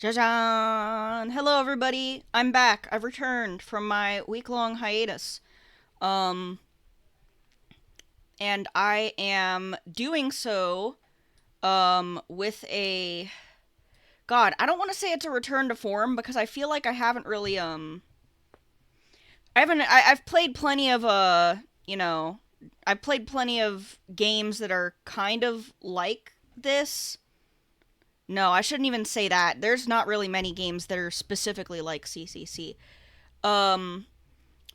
Jajan! Hello, everybody. I'm back. I've returned from my week-long hiatus. Um, and I am doing so, with a... God, I don't want to say it's a return to form because I feel like I haven't really, I've played plenty of, you know, I've played plenty of games that are kind of like this. No, I shouldn't even say that. There's not really many games that are specifically like CCC. Um,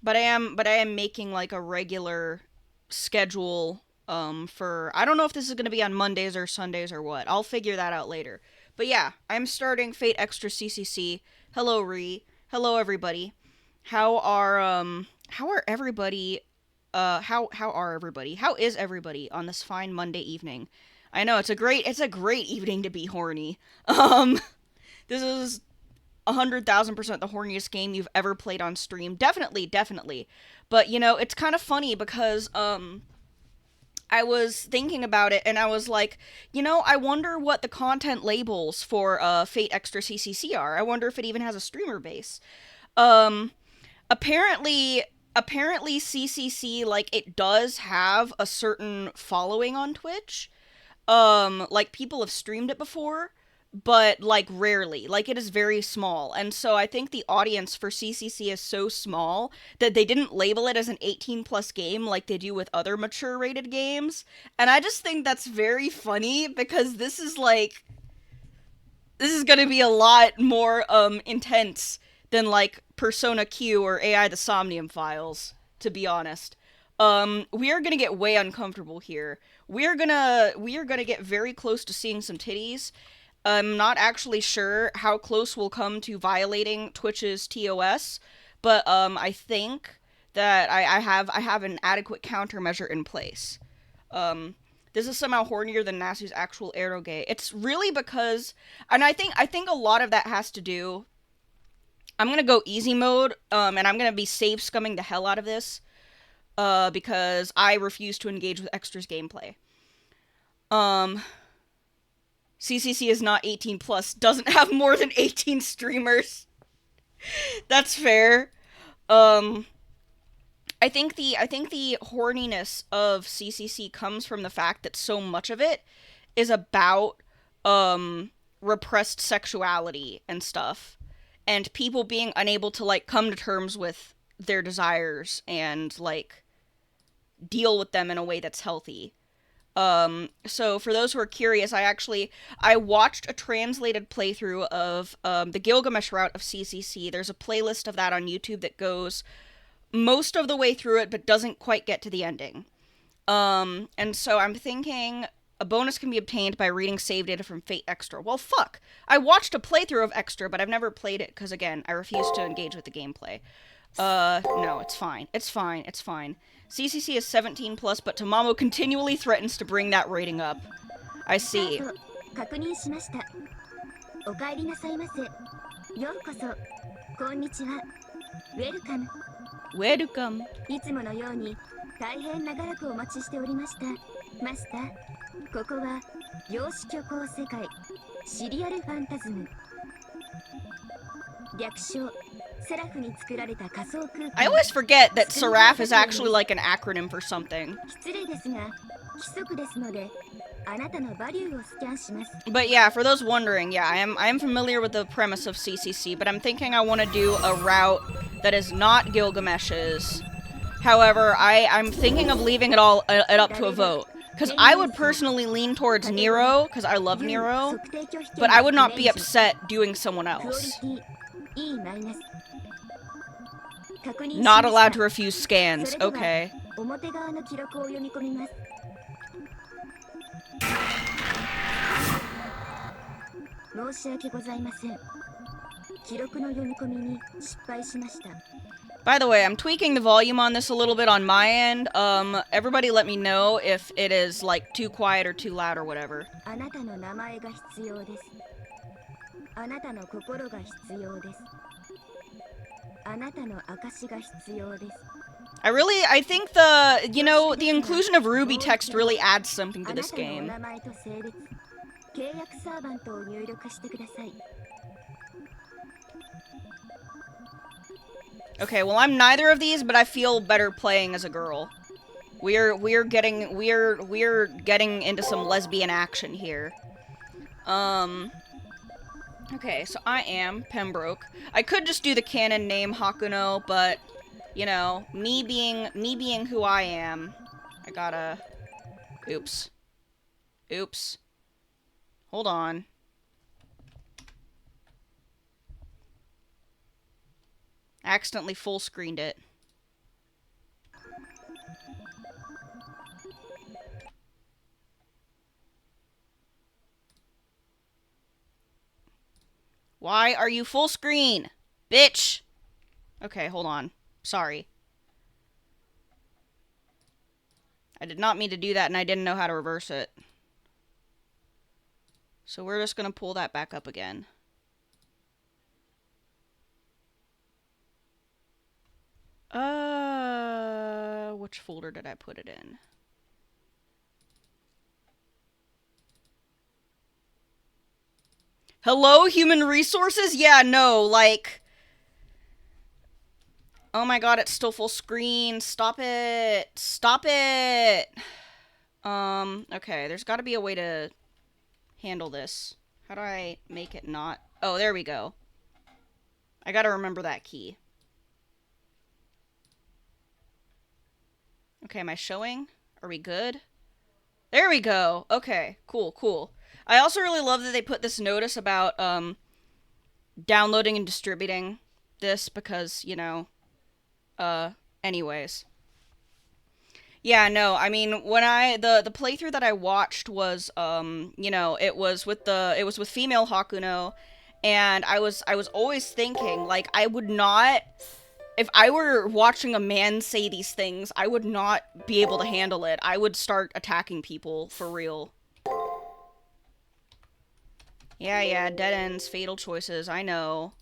but I am making like a regular schedule for I don't know if this is going to be on Mondays or Sundays or what. I'll figure that out later. But yeah, I'm starting Fate Extra CCC. Hello Ree. Hello everybody. How are everybody how are everybody? How is everybody on this fine Monday evening? I know it's a great evening to be horny. Um this is 100,000% the horniest game you've ever played on stream. Definitely, definitely. But it's kind of funny because I was thinking about it and I was like, I wonder what the content labels for Fate Extra CCC are. I wonder if it even has a streamer base. Um apparently apparently CCC, like, it does have a certain following on Twitch. Like, people have streamed it before, but like rarely. Like, it is very small. And so I think the audience for CCC is so small that they didn't label it as an 18 plus game like they do with other mature rated games. And I just think that's very funny because this is going to be a lot more intense than like Persona Q or AI the Somnium Files, to be honest. We are gonna get way uncomfortable here. We are gonna get very close to seeing some titties. I'm not actually sure how close we'll come to violating Twitch's TOS, but I think that I have an adequate countermeasure in place. Um, this is somehow hornier than Nasu's actual eroge. It's really because, and I think a lot of that has to do. I'm gonna go easy mode, and I'm gonna be save scumming the hell out of this, because I refuse to engage with extras gameplay. Um, CCC is not 18 plus, doesn't have more than 18 streamers. That's fair. Um, I think the horniness of CCC comes from the fact that so much of it is about repressed sexuality and stuff, and people being unable to like come to terms with their desires and like deal with them in a way that's healthy. So for those who are curious, I watched a translated playthrough of the Gilgamesh route of CCC. There's a playlist of that on YouTube that goes most of the way through it, but doesn't quite get to the ending. And so I'm thinking a bonus can be obtained by reading save data from Fate Extra. Well, fuck. I watched a playthrough of Extra, but I've never played it because, again, I refuse to engage with the gameplay. No, it's fine. It's fine. It's fine. CCC is 17 plus, but Tamamo continually threatens to bring that rating up. I see. Welcome. い always forget that Seraph is actually like an acronym for something. But yeah, for those wondering, yeah, I am familiar with the premise of CCC, but I'm thinking I want to do a route that is not Gilgamesh's. However, I'm thinking of leaving it up to a vote. Because I would personally lean towards Nero, because I love Nero, but I would not be upset doing someone else. Not allowed to refuse scans, okay. By the way, I'm tweaking the volume on this a little bit on my end. Everybody let me know if it is, like, too quiet or too loud or whatever. I think the inclusion of Ruby text really adds something to this game. Okay, well I'm neither of these, but I feel better playing as a girl. We're getting into some lesbian action here. Okay, so I am Pembroke. I could just do the canon name Hakuno, but you know, me being who I am, I gotta. Oops. Oops. Hold on. I accidentally full screened it. Why are you full screen? Bitch! Okay, hold on. Sorry. I did not mean to do that, and I didn't know how to reverse it. So we're just gonna pull that back up again. Which folder did I put it in? Hello, human resources? Yeah, no, like... Oh my god, it's still full screen. Stop it. Stop it. Okay, there's gotta be a way to handle this. How do I make it not? Oh, there we go. I gotta remember that key. Okay, am I showing? Are we good? There we go. Okay, cool, cool. I also really love that they put this notice about, downloading and distributing this because, you know, anyways. Yeah, no, I mean, when the playthrough that I watched was, you know, it was with female Hakuno, and I was always thinking, like, I would not, if I were watching a man say these things, I would not be able to handle it. I would start attacking people, for real. Yeah, dead ends, fatal choices, I know.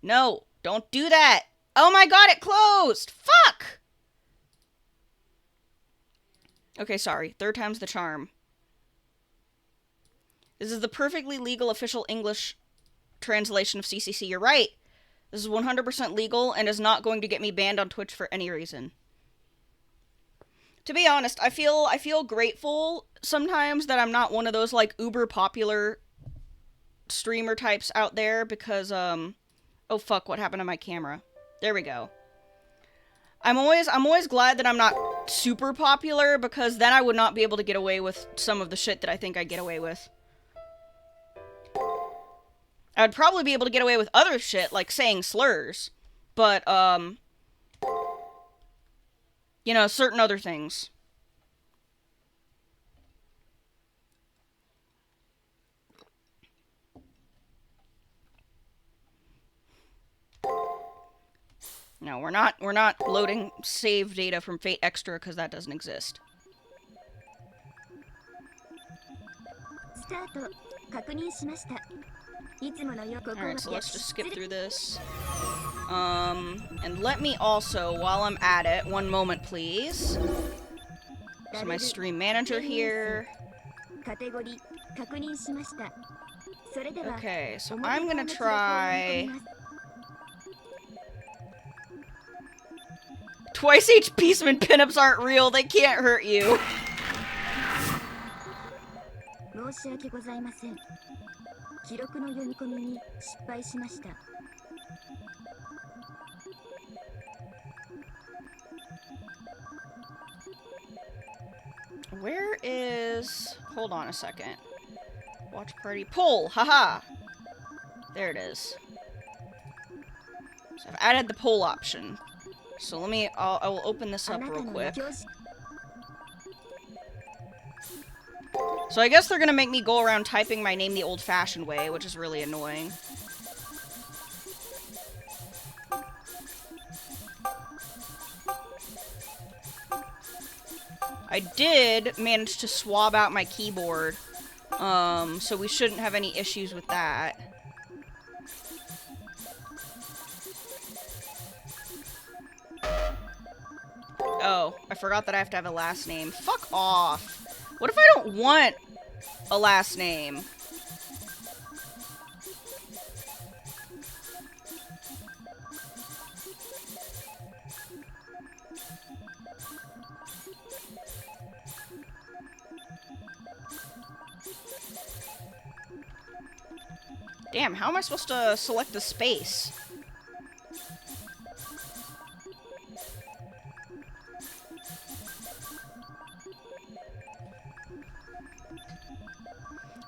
No, don't do that! Oh my god, it closed! Fuck! Okay, sorry. Third time's the charm. This is the perfectly legal official English translation of CCC. You're right. This is 100% legal and is not going to get me banned on Twitch for any reason. To be honest, I feel grateful sometimes that I'm not one of those like uber popular streamer types out there because oh fuck, what happened to my camera? There we go. I'm always glad that I'm not super popular because then I would not be able to get away with some of the shit that I think I get away with. I'd probably be able to get away with other shit, like saying slurs. But, you know, certain other things. No, we're not loading save data from Fate Extra because that doesn't exist. Alright, so let's just skip through this. And let me also, while I'm at it, one moment please. So my stream manager here. Okay, so I'm gonna try... Twice H Peaceman pinups aren't real, they can't hurt you. Where is... Hold on a second. Watch party. Poll! Haha! There it is. So I've added the poll option. So let me... I will open this up real quick. So I guess they're gonna make me go around typing my name the old-fashioned way, which is really annoying. I did manage to swab out my keyboard, so we shouldn't have any issues with that. Oh, I forgot that I have to have a last name. Fuck off. What if I don't want a last name? Damn, how am I supposed to select the space?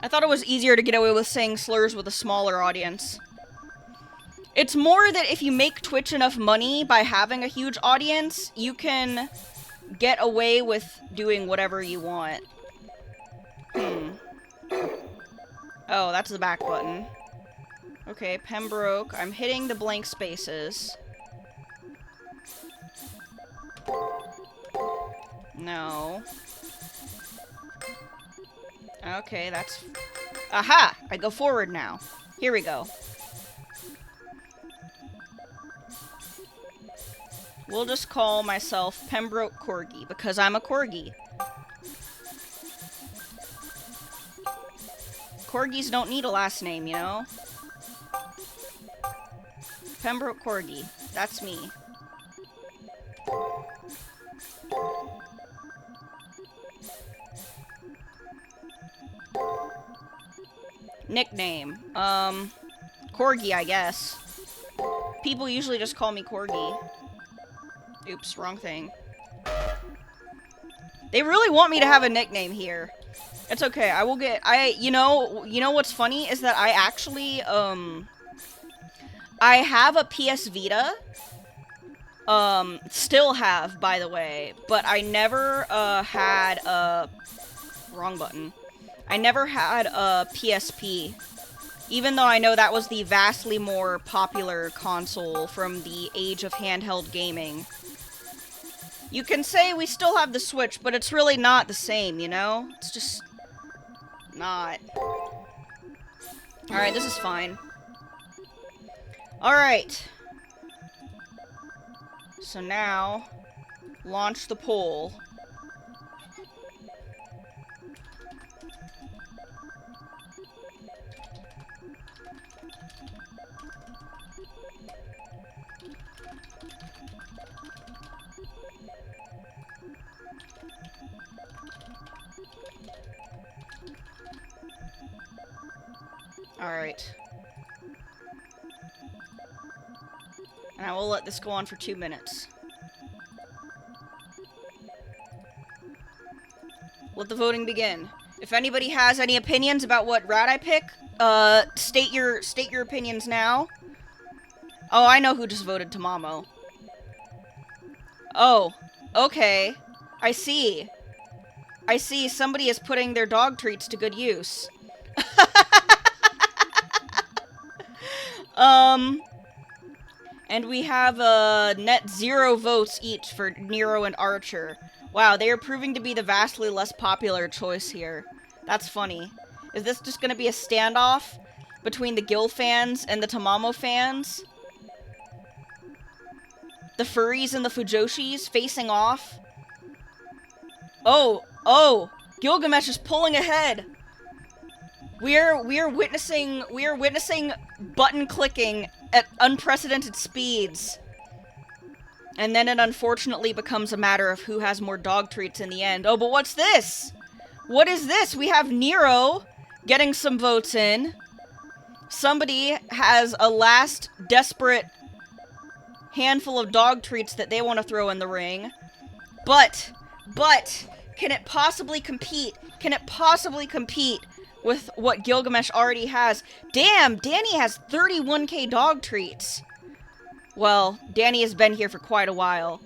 I thought it was easier to get away with saying slurs with a smaller audience. It's more that if you make Twitch enough money by having a huge audience, you can get away with doing whatever you want. Oh, that's the back button. Okay, Pembroke. I'm hitting the blank spaces. No. Okay, that's... Aha! I go forward now. Here we go. We'll just call myself Pembroke Corgi, because I'm a Corgi. Corgis don't need a last name, you know? Pembroke Corgi. That's me. Nickname. Corgi, I guess. People usually just call me Corgi. Oops, wrong thing. They really want me to have a nickname here. It's okay, I will get... You know what's funny is that I actually, I have a PS Vita. Still have, by the way. But I never, had a... Wrong button. I never had a PSP. Even though I know that was the vastly more popular console from the age of handheld gaming. You can say we still have the Switch, but it's really not the same, you know? It's just... not. Alright, this is fine. Alright. So now, launch the poll. Alright. And I will let this go on for 2 minutes. Let the voting begin. If anybody has any opinions about what rat I pick, state your opinions now. Oh, I know who just voted Tamamo. Oh, okay. I see. I see somebody is putting their dog treats to good use. And we have, net 0 votes each for Nero and Archer. Wow, they are proving to be the vastly less popular choice here. That's funny. Is this just gonna be a standoff between the Gil fans and the Tamamo fans? The furries and the Fujoshis facing off? Oh! Gilgamesh is pulling ahead! We are witnessing button clicking at unprecedented speeds. And then it unfortunately becomes a matter of who has more dog treats in the end. Oh, but what's this? What is this? We have Nero getting some votes in. Somebody has a last desperate handful of dog treats that they want to throw in the ring. But, can it possibly compete? Can it possibly compete with what Gilgamesh already has? Damn, Danny has 31k dog treats. Well, Danny has been here for quite a while.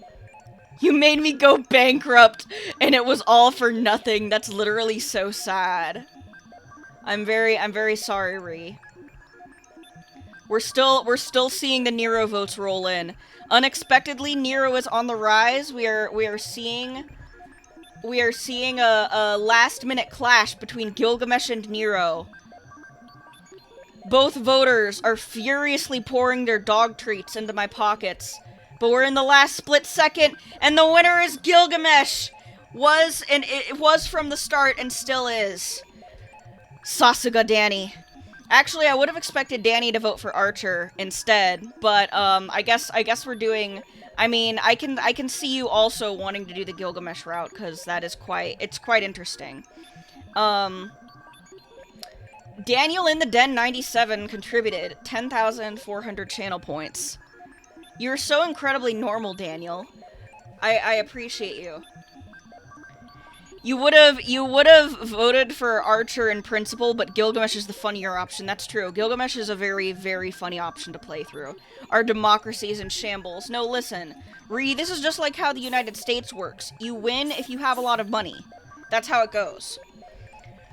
You made me go bankrupt, and it was all for nothing. That's literally so sad. I'm very sorry, Ree. We're still seeing the Nero votes roll in. Unexpectedly, Nero is on the rise. We are seeing a last-minute clash between Gilgamesh and Nero. Both voters are furiously pouring their dog treats into my pockets. But we're in the last split second, and the winner is Gilgamesh! It was from the start and still is. Sasuga Danny. Actually, I would have expected Danny to vote for Archer instead, but I guess we're doing... I mean, I can see you also wanting to do the Gilgamesh route, because that is quite interesting. Daniel in the Den 97 contributed 10,400 channel points. You're so incredibly normal, Daniel. I appreciate you. You would have voted for Archer in principle, but Gilgamesh is the funnier option. That's true. Gilgamesh is a very, very funny option to play through. Our democracy is in shambles. No, listen. Ree, this is just like how the United States works. You win if you have a lot of money. That's how it goes.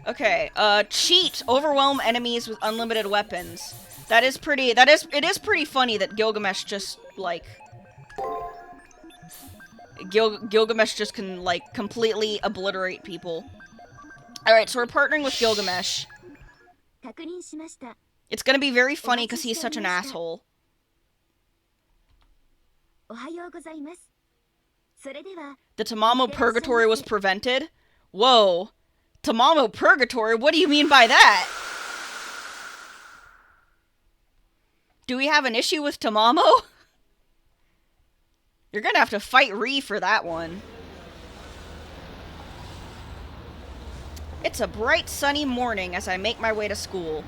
Okay, cheat. Overwhelm enemies with unlimited weapons. It is pretty funny that Gilgamesh just, like... Gilgamesh just can, like, completely obliterate people. Alright, so we're partnering with Gilgamesh. It's gonna be very funny because he's such an asshole. The Tamamo Purgatory was prevented? Whoa. Tamamo Purgatory? What do you mean by that? Do we have an issue with Tamamo? You're gonna have to fight Ree for that one. It's a bright, sunny morning as I make my way to school.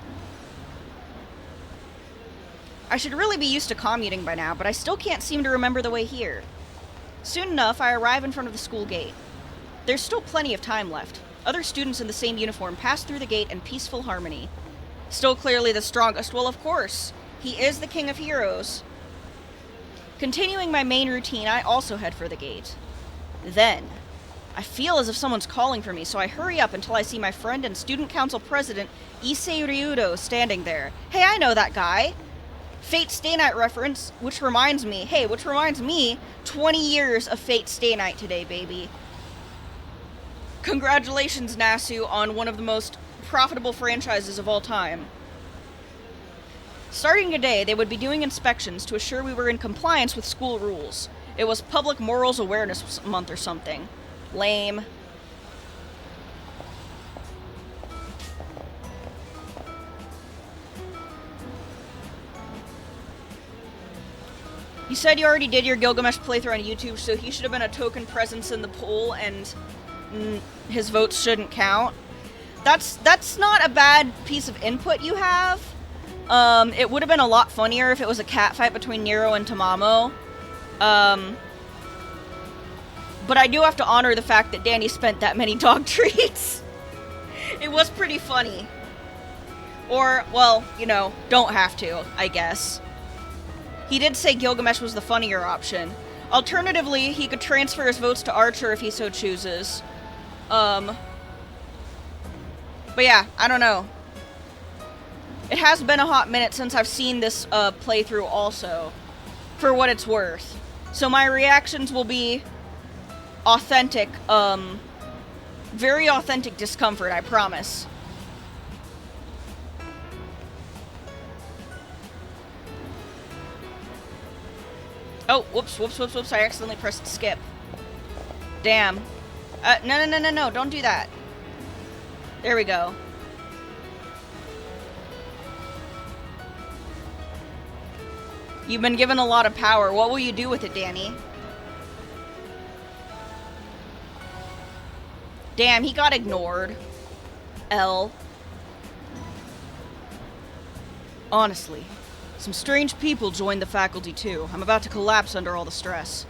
I should really be used to commuting by now, but I still can't seem to remember the way here. Soon enough, I arrive in front of the school gate. There's still plenty of time left. Other students in the same uniform pass through the gate in peaceful harmony. Still clearly the strongest. Well, of course. He is the king of heroes. Continuing my main routine, I also head for the gate. Then, I feel as if someone's calling for me, so I hurry up until I see my friend and student council president, Issei Ryudo, standing there. Hey, I know that guy! Fate Stay Night reference, which reminds me, 20 years of Fate Stay Night today, baby. Congratulations, Nasu, on one of the most profitable franchises of all time. Starting today, they would be doing inspections to assure we were in compliance with school rules. It was Public Morals Awareness Month or something. Lame. You said you already did your Gilgamesh playthrough on YouTube, so he should have been a token presence in the poll, and his votes shouldn't count. That's not a bad piece of input you have. It would have been a lot funnier if it was a catfight between Nero and Tamamo. But I do have to honor the fact that Danny spent that many dog treats. It was pretty funny. Or, well, you know, don't have to, I guess. He did say Gilgamesh was the funnier option. Alternatively, he could transfer his votes to Archer if he so chooses. But yeah, I don't know. It has been a hot minute since I've seen this playthrough also, for what it's worth. So my reactions will be authentic, very authentic discomfort, I promise. Oh, whoops, I accidentally pressed skip. Damn. No, don't do that. There we go. You've been given a lot of power. What will you do with it, Danny? Damn, he got ignored. L. Honestly, some strange people joined the faculty too. I'm about to collapse under all the stress.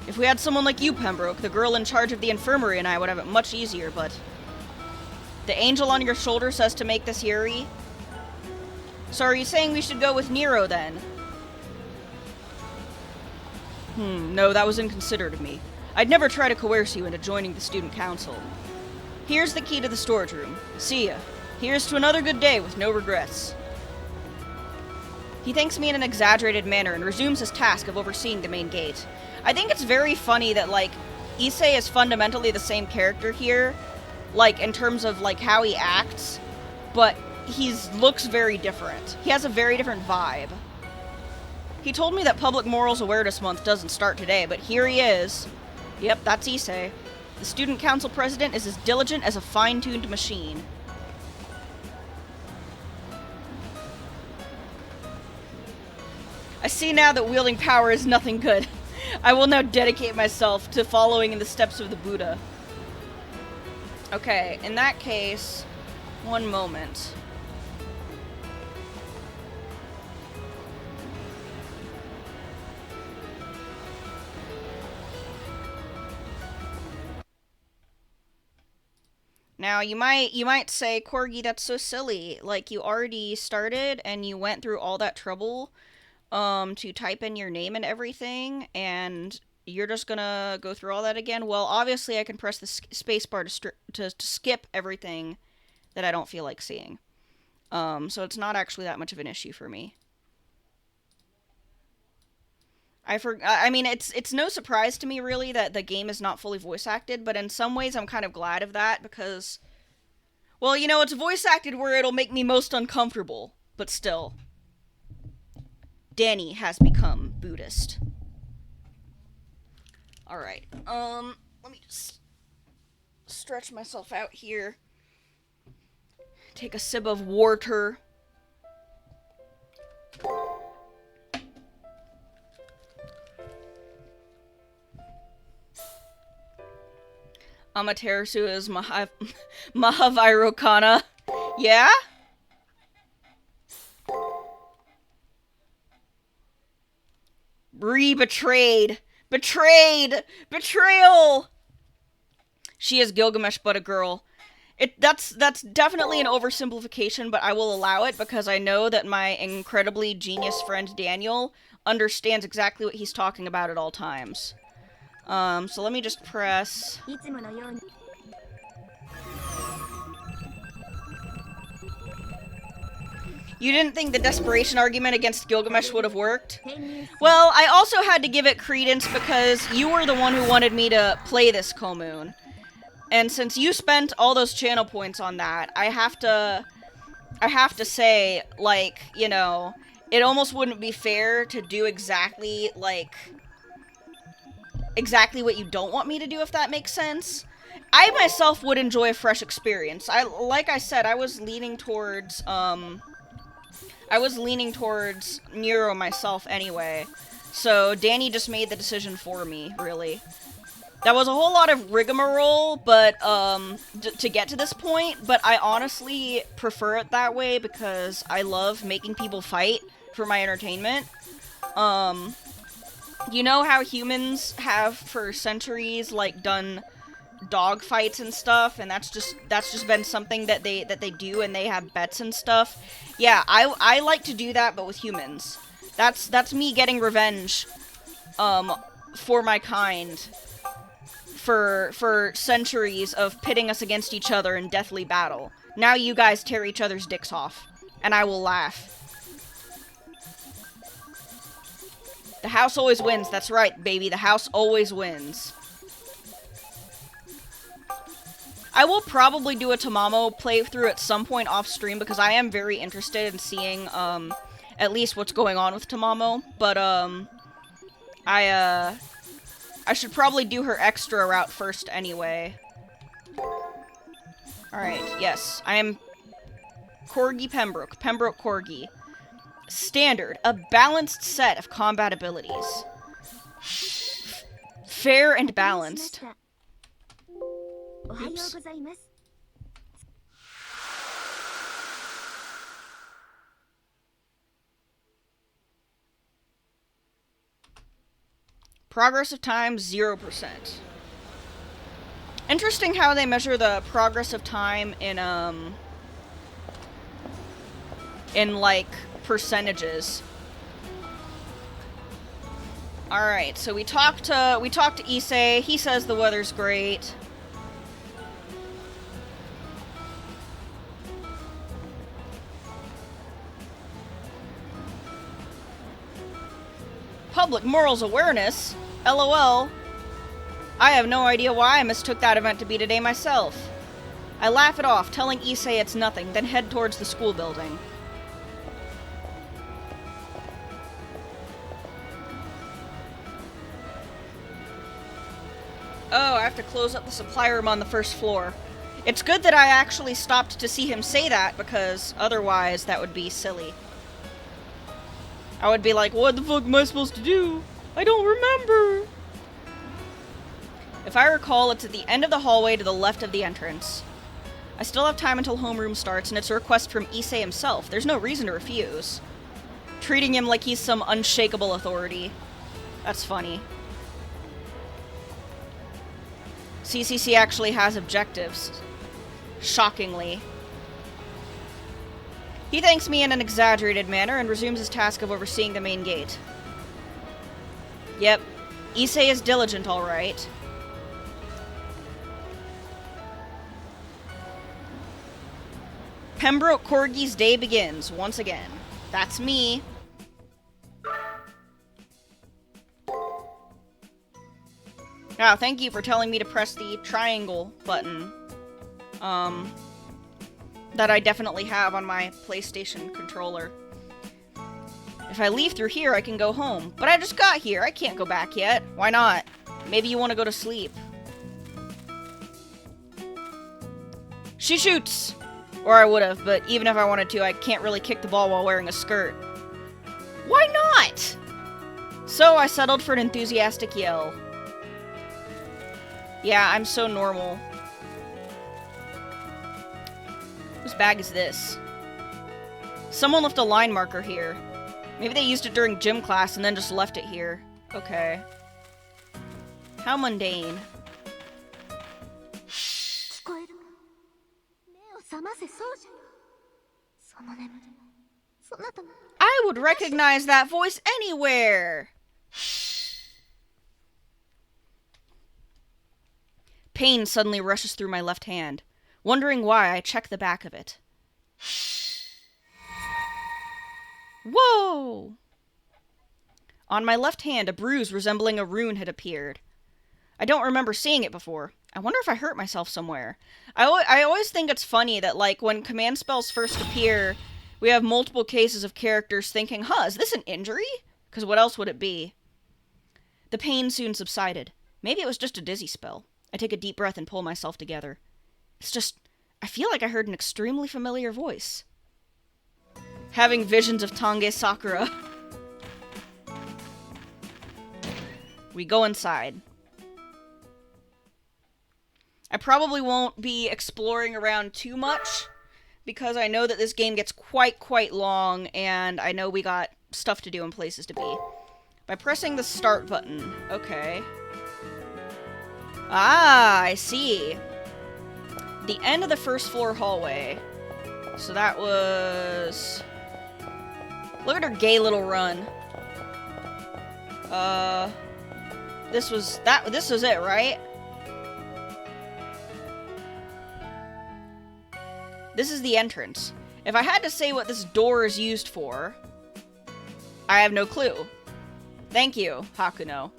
If we had someone like you, Pembroke, the girl in charge of the infirmary and I would have it much easier, but... The angel on your shoulder says to make this Yuri? So are you saying we should go with Nero then? No, that was inconsiderate of me. I'd never try to coerce you into joining the student council. Here's the key to the storage room. See ya. Here's to another good day with no regrets. He thanks me in an exaggerated manner and resumes his task of overseeing the main gate. I think it's very funny that, like, Issei is fundamentally the same character here, like, in terms of, like, how he acts, but he looks very different. He has a very different vibe. He told me that Public Morals Awareness Month doesn't start today, but here he is. Yep, that's Issei. The student council president is as diligent as a fine-tuned machine. I see now that wielding power is nothing good. I will now dedicate myself to following in the steps of the Buddha. Okay, in that case, one moment. Now, you might say, Corgi, that's so silly. Like, you already started and you went through all that trouble to type in your name and everything, and you're just gonna go through all that again? Well, obviously I can press the spacebar to skip everything that I don't feel like seeing. So it's not actually that much of an issue for me. I mean, it's no surprise to me really that the game is not fully voice acted, but in some ways I'm kind of glad of that because, well, you know, it's voice acted where it'll make me most uncomfortable, but still. Danny has become Buddhist. Alright, let me just stretch myself out here. Take a sip of water. Amaterasu is Mahavirokana. Yeah? Betrayed. Betrayed! Betrayal! She is Gilgamesh but a girl. That's definitely an oversimplification, but I will allow it because I know that my incredibly genius friend Daniel understands exactly what he's talking about at all times. So let me just press. You didn't think the desperation argument against Gilgamesh would have worked? Well, I also had to give it credence because you were the one who wanted me to play this comun. And since you spent all those channel points on that, I have to say, like, you know, it almost wouldn't be fair to do exactly what you don't want me to do, if that makes sense. I myself would enjoy a fresh experience. Like I said, I was leaning towards Nero myself anyway. So Danny just made the decision for me, really. That was a whole lot of rigmarole, but, to get to this point, but I honestly prefer it that way because I love making people fight for my entertainment. You know how humans have for centuries, like, done dog fights and stuff, and that's just been something that they do, and they have bets and stuff. Yeah, I like to do that, but with humans. That's me getting revenge, for my kind. For centuries of pitting us against each other in deathly battle. Now you guys tear each other's dicks off, and I will laugh. The house always wins, that's right, baby, the house always wins. I will probably do a Tamamo playthrough at some point off stream because I am very interested in seeing, at least what's going on with Tamamo, but, I should probably do her extra route first anyway. Alright, yes. I am Corgi Pembroke. Pembroke Corgi. Standard. A balanced set of combat abilities. Fair and balanced. Oops. Progress of time, 0%. Interesting how they measure the progress of time in like, percentages. Alright, so we talked to Issei. He says the weather's great. Public morals awareness? LOL. I have no idea why I mistook that event to be today myself. I laugh it off, telling Issei it's nothing, then head towards the school building. Oh, I have to close up the supply room on the first floor. It's good that I actually stopped to see him say that, because otherwise that would be silly. I would be like, what the fuck am I supposed to do? I don't remember. If I recall, it's at the end of the hallway to the left of the entrance. I still have time until homeroom starts, and it's a request from Issei himself. There's no reason to refuse. Treating him like he's some unshakable authority. That's funny. CCC actually has objectives. Shockingly. He thanks me in an exaggerated manner and resumes his task of overseeing the main gate. Yep, Issei is diligent, all right. Pembroke Corgi's day begins, once again. That's me. Now, thank you for telling me to press the triangle button. That I definitely have on my PlayStation controller. If I leave through here, I can go home. But I just got here. I can't go back yet. Why not? Maybe you want to go to sleep. She shoots! Or I would have, but even if I wanted to, I can't really kick the ball while wearing a skirt. Why not? So I settled for an enthusiastic yell. Yeah, I'm so normal. Whose bag is this? Someone left a line marker here. Maybe they used it during gym class and then just left it here. Okay. How mundane. I would recognize that voice anywhere! Pain suddenly rushes through my left hand. Wondering why, I check the back of it. Whoa! On my left hand, a bruise resembling a rune had appeared. I don't remember seeing it before. I wonder if I hurt myself somewhere. I always think it's funny that, like, when command spells first appear, we have multiple cases of characters thinking, huh, is this an injury? Because what else would it be? The pain soon subsided. Maybe it was just a dizzy spell. I take a deep breath and pull myself together. It's just, I feel like I heard an extremely familiar voice. Having visions of Tange Sakura. We go inside. I probably won't be exploring around too much, because I know that this game gets quite long, and I know we got stuff to do and places to be. By pressing the start button. Okay. Ah, I see. The end of the first floor hallway. So that was... Look at her gay little run. This was it, right? This is the entrance. If I had to say what this door is used for, I have no clue. Thank you, Hakuno.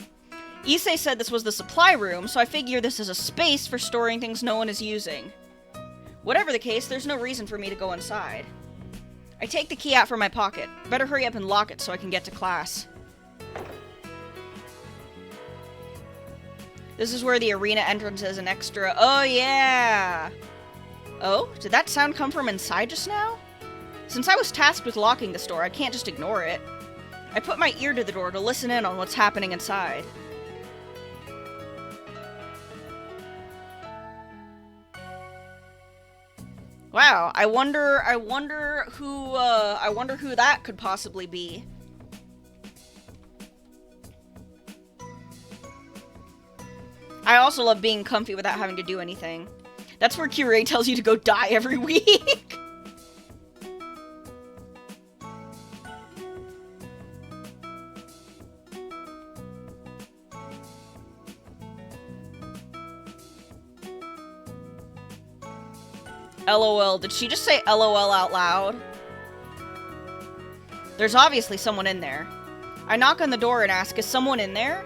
Issei said this was the supply room, so I figure this is a space for storing things no one is using. Whatever the case, there's no reason for me to go inside. I take the key out from my pocket. Better hurry up and lock it so I can get to class. This is where the arena entrance is an extra... Oh, yeah! Oh, did that sound come from inside just now? Since I was tasked with locking this door, I can't just ignore it. I put my ear to the door to listen in on what's happening inside. Wow, I wonder who that could possibly be. I also love being comfy without having to do anything. That's where Kyrie tells you to go die every week. LOL. Did she just say LOL out loud? There's obviously someone in there. I knock on the door and ask, is someone in there?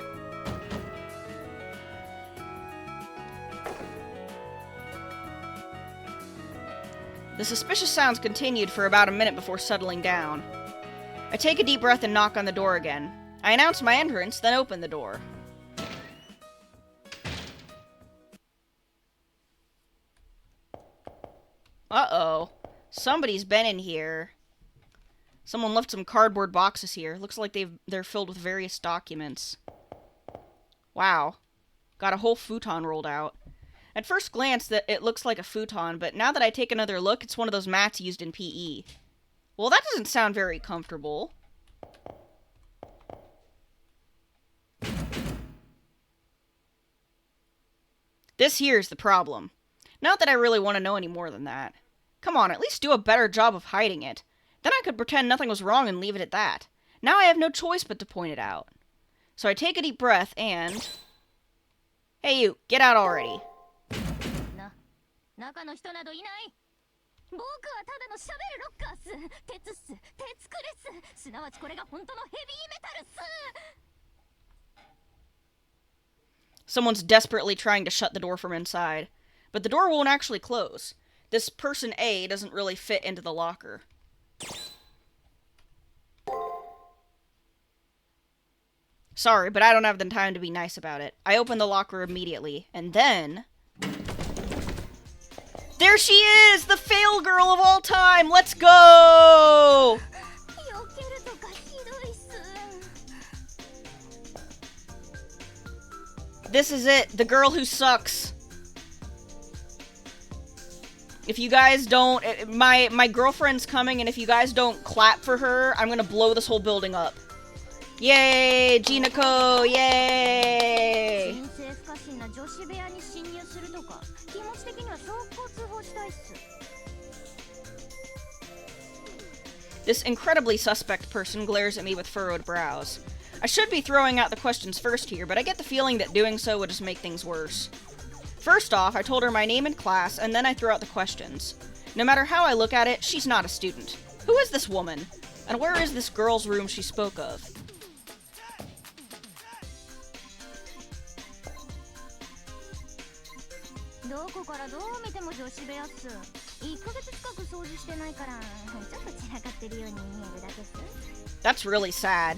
The suspicious sounds continued for about a minute before settling down. I take a deep breath and knock on the door again. I announce my entrance, then open the door. Uh-oh. Somebody's been in here. Someone left some cardboard boxes here. Looks like they're filled with various documents. Wow. Got a whole futon rolled out. At first glance, it looks like a futon, but now that I take another look, it's one of those mats used in PE. Well, that doesn't sound very comfortable. This here's the problem. Not that I really want to know any more than that. Come on, at least do a better job of hiding it. Then I could pretend nothing was wrong and leave it at that. Now I have no choice but to point it out. So I take a deep breath and... Hey you, get out already. Someone's desperately trying to shut the door from inside. But the door won't actually close. This person A doesn't really fit into the locker. Sorry, but I don't have the time to be nice about it. I open the locker immediately, and then... There she is! The fail girl of all time! Let's go! This is it. The girl who sucks. If you guys don't... My girlfriend's coming, and if you guys don't clap for her, I'm gonna blow this whole building up. Yay! Jinako! Yay! This incredibly suspect person glares at me with furrowed brows. I should be throwing out the questions first here, but I get the feeling that doing so would just make things worse. First off, I told her my name and class, and then I threw out the questions. No matter how I look at it, she's not a student. Who is this woman? And where is this girl's room she spoke of? That's really sad.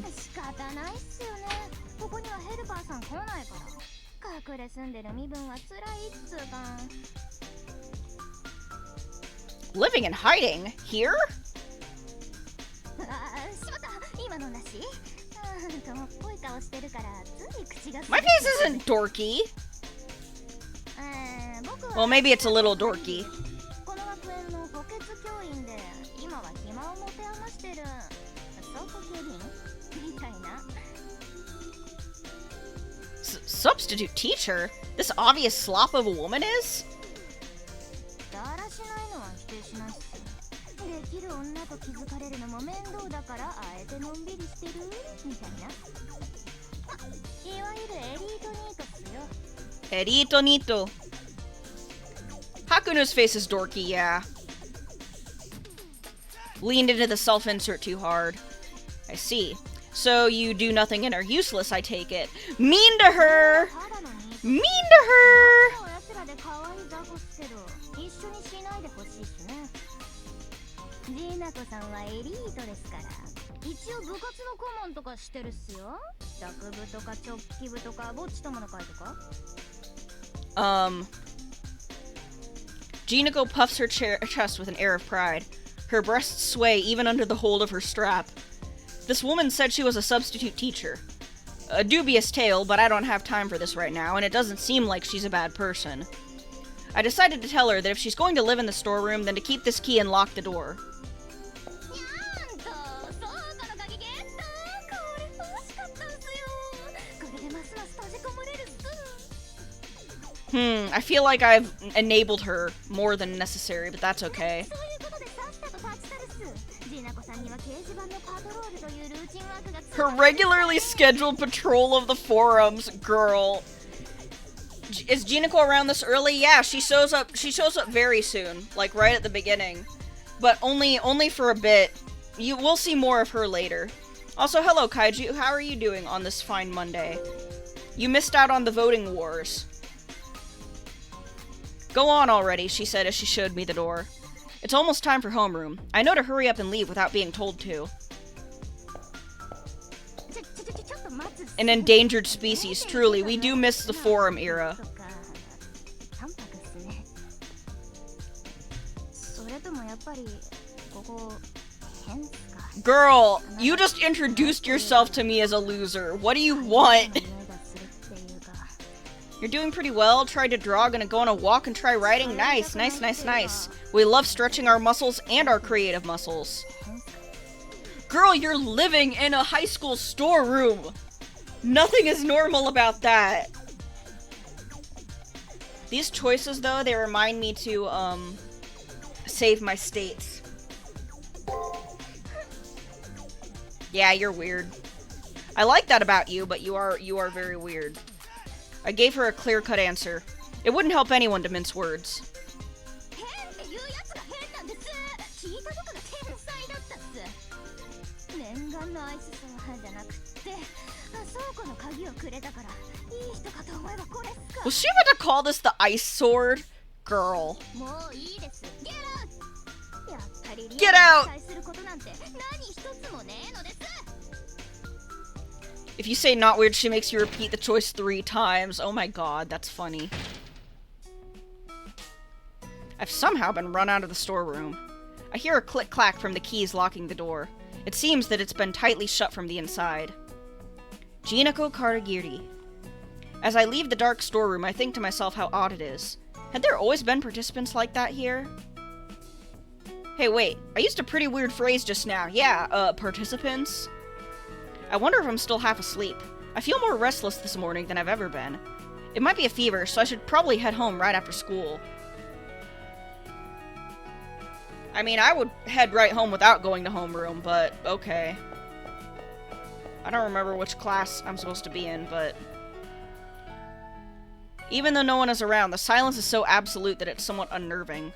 Living and hiding? Here? My face isn't dorky. Well, maybe it's a little dorky. Substitute teacher? This obvious slop of a woman is? Erito Nito. Hakuno's face is dorky, yeah. Leaned into the self-insert too hard. I see. So you do nothing and are useless, I take it. Mean to her! Mean to her! Jinako puffs her chest with an air of pride. Her breasts sway even under the hold of her strap. This woman said she was a substitute teacher. A dubious tale, but I don't have time for this right now, and it doesn't seem like she's a bad person. I decided to tell her that if she's going to live in the storeroom, then to keep this key and lock the door. I feel like I've enabled her more than necessary, but that's okay. Her regularly scheduled patrol of the forums, girl. Is Jinako around this early? Yeah, she shows up very soon, like right at the beginning. But only for a bit. We'll see more of her later. Also, hello Kaiju, how are you doing on this fine Monday? You missed out on the voting wars. Go on already, she said as she showed me the door. It's almost time for homeroom. I know to hurry up and leave without being told to. An endangered species, truly. We do miss the forum era. Girl, you just introduced yourself to me as a loser. What do you want? You're doing pretty well. Tried to draw, gonna go on a walk and try writing. Nice, nice, nice, nice. We love stretching our muscles and our creative muscles. Girl, you're living in a high school storeroom. Nothing is normal about that. These choices, though, they remind me to, save my states. Yeah, you're weird. I like that about you, but you are very weird. I gave her a clear-cut answer. It wouldn't help anyone to mince words. Was she about to call this the ice sword? Girl. Get out! If you say not weird, she makes you repeat the choice 3 times. Oh my god, that's funny. I've somehow been run out of the storeroom. I hear a click-clack from the keys locking the door. It seems that it's been tightly shut from the inside. Jinako Karagiri. As I leave the dark storeroom, I think to myself how odd it is. Had there always been participants like that here? Hey, wait. I used a pretty weird phrase just now. Yeah, participants? I wonder if I'm still half asleep. I feel more restless this morning than I've ever been. It might be a fever, so I should probably head home right after school. I mean, I would head right home without going to homeroom, but okay. I don't remember which class I'm supposed to be in, but... Even though no one is around, the silence is so absolute that it's somewhat unnerving.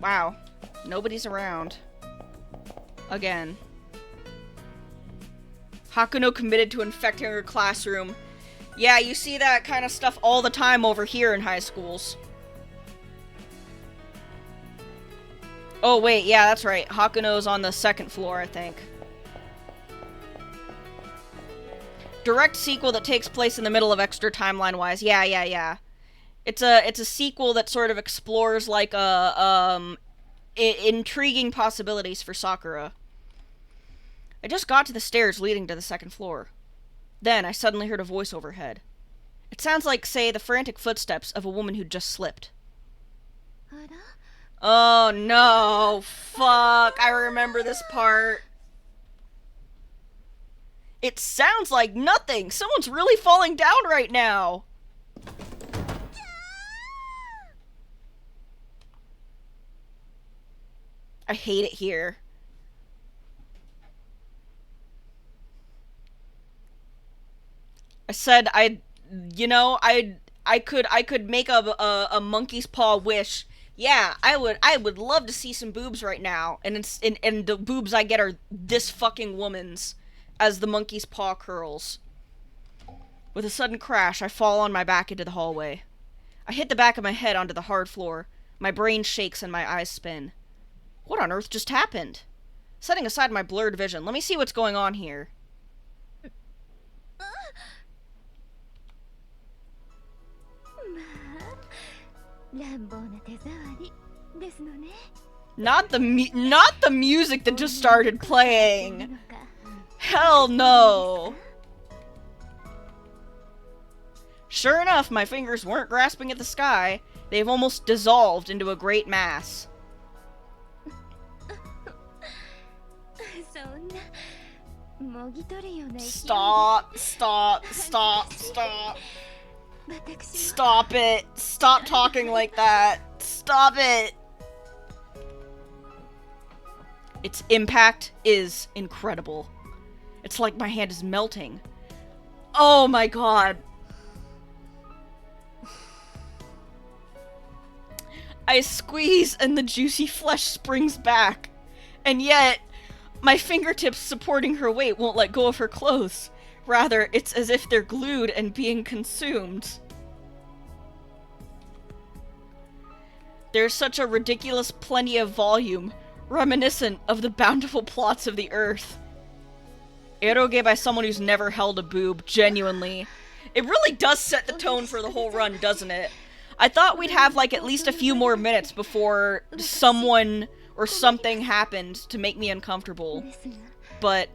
Wow. Nobody's around. Again. Hakuno committed to infecting her classroom. Yeah, you see that kind of stuff all the time over here in high schools. Oh, wait, yeah, that's right. Hakuno's on the 2nd floor, I think. Direct sequel that takes place in the middle of Extra timeline-wise. Yeah. It's a sequel that sort of explores, like, intriguing possibilities for Sakura. I just got to the stairs leading to the 2nd floor. Then I suddenly heard a voice overhead. It sounds like, say, the frantic footsteps of a woman who'd just slipped. Oh no, fuck, I remember this part. It sounds like nothing! Someone's really falling down right now! I hate it here. I said I could make a monkey's paw wish. Yeah, I would love to see some boobs right now, and the boobs I get are this fucking woman's, as the monkey's paw curls. With a sudden crash, I fall on my back into the hallway. I hit the back of my head onto the hard floor. My brain shakes and my eyes spin. What on earth just happened? Setting aside my blurred vision, let me see what's going on here. Not the music that just started playing. Hell no. Sure enough, my fingers weren't grasping at the sky. They've almost dissolved into a great mass. Stop. Stop it. Stop talking like that. Stop it. Its impact is incredible. It's like my hand is melting. Oh my god. I squeeze and the juicy flesh springs back. And yet, my fingertips supporting her weight won't let go of her clothes. Rather, it's as if they're glued and being consumed. There's such a ridiculous plenty of volume, reminiscent of the bountiful plots of the earth. Eroge by someone who's never held a boob, genuinely. It really does set the tone for the whole run, doesn't it? I thought we'd have, like, at least a few more minutes before someone or something happened to make me uncomfortable. But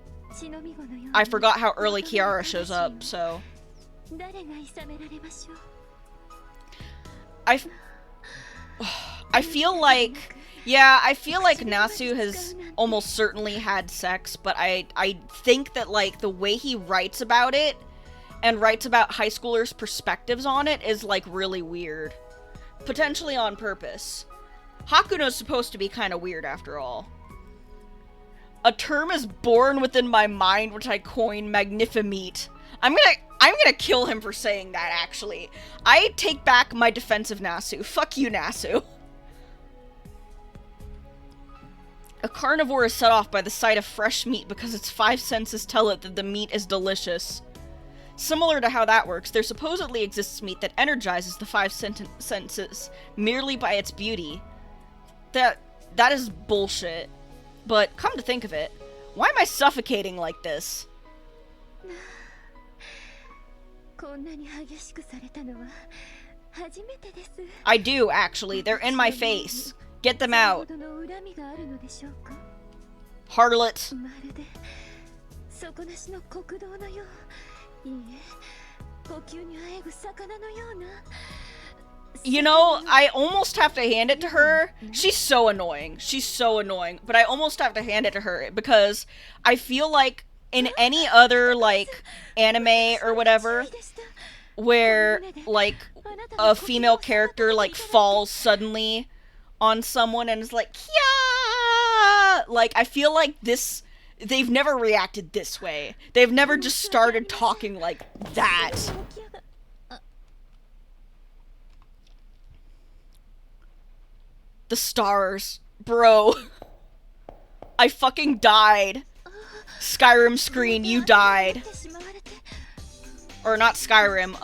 I forgot how early Kiara shows up, so... I feel like, Yeah, I feel like Nasu has almost certainly had sex, but I think that, like, the way he writes about it and writes about high schoolers' perspectives on it is, like, really weird. Potentially on purpose. Hakuno's supposed to be kind of weird, after all. A term is born within my mind, which I coin Magnifimete. I'm gonna kill him for saying that, actually. I take back my defense of Nasu. Fuck you, Nasu. A carnivore is set off by the sight of fresh meat because its five senses tell it that the meat is delicious. Similar to how that works, there supposedly exists meat that energizes the five senses merely by its beauty. That is bullshit. But come to think of it, why am I suffocating like this? I do, actually. They're in my face. Get them out. Harlot. You know, I almost have to hand it to her. She's so annoying. She's so annoying. But I almost have to hand it to her because I feel like in any other, like, anime or whatever, where, like, a female character, like, falls suddenly on someone and is like, yeah! Like, I feel like this, they've never reacted this way. They've never just started talking like that. The stars. Bro. I fucking died. Skyrim screen, you died. Or not Skyrim,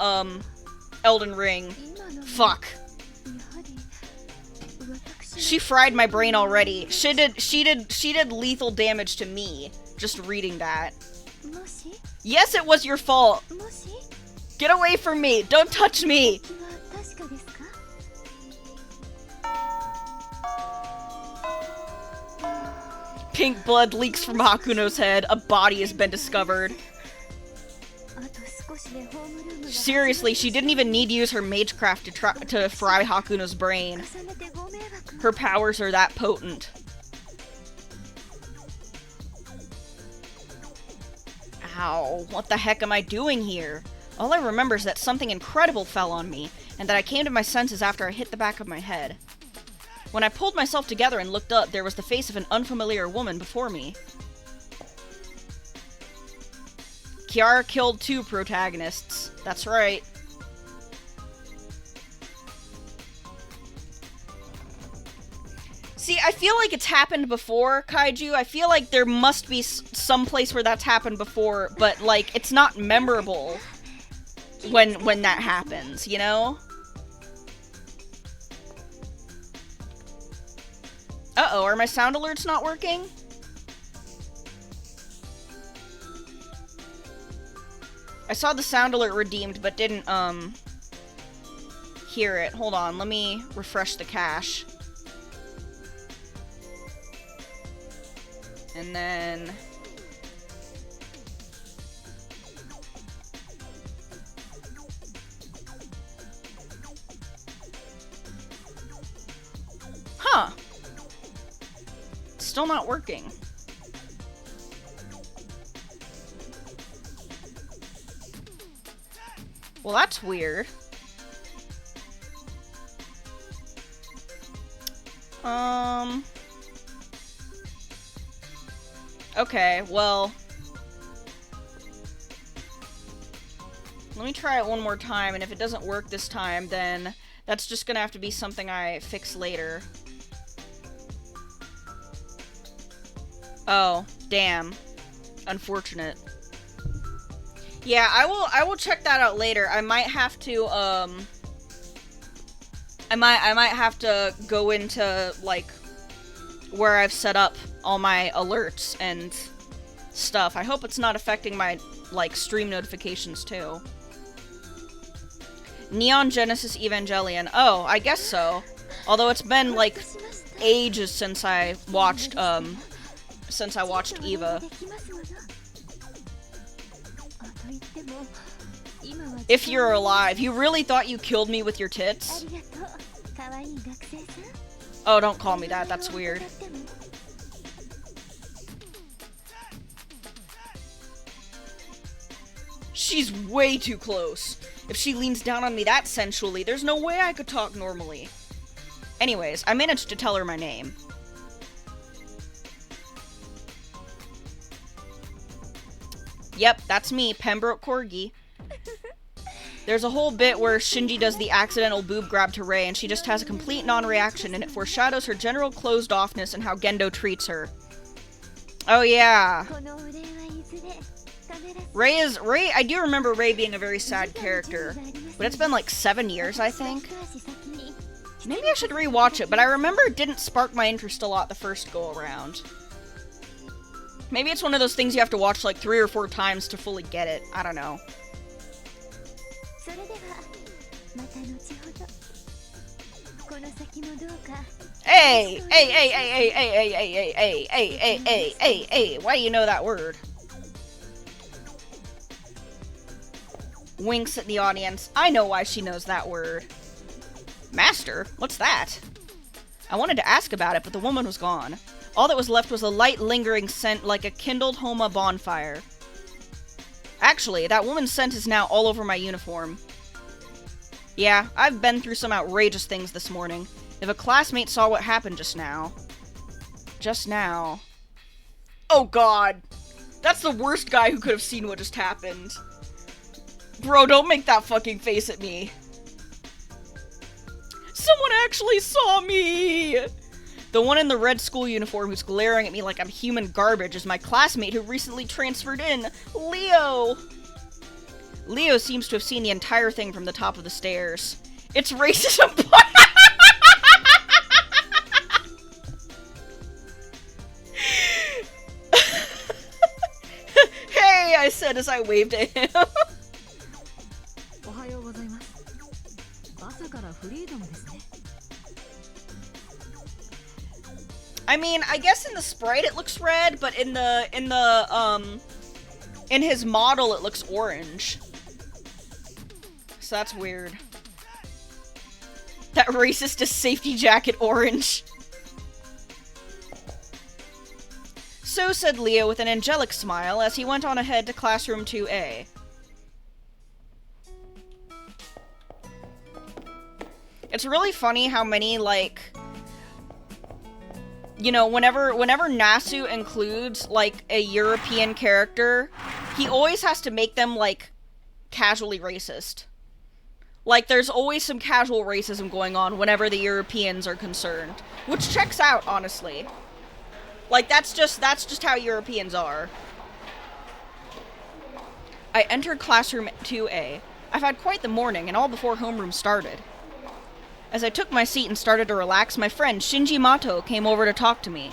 Elden Ring. Fuck. She fried my brain already. She did lethal damage to me, just reading that. Yes, it was your fault. Get away from me. Don't touch me. Pink blood leaks from Hakuno's head. A body has been discovered. Seriously, she didn't even need to use her magecraft to fry Hakuno's brain. Her powers are that potent. Ow, what the heck am I doing here? All I remember is that something incredible fell on me, and that I came to my senses after I hit the back of my head. When I pulled myself together and looked up, there was the face of an unfamiliar woman before me. Kiara killed 2 protagonists. That's right. See, I feel like it's happened before, Kaiju. I feel like there must be some place where that's happened before, but, like, it's not memorable when that happens, you know? Uh-oh, are my sound alerts not working? I saw the sound alert redeemed, but didn't, hear it. Hold on, let me refresh the cache. And then... Huh. Still not working. Well, that's weird. Okay, well... Let me try it one more time, and if it doesn't work this time, then that's just gonna have to be something I fix later. Oh, damn. Unfortunate. Yeah, I will check that out later. I might have to, I might have to go into, like, where I've set up all my alerts and stuff. I hope it's not affecting my, like, stream notifications, too. Neon Genesis Evangelion. Oh, I guess so. Although it's been, like, ages since I watched Eva. If you're alive. You really thought you killed me with your tits? Oh, don't call me that. That's weird. She's way too close. If she leans down on me that sensually, there's no way I could talk normally. Anyways, I managed to tell her my name. Yep, that's me, Pembroke Corgi. There's a whole bit where Shinji does the accidental boob grab to Rei, and she just has a complete non-reaction, and it foreshadows her general closed-offness and how Gendo treats her. Oh yeah. Rei, I do remember Rei being a very sad character, but it's been like 7 years, I think. Maybe I should rewatch it, but I remember it didn't spark my interest a lot the first go-around. Maybe it's one of those things you have to watch like 3 or 4 times to fully get it. I don't know. Hey! Hey, hey, hey, hey, hey, hey, hey, hey, hey, hey, hey, hey, hey, hey, why do you know that word? Winks at the audience. I know why she knows that word. Master? What's that? I wanted to ask about it, but the woman was gone. All that was left was a light, lingering scent like a kindled Homa bonfire. Actually, that woman's scent is now all over my uniform. Yeah, I've been through some outrageous things this morning. If a classmate saw what happened just now... Oh god! That's the worst guy who could have seen what just happened. Bro, don't make that fucking face at me. Someone actually saw me! The one in the red school uniform who's glaring at me like I'm human garbage is my classmate who recently transferred in, Leo! Leo seems to have seen the entire thing from the top of the stairs. It's racism. Hey, I said as I waved at him. I mean, I guess in the sprite it looks red, but in his model it looks orange. So that's weird. That racist is safety jacket orange. So said Leo with an angelic smile as he went on ahead to classroom 2A. It's really funny how many, like, you know, whenever Nasu includes, like, a European character, he always has to make them, like, casually racist. Like, there's always some casual racism going on whenever the Europeans are concerned. Which checks out, honestly. Like, that's just how Europeans are. I entered classroom 2A. I've had quite the morning, and all before homeroom started. As I took my seat and started to relax, my friend Shinji Mato came over to talk to me.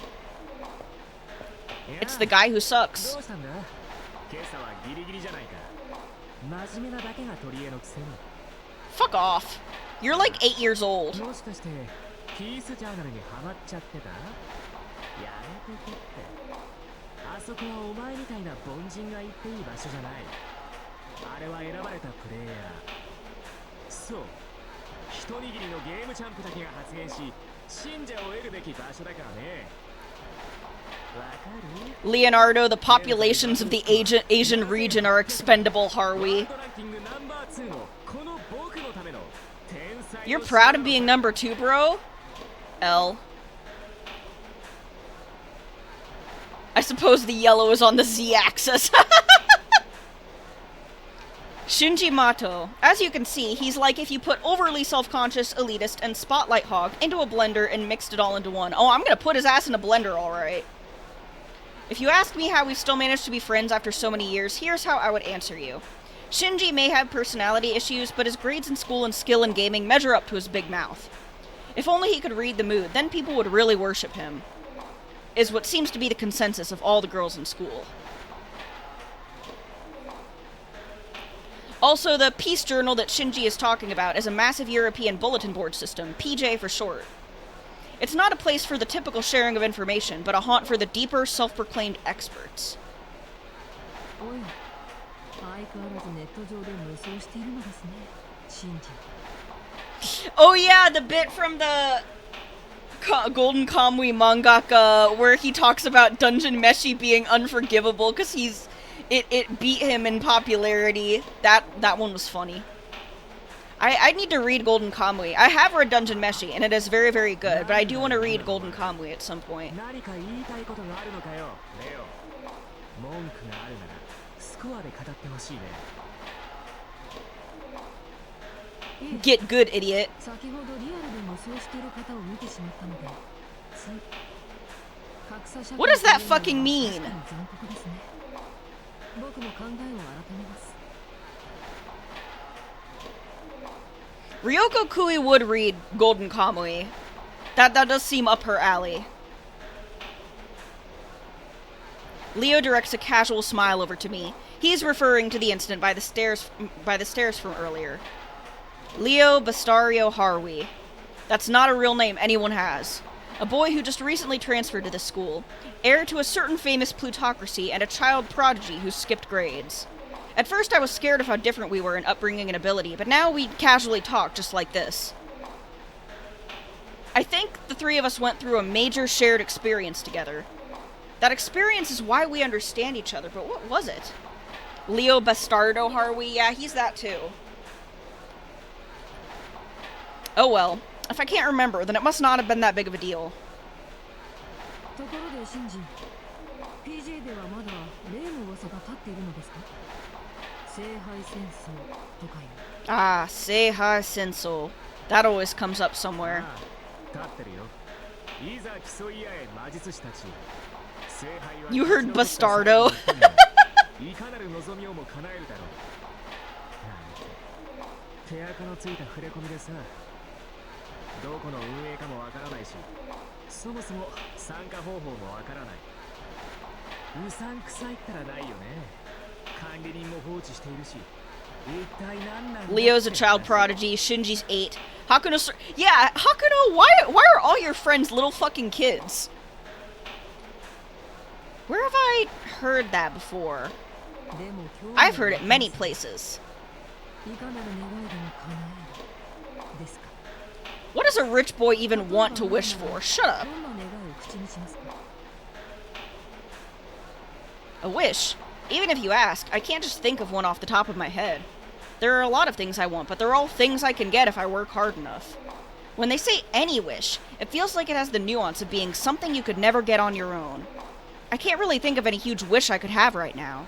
It's the guy who sucks. Fuck off. You're like 8 years old. Leonardo, the populations of the Asian region are expendable, Harwi. You're proud of being number 2, bro? L. I suppose the yellow is on the Z-axis. Shinji Mato. As you can see, he's like if you put overly self-conscious, elitist, and spotlight hog into a blender and mixed it all into one. Oh, I'm gonna put his ass in a blender, alright. If you ask me how we've still managed to be friends after so many years, here's how I would answer you. Shinji may have personality issues, but his grades in school and skill in gaming measure up to his big mouth. If only he could read the mood, then people would really worship him. Is what seems to be the consensus of all the girls in school. Also, the peace journal that Shinji is talking about is a massive European bulletin board system, PJ for short. It's not a place for the typical sharing of information, but a haunt for the deeper, self-proclaimed experts. Oh yeah, the bit from the Golden Kamui mangaka where he talks about Dungeon Meshi being unforgivable because it beat him in popularity. That one was funny. I need to read Golden Kamui. I have read Dungeon Meshi, and it is very, very good, but I do want to read Golden Kamui at some point. Get good, idiot. What does that fucking mean? Ryoko Kui would read Golden Kamui. That does seem up her alley. Leo directs a casual smile over to me. He's referring to the incident by the stairs from earlier. Leo Bastario Harwi. That's not a real name anyone has. A boy who just recently transferred to this school. Heir to a certain famous plutocracy and a child prodigy who skipped grades. At first I was scared of how different we were in upbringing and ability, but now we casually talk just like this. I think the three of us went through a major shared experience together. That experience is why we understand each other, but what was it? Leo Bastardo Harwi? Yeah, he's that too. Oh well. If I can't remember, then it must not have been that big of a deal. Ah, Seihai Senso. That always comes up somewhere. You heard Bastardo. Leo's a child prodigy. Shinji's 8. Hakuno, yeah, Hakuno, why are all your friends little fucking kids? Where have I heard that before? I've heard it many places. What does a rich boy even want to wish for? Shut up. A wish? Even if you ask, I can't just think of one off the top of my head. There are a lot of things I want, but they're all things I can get if I work hard enough. When they say any wish, it feels like it has the nuance of being something you could never get on your own. I can't really think of any huge wish I could have right now.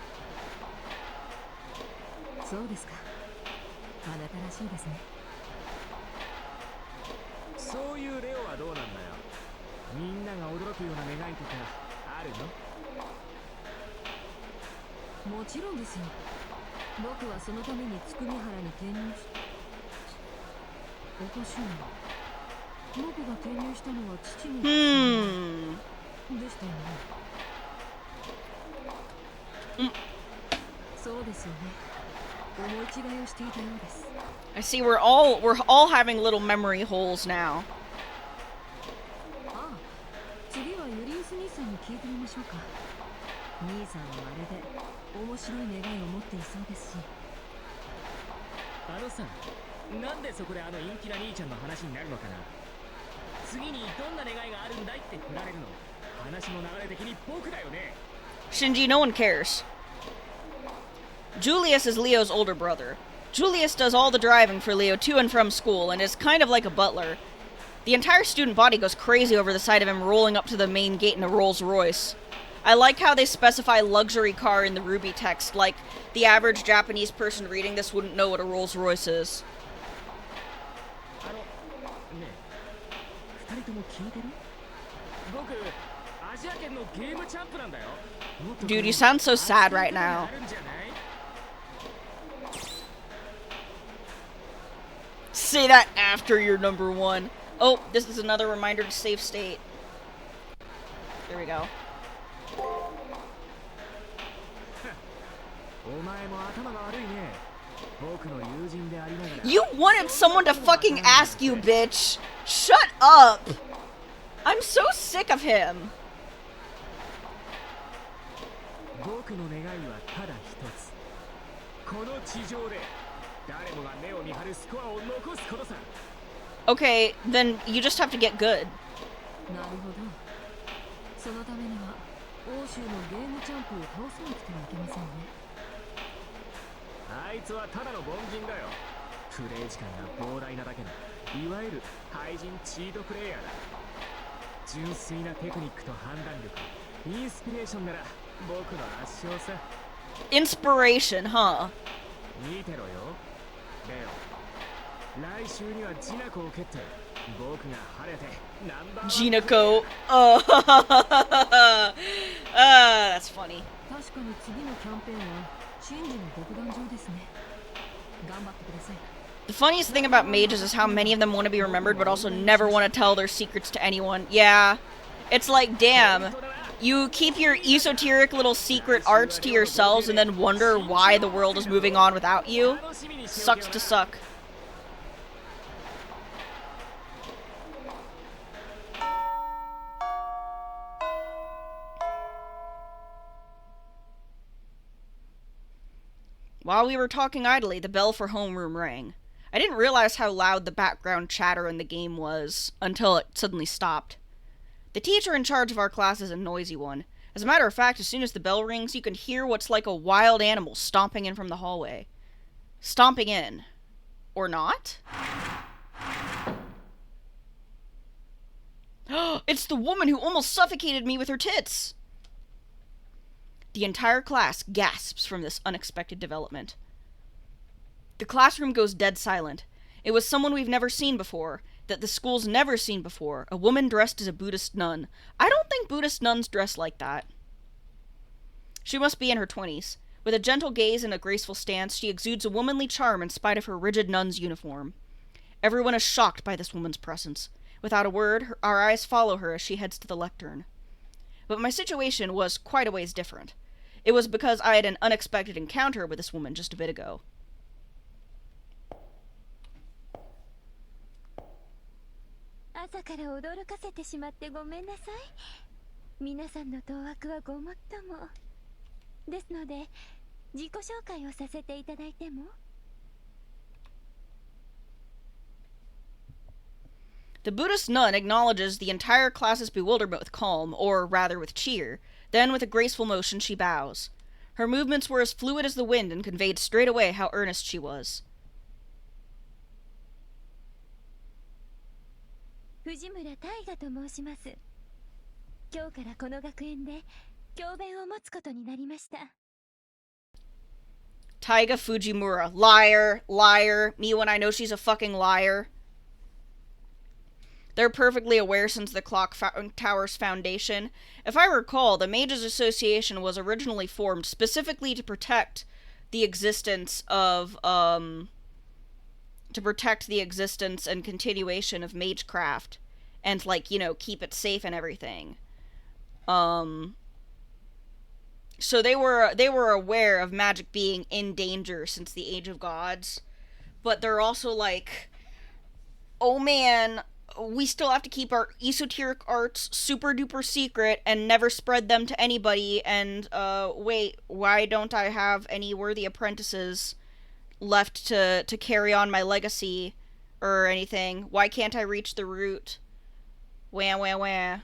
I see we're all having little memory holes now. Shinji, no one cares. Julius is Leo's older brother. Julius does all the driving for Leo to and from school and is kind of like a butler. The entire student body goes crazy over the sight of him rolling up to the main gate in a Rolls Royce. I like how they specify luxury car in the Ruby text, like the average Japanese person reading this wouldn't know what a Rolls Royce is. Dude, you sound so sad right now. Say that after you're number 1. Oh, this is another reminder to save state. There we go. You wanted someone to fucking ask you, bitch! Shut up! I'm so sick of him. Okay, then you just have to get good. なるほど。そのためには欧州のゲームチャンプを倒さなくてはいけませんね。あいつはただの凡人だよ。プレイ時間が膨大なだけのいわゆる廃人チートプレイヤーだ。純粋なテクニックと判断力、インスピレーションなら僕の圧勝さ。 Inspiration, huh? 見てろよレオ、来週にはジナコを蹴って僕が晴れてナンバーワン。 Jinako. That's funny. 確かに次のキャンペーンはシンジの独壇場ですね。頑張ってください。 The funniest thing about mages is how many of them want to be remembered but also never want to tell their secrets to anyone. Yeah. It's like, damn. You keep your esoteric little secret arts to yourselves and then wonder why the world is moving on without you. Sucks to suck. While we were talking idly, the bell for homeroom rang. I didn't realize how loud the background chatter in the game was until it suddenly stopped. The teacher in charge of our class is a noisy one. As a matter of fact, as soon as the bell rings, you can hear what's like a wild animal stomping in from the hallway. Stomping in. Or not? It's the woman who almost suffocated me with her tits! The entire class gasps from this unexpected development. The classroom goes dead silent. It was someone we've never seen before, that the school's never seen before, a woman dressed as a Buddhist nun. I don't think Buddhist nuns dress like that. She must be in her 20s. With a gentle gaze and a graceful stance, she exudes a womanly charm in spite of her rigid nun's uniform. Everyone is shocked by this woman's presence. Without a word, our eyes follow her as she heads to the lectern. But my situation was quite a ways different. It was because I had an unexpected encounter with this woman just a bit ago. 朝から驚かせてしまってごめんなさい。皆さんの当惑はごもっとも。ですので、自己紹介をさせていただいても。The Buddhist nun acknowledges the entire class's bewilderment with calm, or rather with cheer. Then, with a graceful motion, she bows. Her movements were as fluid as the wind and conveyed straight away how earnest she was. 藤村大河と申します。今日からこの学園で教鞭を持つことになりました。Taiga Fujimura. Liar. Liar. Me when I know she's a fucking liar. They're perfectly aware since the Clock Tower's foundation. If I recall, the Mages Association was originally formed specifically to protect the existence of, to protect the existence and continuation of magecraft. And, like, you know, keep it safe and everything. So they were aware of magic being in danger since the Age of Gods. But they're also like, oh man, we still have to keep our esoteric arts super duper secret and never spread them to anybody, and wait, why don't I have any worthy apprentices left to carry on my legacy or anything? Why can't I reach the root? Wah wah wah.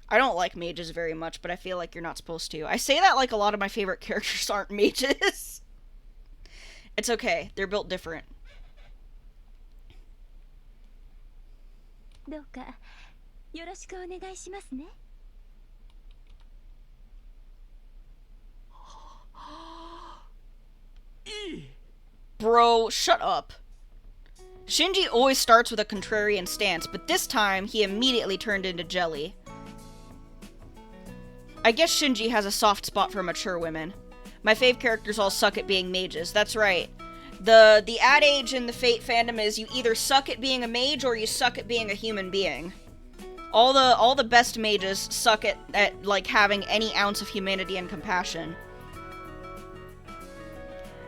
I don't like mages very much, but I feel like you're not supposed to. I say that like a lot of my favorite characters aren't mages. It's okay, they're built different. どうかよろしくお願いしますね。Bro, shut up. Shinji always starts with a contrarian stance, but this time he immediately turned into jelly. I guess Shinji has a soft spot for mature women. My fave characters all suck at being mages, that's right. The adage in the Fate fandom is you either suck at being a mage or you suck at being a human being. All the best mages suck at like having any ounce of humanity and compassion.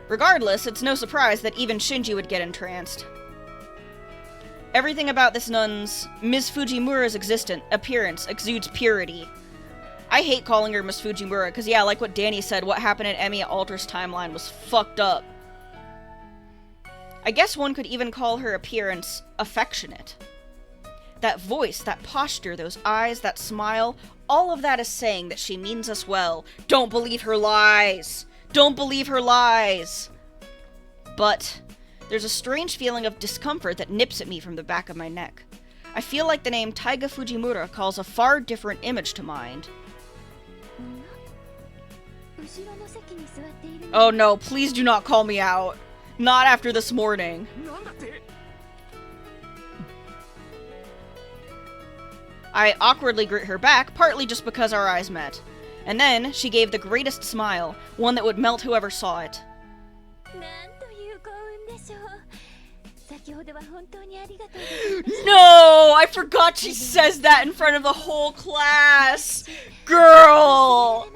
Regardless, it's no surprise that even Shinji would get entranced. Everything about this nun's, Ms. Fujimura's appearance exudes purity. I hate calling her Miss Fujimura, because yeah, like what Danny said, what happened in Emi Alter's timeline was fucked up. I guess one could even call her appearance affectionate. That voice, that posture, those eyes, that smile, all of that is saying that she means us well. Don't believe her lies! Don't believe her lies! But there's a strange feeling of discomfort that nips at me from the back of my neck. I feel like the name Taiga Fujimura calls a far different image to mind. Oh no, please do not call me out. Not after this morning. I awkwardly greet her back, partly just because our eyes met. And then, she gave the greatest smile, one that would melt whoever saw it. No! I forgot she says that in front of the whole class! Girl!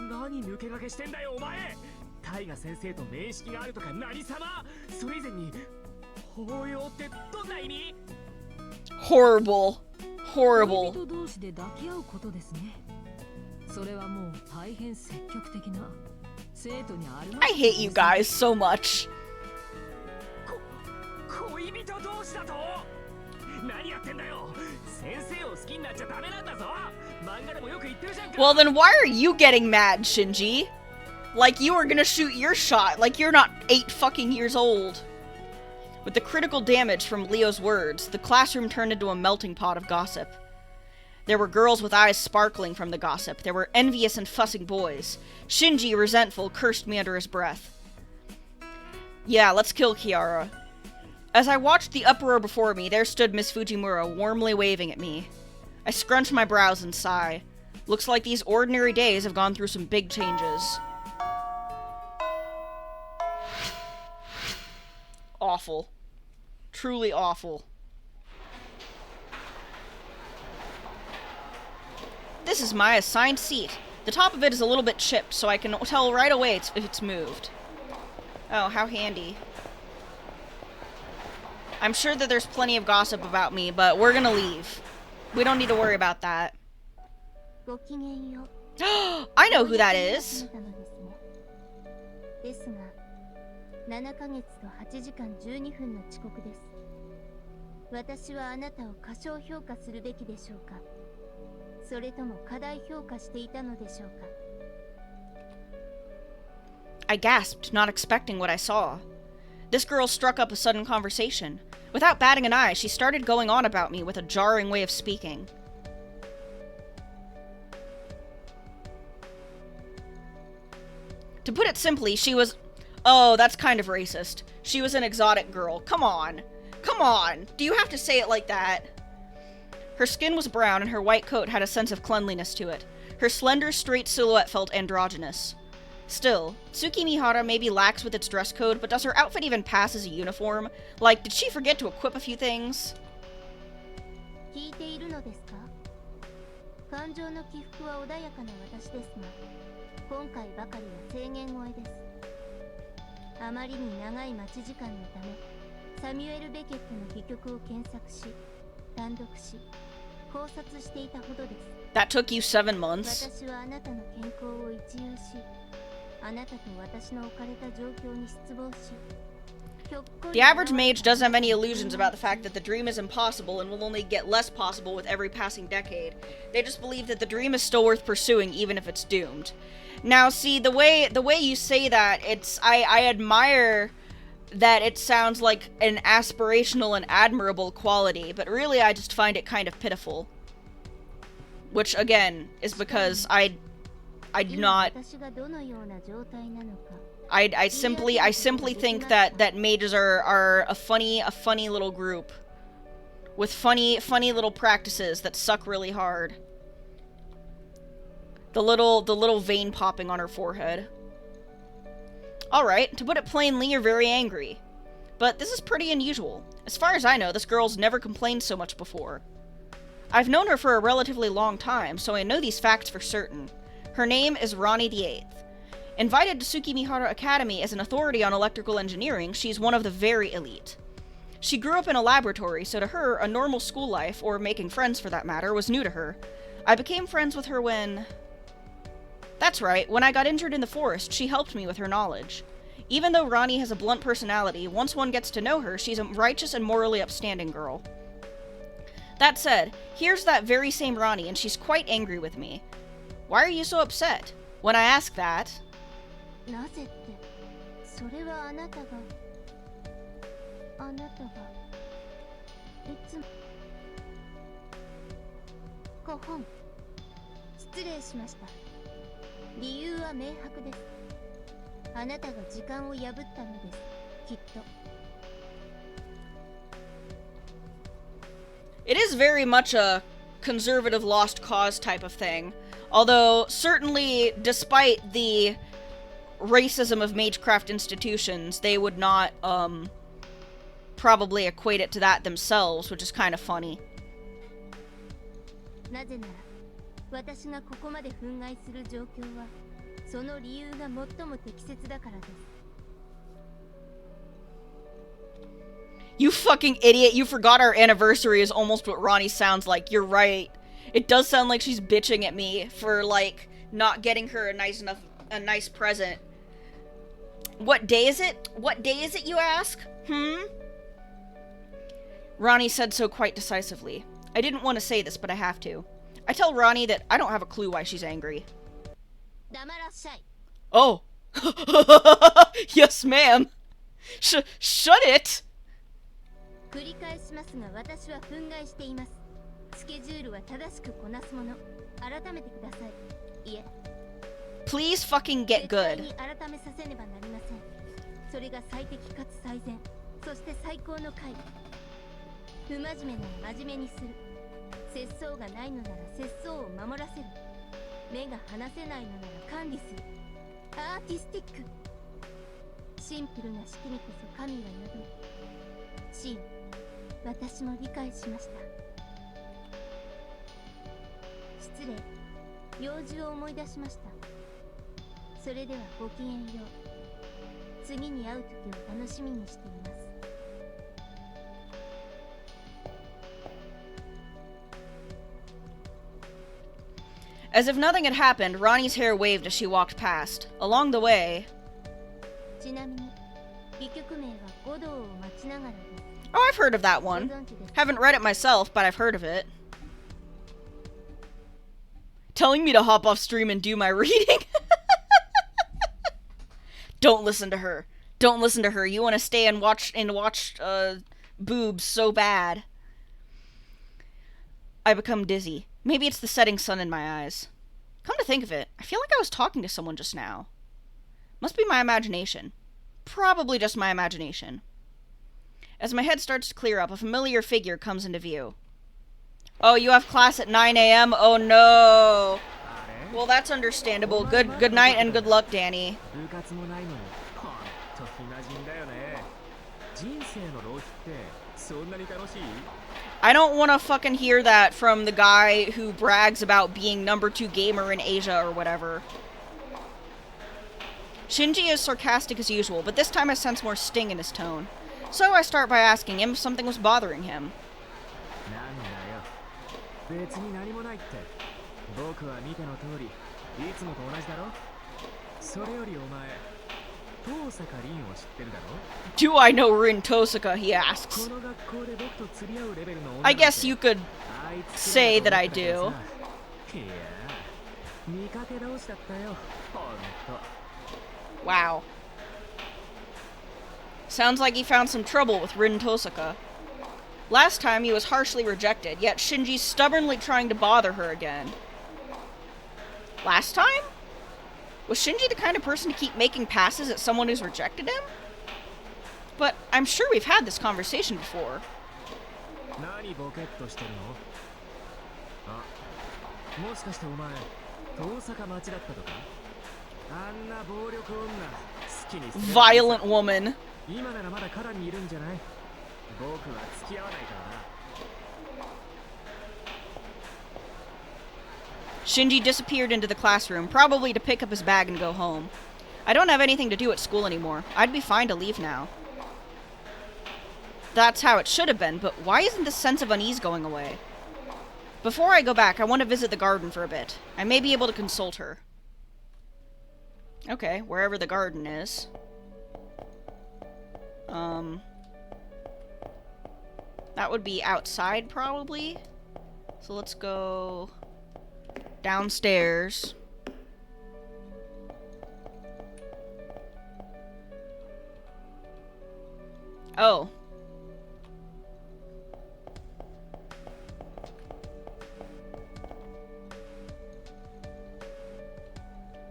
何抜け駆けしてんだよお前。タイガ先生と面識があるとか何様。それ以前に抱擁ってどんな意味？ Horrible. Horrible. I hate you guys so much. 恋人同士だと？何やってんだよ。先生を好きになっちゃダメなんだぞ。漫画でもよく言ってるじゃんか。 Well then why are you getting mad, Shinji? Like you were gonna shoot your shot, like you're not 8 fucking years old. With the critical damage from Leo's words, the classroom turned into a melting pot of gossip. There were girls with eyes sparkling from the gossip. There were envious and fussing boys. Shinji, resentful, cursed me under his breath. Yeah, let's kill Kiara. As I watched the uproar before me, there stood Miss Fujimura, warmly waving at me. I scrunch my brows and sigh. Looks like these ordinary days have gone through some big changes. Awful. Truly awful. This is my assigned seat. The top of it is a little bit chipped, so I can tell right away if it's moved. Oh, how handy. I'm sure that there's plenty of gossip about me, but we're gonna leave. We don't need to worry about that. I know who that is. 7ヶ月と8時間12分の遅刻です。私はあなたを過小評価するべきでしょうか。それとも過大評価していたのでしょうか。I gasped, not expecting what I saw. This girl struck up a sudden conversation. Without batting an eye, she started going on about me with a jarring way of speaking. To put it simply, she was... Oh, that's kind of racist. She was an exotic girl. Come on. Come on. Do you have to say it like that? Her skin was brown and her white coat had a sense of cleanliness to it. Her slender, straight silhouette felt androgynous. Still, Tsuki Mihara may be lax with its dress code, but does her outfit even pass as a uniform? Like, did she forget to equip a few things? 聞いているのですか？感情の起伏は穏やかな私ですが、今回ばかりは制限超えです。あまりに長い待ち時間のため、サミュエル・ベケットの戯曲を検索し、単読し、考察していたほどです。That took you 7 months. 私はあなたの健康を一憂し、あなたと私の置かれた状況に失望し、The average mage doesn't have any illusions about the fact that the dream is impossible and will only get less possible with every passing decade. They just believe that the dream is still worth pursuing even if it's doomed. Now, see, the way you say that, I admire that it sounds like an aspirational and admirable quality, but really I just find it kind of pitiful. Which, again, is because I do not... I simply think that mages are a funny little group with funny little practices that suck really hard. The little vein popping on her forehead. Alright, to put it plainly, you're very angry. But this is pretty unusual. As far as I know, this girl's never complained so much before. I've known her for a relatively long time, so I know these facts for certain. Her name is Ronnie VIII. Invited to Tsukimihara Academy as an authority on electrical engineering, she's one of the very elite. She grew up in a laboratory, so to her, a normal school life, or making friends for that matter, was new to her. I became friends with her when... That's right, when I got injured in the forest, she helped me with her knowledge. Even though Ronnie has a blunt personality, once one gets to know her, she's a righteous and morally upstanding girl. That said, here's that very same Ronnie, and she's quite angry with me. Why are you so upset? When I ask that... なぜって、それはあなたがいつも5本失礼しました。理由は明白です。あなたが時間を破ったのです。きっと。It is very much a conservative lost cause type of thing. Although, certainly, despite the racism of Magecraft institutions, they would not, probably equate it to that themselves, which is kind of funny. なぜなら、私がここまで憤慨する状況は、その理由が最も適切だからです。You fucking idiot, you forgot our anniversary is almost what Ronnie sounds like. You're right. It does sound like she's bitching at me for, like, not getting her a nice present. What day is it? What day is it, you ask? Ronnie said so quite decisively. I didn't want to say this, but I have to. I tell Ronnie that I don't have a clue why she's angry. 黙らっしゃい。 Oh. Yes, ma'am. Shut it! 繰り返しますが、私は憤慨しています。スケジュールは正しくこなすもの。改めてください。いえ。 Please fucking get good. 絶対に改めさせねばなりません。それが最適かつ最善、そして最高の回。不真面目なら真面目にする。節操がないのなら節操を守らせる。目が離せないのなら管理する。アーティスティック。シンプルな式にこそ神は宿る。シーン、私も理解しました。失礼、用事を思い出しました。それではごきげんよう。次に会う時を楽しみにしています。As if nothing had happened, Ronnie's hair waved as she walked past. Along the way... ちなみに、戯曲名は五道を待ちながらです。 Oh, I've heard of that one. Haven't read it myself, but I've heard of it. Telling me to hop off stream and do my reading? Don't listen to her. Don't listen to her. You want to stay and watch boobs so bad. I become dizzy. Maybe it's the setting sun in my eyes. Come to think of it, I feel like I was talking to someone just now. Must be my imagination. Probably just my imagination. As my head starts to clear up, a familiar figure comes into view. Oh, you have class at 9 a.m.? Oh no. Well, that's understandable. Good night and good luck, Danny. I don't want to fucking hear that from the guy who brags about being #2 gamer in Asia or whatever. Shinji is sarcastic as usual, but this time I sense more sting in his tone. So I start by asking him if something was bothering him. Do I know Rin Tosaka, he asks. I guess you could say that I do. Wow. Sounds like he found some trouble with Rin Tosaka. Last time he was harshly rejected, yet Shinji's stubbornly trying to bother her again. Last time? Was Shinji the kind of person to keep making passes at someone who's rejected him? But I'm sure we've had this conversation before. Violent woman. Shinji disappeared into the classroom, probably to pick up his bag and go home. I don't have anything to do at school anymore. I'd be fine to leave now. That's how it should have been, but why isn't this sense of unease going away? Before I go back, I want to visit the garden for a bit. I may be able to consult her. Okay, wherever the garden is. That would be outside, probably. So let's go downstairs. Oh.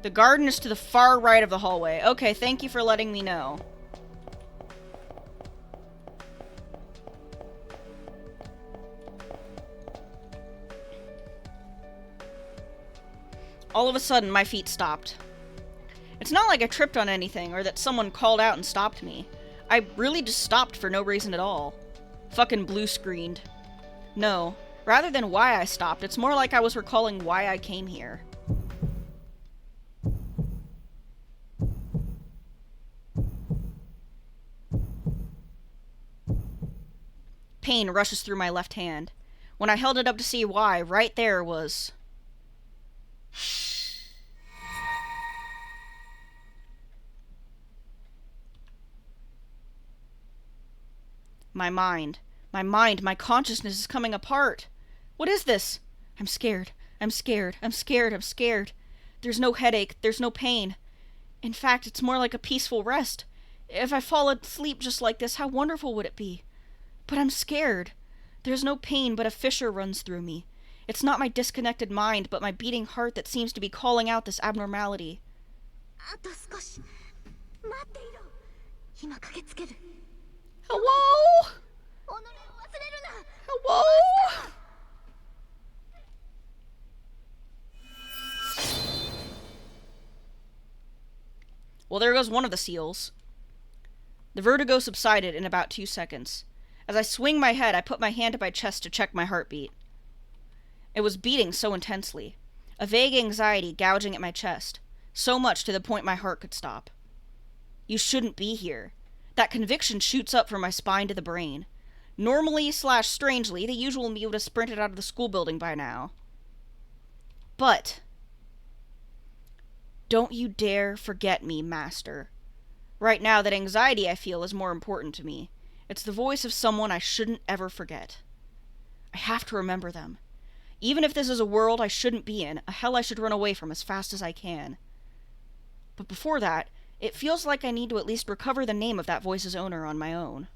The garden is to the far right of the hallway. Okay, thank you for letting me know. All of a sudden, my feet stopped. It's not like I tripped on anything or that someone called out and stopped me. I really just stopped for no reason at all. Fucking blue screened. No, rather than why I stopped, it's more like I was recalling why I came here. Pain rushes through my left hand. When I held it up to see why, right there was... My mind, my consciousness is coming apart. What is this? I'm scared. I'm scared. I'm scared. I'm scared. There's no headache. There's no pain. In fact, it's more like a peaceful rest. If I fall asleep just like this, how wonderful would it be? But I'm scared. There's no pain, but a fissure runs through me. It's not my disconnected mind, but my beating heart that seems to be calling out this abnormality. Hello? Hello? Well, there goes one of the seals. The vertigo subsided in about 2 seconds. As I swing my head, I put my hand to my chest to check my heartbeat. It was beating so intensely, a vague anxiety gouging at my chest, so much to the point my heart could stop. You shouldn't be here. That conviction shoots up from my spine to the brain. Normally/strangely, the usual me would have sprinted out of the school building by now. But don't you dare forget me, Master. Right now, that anxiety I feel is more important to me. It's the voice of someone I shouldn't ever forget. I have to remember them. Even if this is a world I shouldn't be in, a hell I should run away from as fast as I can. But before that, it feels like I need to at least recover the name of that voice's owner on my own.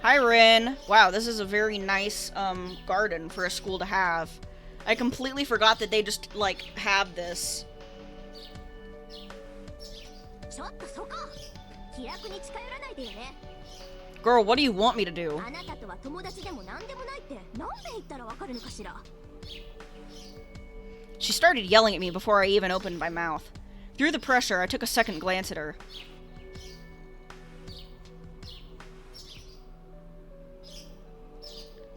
Hi, Rin. Wow, this is a very nice, garden for a school to have. I completely forgot that they just, like, have this. Girl, what do you want me to do? She started yelling at me before I even opened my mouth. Through the pressure, I took a second glance at her.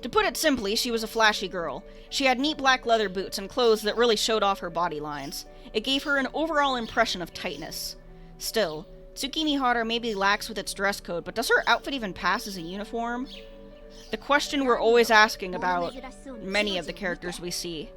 To put it simply, she was a flashy girl. She had neat black leather boots and clothes that really showed off her body lines. It gave her an overall impression of tightness. Still, Tsukimihara maybe lacks with its dress code, but does her outfit even pass as a uniform? The question we're always asking about many of the characters we see.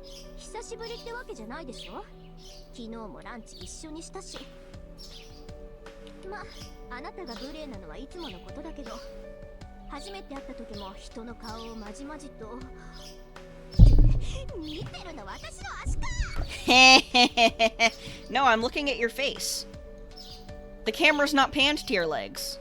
No, I'm looking at your face. The camera's not panned to your legs.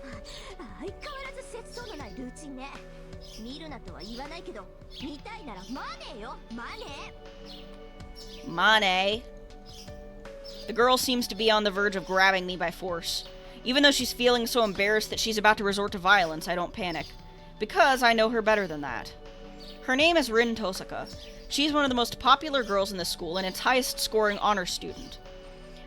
Mane. The girl seems to be on the verge of grabbing me by force. Even though she's feeling so embarrassed that she's about to resort to violence, I don't panic. Because I know her better than that. Her name is Rin Tosaka. She's one of the most popular girls in the school and its highest-scoring honor student.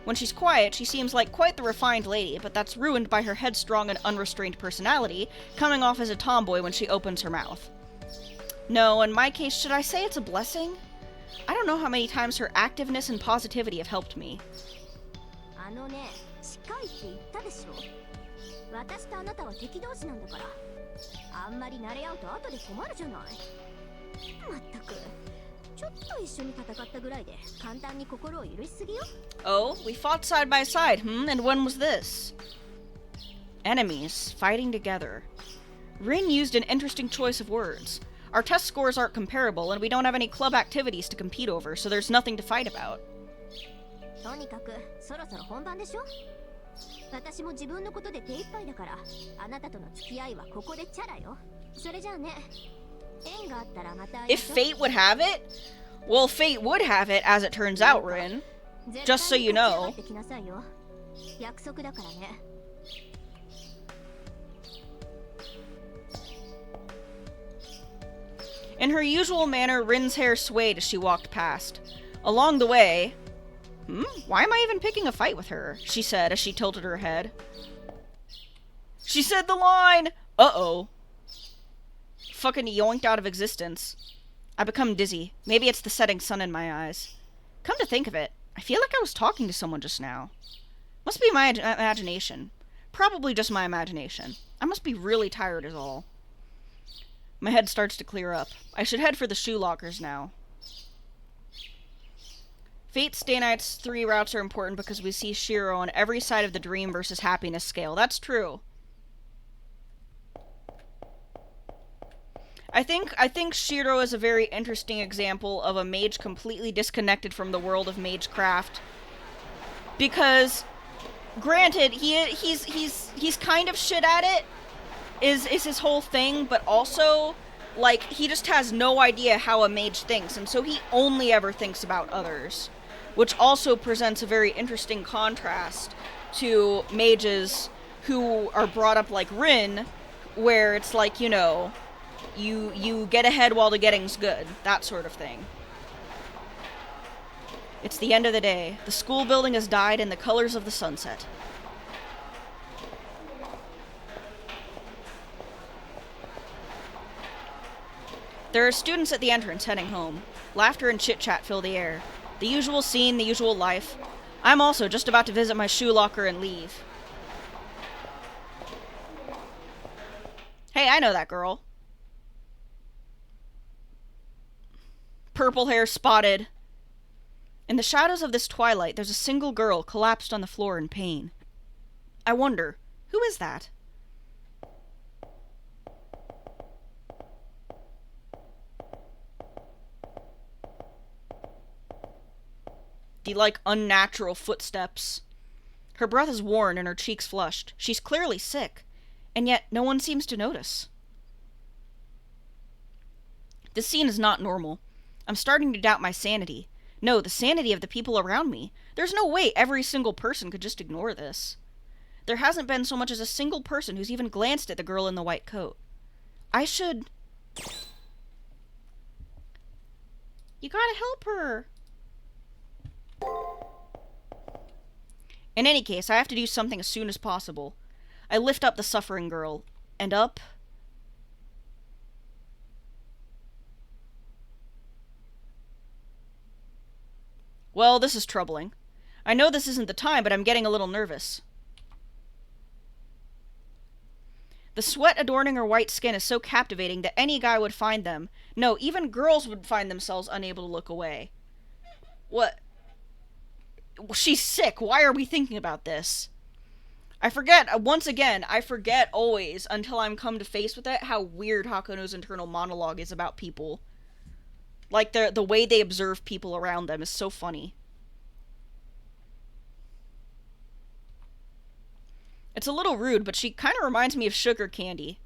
When she's quiet, she seems like quite the refined lady, but that's ruined by her headstrong and unrestrained personality, coming off as a tomboy when she opens her mouth. No, in my case, should I say it's a blessing? I don't know how many times her activeness and positivity have helped me. 私とあなたは敵同士なんだから。あんまり慣れ合うと後で困るじゃない。まったく、ちょっと一緒に戦ったぐらいで簡単に心を許しすぎよ。Oh, we fought side by side, And when was this? Enemies, fighting together. Rin used an interesting choice of words. Our test scores aren't comparable, and we don't have any club activities to compete over, so there's nothing to fight about. とにかく、そろそろ本番でしょ。私も自分のことで手一杯だから、あなたとの付き合いはここでチャラよ。それじゃあね。縁があったらまた会いましょう。 If fate would have it? Well, fate would have it, as it turns out, Rin. Just so you know. 約束だからね。In her usual manner, Rin's hair swayed as she walked past. Along the way... Why am I even picking a fight with her? She said as she tilted her head. She said the line! Uh-oh. Fucking yoinked out of existence. I become dizzy. Maybe it's the setting sun in my eyes. Come to think of it, I feel like I was talking to someone just now. Must be my imagination. Probably just my imagination. I must be really tired is all. My head starts to clear up. I should head for the shoe lockers now. Fate's Stay Night's 3 routes are important because we see Shiro on every side of the dream versus happiness scale. That's true. I think Shiro is a very interesting example of a mage completely disconnected from the world of magecraft. Because, granted, he's kind of shit at it, is his whole thing, but also, like, he just has no idea how a mage thinks, and so he only ever thinks about others. Which also presents a very interesting contrast to mages who are brought up like Rin, where it's like, you know, you get ahead while the getting's good, that sort of thing. It's the end of the day. The school building has died in the colors of the sunset. There are students at the entrance heading home. Laughter and chit-chat fill the air. The usual scene, the usual life. I'm also just about to visit my shoe locker and leave. Hey, I know that girl. Purple hair spotted. In the shadows of this twilight, there's a single girl collapsed on the floor in pain. I wonder, who is that? The, like, unnatural footsteps. Her breath is worn and her cheeks flushed. She's clearly sick, and yet no one seems to notice. This scene is not normal. I'm starting to doubt my sanity. No, the sanity of the people around me. There's no way every single person could just ignore this. There hasn't been so much as a single person who's even glanced at the girl in the white coat. I should... You gotta help her. In any case, I have to do something as soon as possible. I lift up the suffering girl, and up... Well, this is troubling. I know this isn't the time, but I'm getting a little nervous. The sweat adorning her white skin is so captivating that any guy would find them. No, even girls would find themselves unable to look away. What? She's sick. Why are we thinking about this? I forget, once again, I forget always, until I'm come to face with it, how weird Hakuno's internal monologue is about people. Like, the way they observe people around them is so funny. It's a little rude, but she kind of reminds me of sugar candy.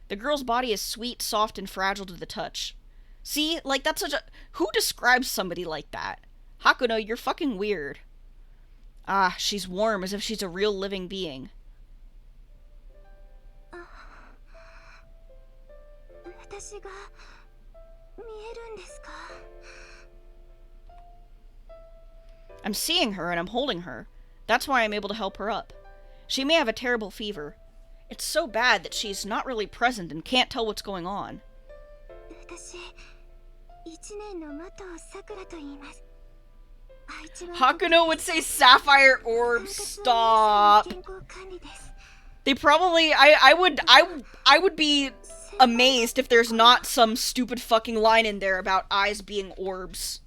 The girl's body is sweet, soft, and fragile to the touch. See? Like, that's such a... Who describes somebody like that? Hakuno, you're fucking weird. Ah, she's warm, as if she's a real living being. I'm seeing her and I'm holding her. That's why I'm able to help her up. She may have a terrible fever. It's so bad that she's not really present and can't tell what's going on. Hakuno would say sapphire orb. Stop. They probably I would be amazed if there's not some stupid fucking line in there about eyes being orbs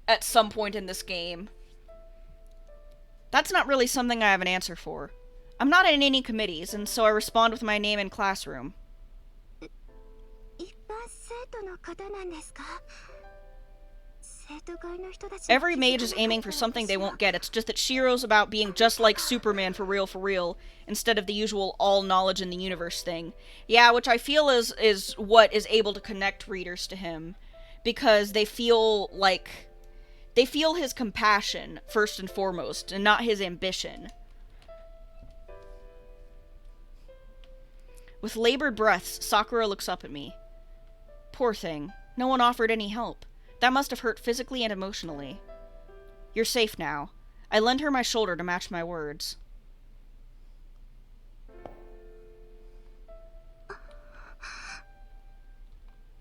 at some point in this game. That's not really something I have an answer for. I'm not in any committees, and so I respond with my name in classroom. Every mage is aiming for something they won't get. It's just that Shiro's about being just like Superman for real, instead of the usual all knowledge in the universe thing. Yeah, which I feel is what is able to connect readers to him, because they feel his compassion first and foremost, and not his ambition. With labored breaths, Sakura looks up at me. Poor thing. No one offered any help. That must have hurt physically and emotionally. You're safe now. I lend her my shoulder to match my words.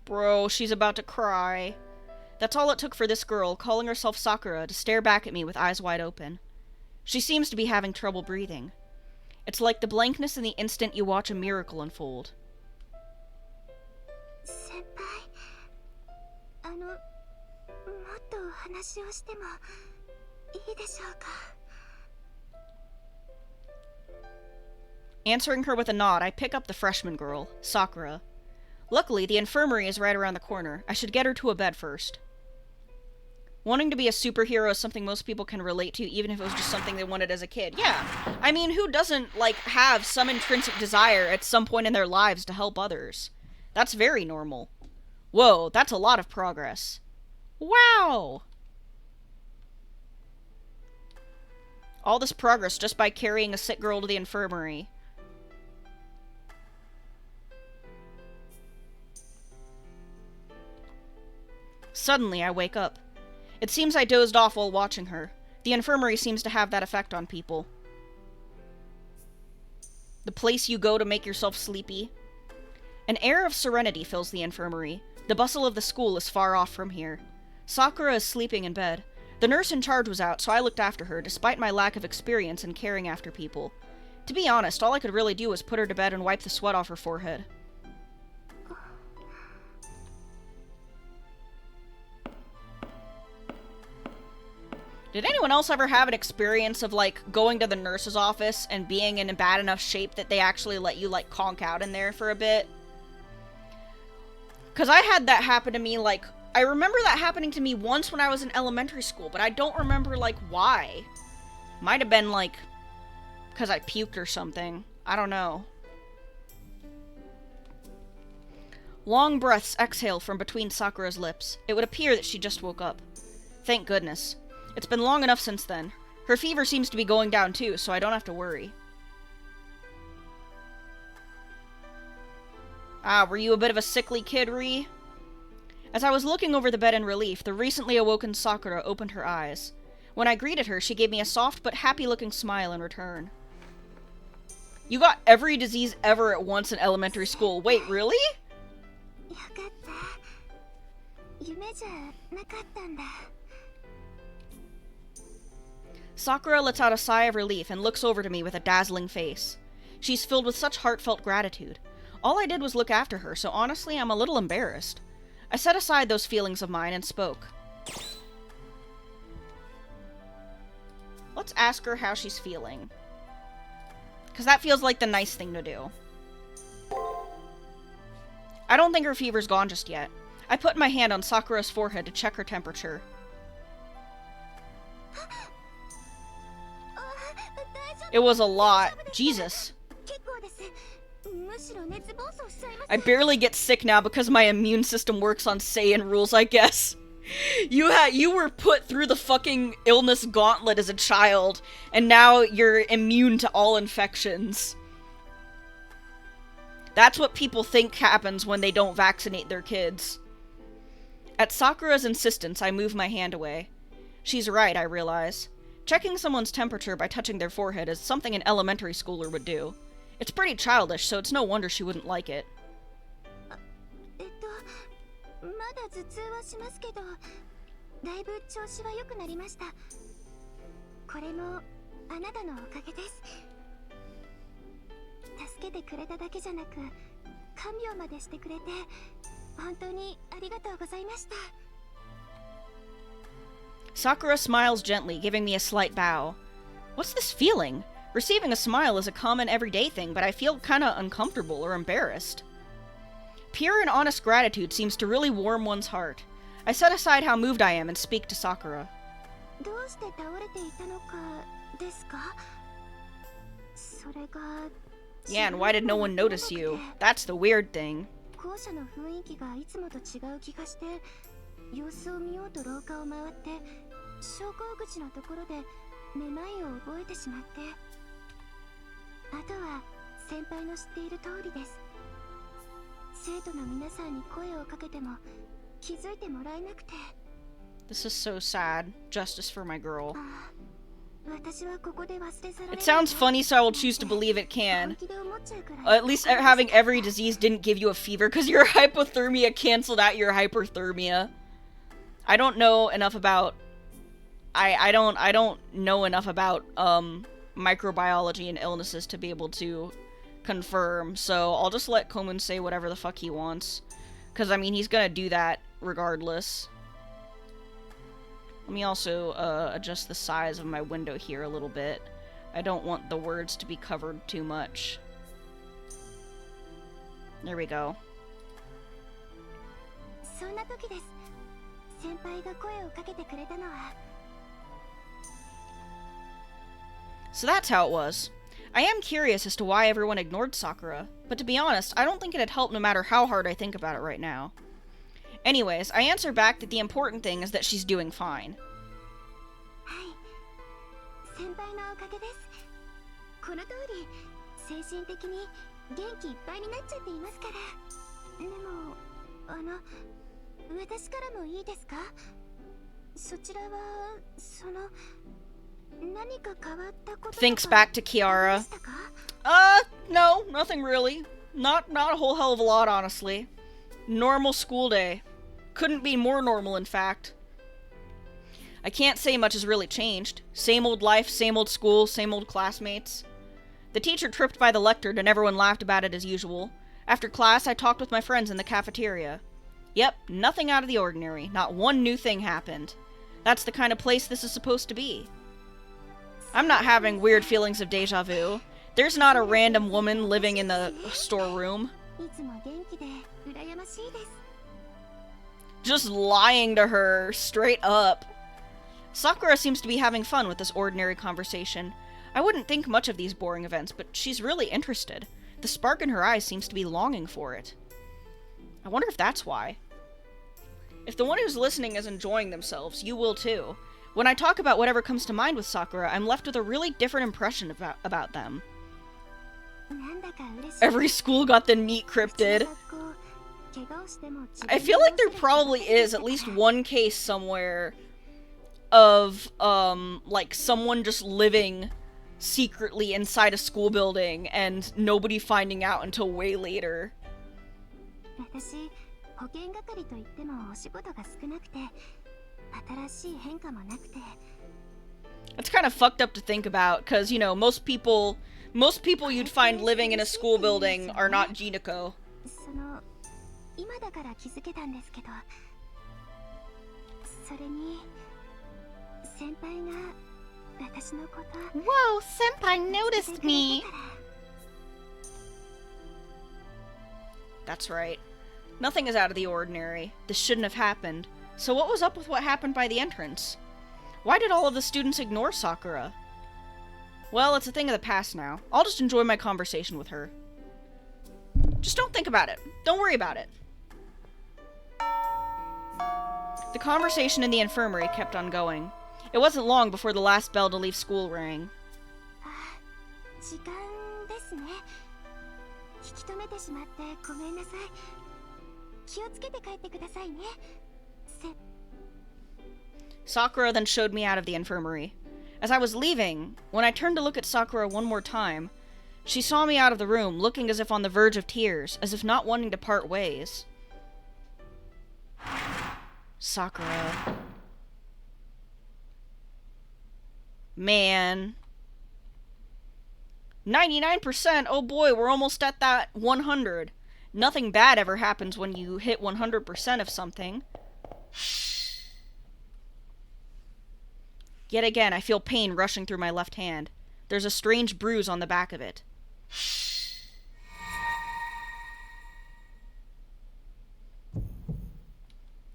Bro, she's about to cry. That's all it took for this girl, calling herself Sakura, to stare back at me with eyes wide open. She seems to be having trouble breathing. It's like the blankness in the instant you watch a miracle unfold. Answering her with a nod, I pick up the freshman girl, Sakura. Luckily, the infirmary is right around the corner. I should get her to a bed first. Wanting to be a superhero is something most people can relate to, even if it was just something they wanted as a kid. Yeah, I mean, who doesn't, have some intrinsic desire at some point in their lives to help others? That's very normal. Whoa, that's a lot of progress. Wow! All this progress just by carrying a sick girl to the infirmary. Suddenly, I wake up. It seems I dozed off while watching her. The infirmary seems to have that effect on people. The place you go to make yourself sleepy. An air of serenity fills the infirmary. The bustle of the school is far off from here. Sakura is sleeping in bed. The nurse in charge was out, so I looked after her, despite my lack of experience in caring after people. To be honest, all I could really do was put her to bed and wipe the sweat off her forehead. Did anyone else ever have an experience of, going to the nurse's office and being in a bad enough shape that they actually let you, conk out in there for a bit? Because I had that happen to me, I remember that happening to me once when I was in elementary school, but I don't remember, why. Might have been, because I puked or something. I don't know. Long breaths exhale from between Sakura's lips. It would appear that she just woke up. Thank goodness. It's been long enough since then. Her fever seems to be going down too, so I don't have to worry. Ah, were you a bit of a sickly kid, Ri? As I was looking over the bed in relief, the recently awoken Sakura opened her eyes. When I greeted her, she gave me a soft but happy-looking smile in return. You got every disease ever at once in elementary school. Wait, really? Sakura lets out a sigh of relief and looks over to me with a dazzling face. She's filled with such heartfelt gratitude. All I did was look after her, so honestly, I'm a little embarrassed. I set aside those feelings of mine and spoke. Let's ask her how she's feeling. Because that feels like the nice thing to do. I don't think her fever's gone just yet. I put my hand on Sakura's forehead to check her temperature. It was a lot. Jesus. I barely get sick now because my immune system works on Saiyan rules, I guess. You were put through the fucking illness gauntlet as a child, and now you're immune to all infections. That's what people think happens when they don't vaccinate their kids. At Sakura's insistence, I move my hand away. She's right, I realize. Checking someone's temperature by touching their forehead is something an elementary schooler would do. It's pretty childish, so it's no wonder she wouldn't like it. くれただけじゃなく看病までしてくれて本当にありがとうございました。 Sakura smiles gently, giving me a slight bow. What's this feeling? Receiving a smile is a common everyday thing, but I feel kinda uncomfortable or embarrassed. Pure and honest gratitude seems to really warm one's heart. I set aside how moved I am and speak to Sakura. どうして倒れていたのかですか？それが Yeah, and why did no one notice you? That's the weird thing. 校舎の雰囲気がいつもと違う気がして様子を見ようと廊下を回って昇降口のところでめまいを覚えてしまって、あとは先輩の知っている通りです。生徒の皆さんに声をかけても気づいてもらえなくて。 This is so sad. Justice for my girl. 私はここで忘れ去られ It sounds funny, so I will choose to believe it can. At least having every disease didn't give you a fever, because your hypothermia canceled out your hyperthermia. I don't know enough about... I don't know enough about, microbiology and illnesses to be able to confirm, so I'll just let Comun say whatever the fuck he wants. Because, I mean, he's gonna do that regardless. Let me also, adjust the size of my window here a little bit. I don't want the words to be covered too much. There we go. そんな時です。先輩が声をかけてくれたのは。 So that's how it was. I am curious as to why everyone ignored Sakura, but to be honest, I don't think it'd help no matter how hard I think about it right now. Anyways, I answer back that the important thing is that she's doing fine. はい、先輩のおかげです。この通り、精神的に元気いっぱいになっちゃっていますから。でも、私からもいいですか？そちらは、何か変わったこととか Thinks back to Kiara. ありましたか？ No, nothing really. Not a whole hell of a lot, honestly. Normal school day. Couldn't be more normal, in fact. I can't say much has really changed. Same old life, same old school, same old classmates. The teacher tripped by the lectern and everyone laughed about it as usual. After class, I talked with my friends in the cafeteria. Yep, nothing out of the ordinary. Not one new thing happened. That's the kind of place this is supposed to be. I'm not having weird feelings of deja vu. There's not a random woman living in the storeroom. いつも元気で羨ましいです。 Just lying to her, straight up. Sakura seems to be having fun with this ordinary conversation. I wouldn't think much of these boring events, but she's really interested. The spark in her eyes seems to be longing for it. I wonder if that's why. If the one who's listening is enjoying themselves, you will too. When I talk about whatever comes to mind with Sakura, I'm left with a really different impression about them. なんだか嬉しい。 Every school got the meat cryptid. I feel like there probably is at least one case somewhere of, like, someone just living secretly inside a school building and nobody finding out until way later. 私、保健係といってもお仕事が少なくて、新しい変化もなくて。 It's kind of fucked up to think about, because, you know, most people you'd find living in a school building are not Jinako. 今だから気づけたんですけど、それに先輩が私のこと。 Whoa, senpai noticed me. That's right. Nothing is out of the ordinary. This shouldn't have happened. So what was up with what happened by the entrance? Why did all of the students ignore Sakura? Well, it's a thing of the past now. I'll just enjoy my conversation with her. Just don't think about it. Don't worry about it. The conversation in the infirmary kept on going. It wasn't long before the last bell to leave school rang. 時間ですね。引き止めてしまってごめんなさい。気をつけて帰ってくださいね。Sakura then showed me out of the infirmary. As I was leaving, when I turned to look at Sakura one more time, she saw me out of the room, looking as if on the verge of tears, as if not wanting to part ways. Sakura. Man. 99%? Oh boy, we're almost at that 100. Nothing bad ever happens when you hit 100% of something. Yet again, I feel pain rushing through my left hand. There's a strange bruise on the back of it.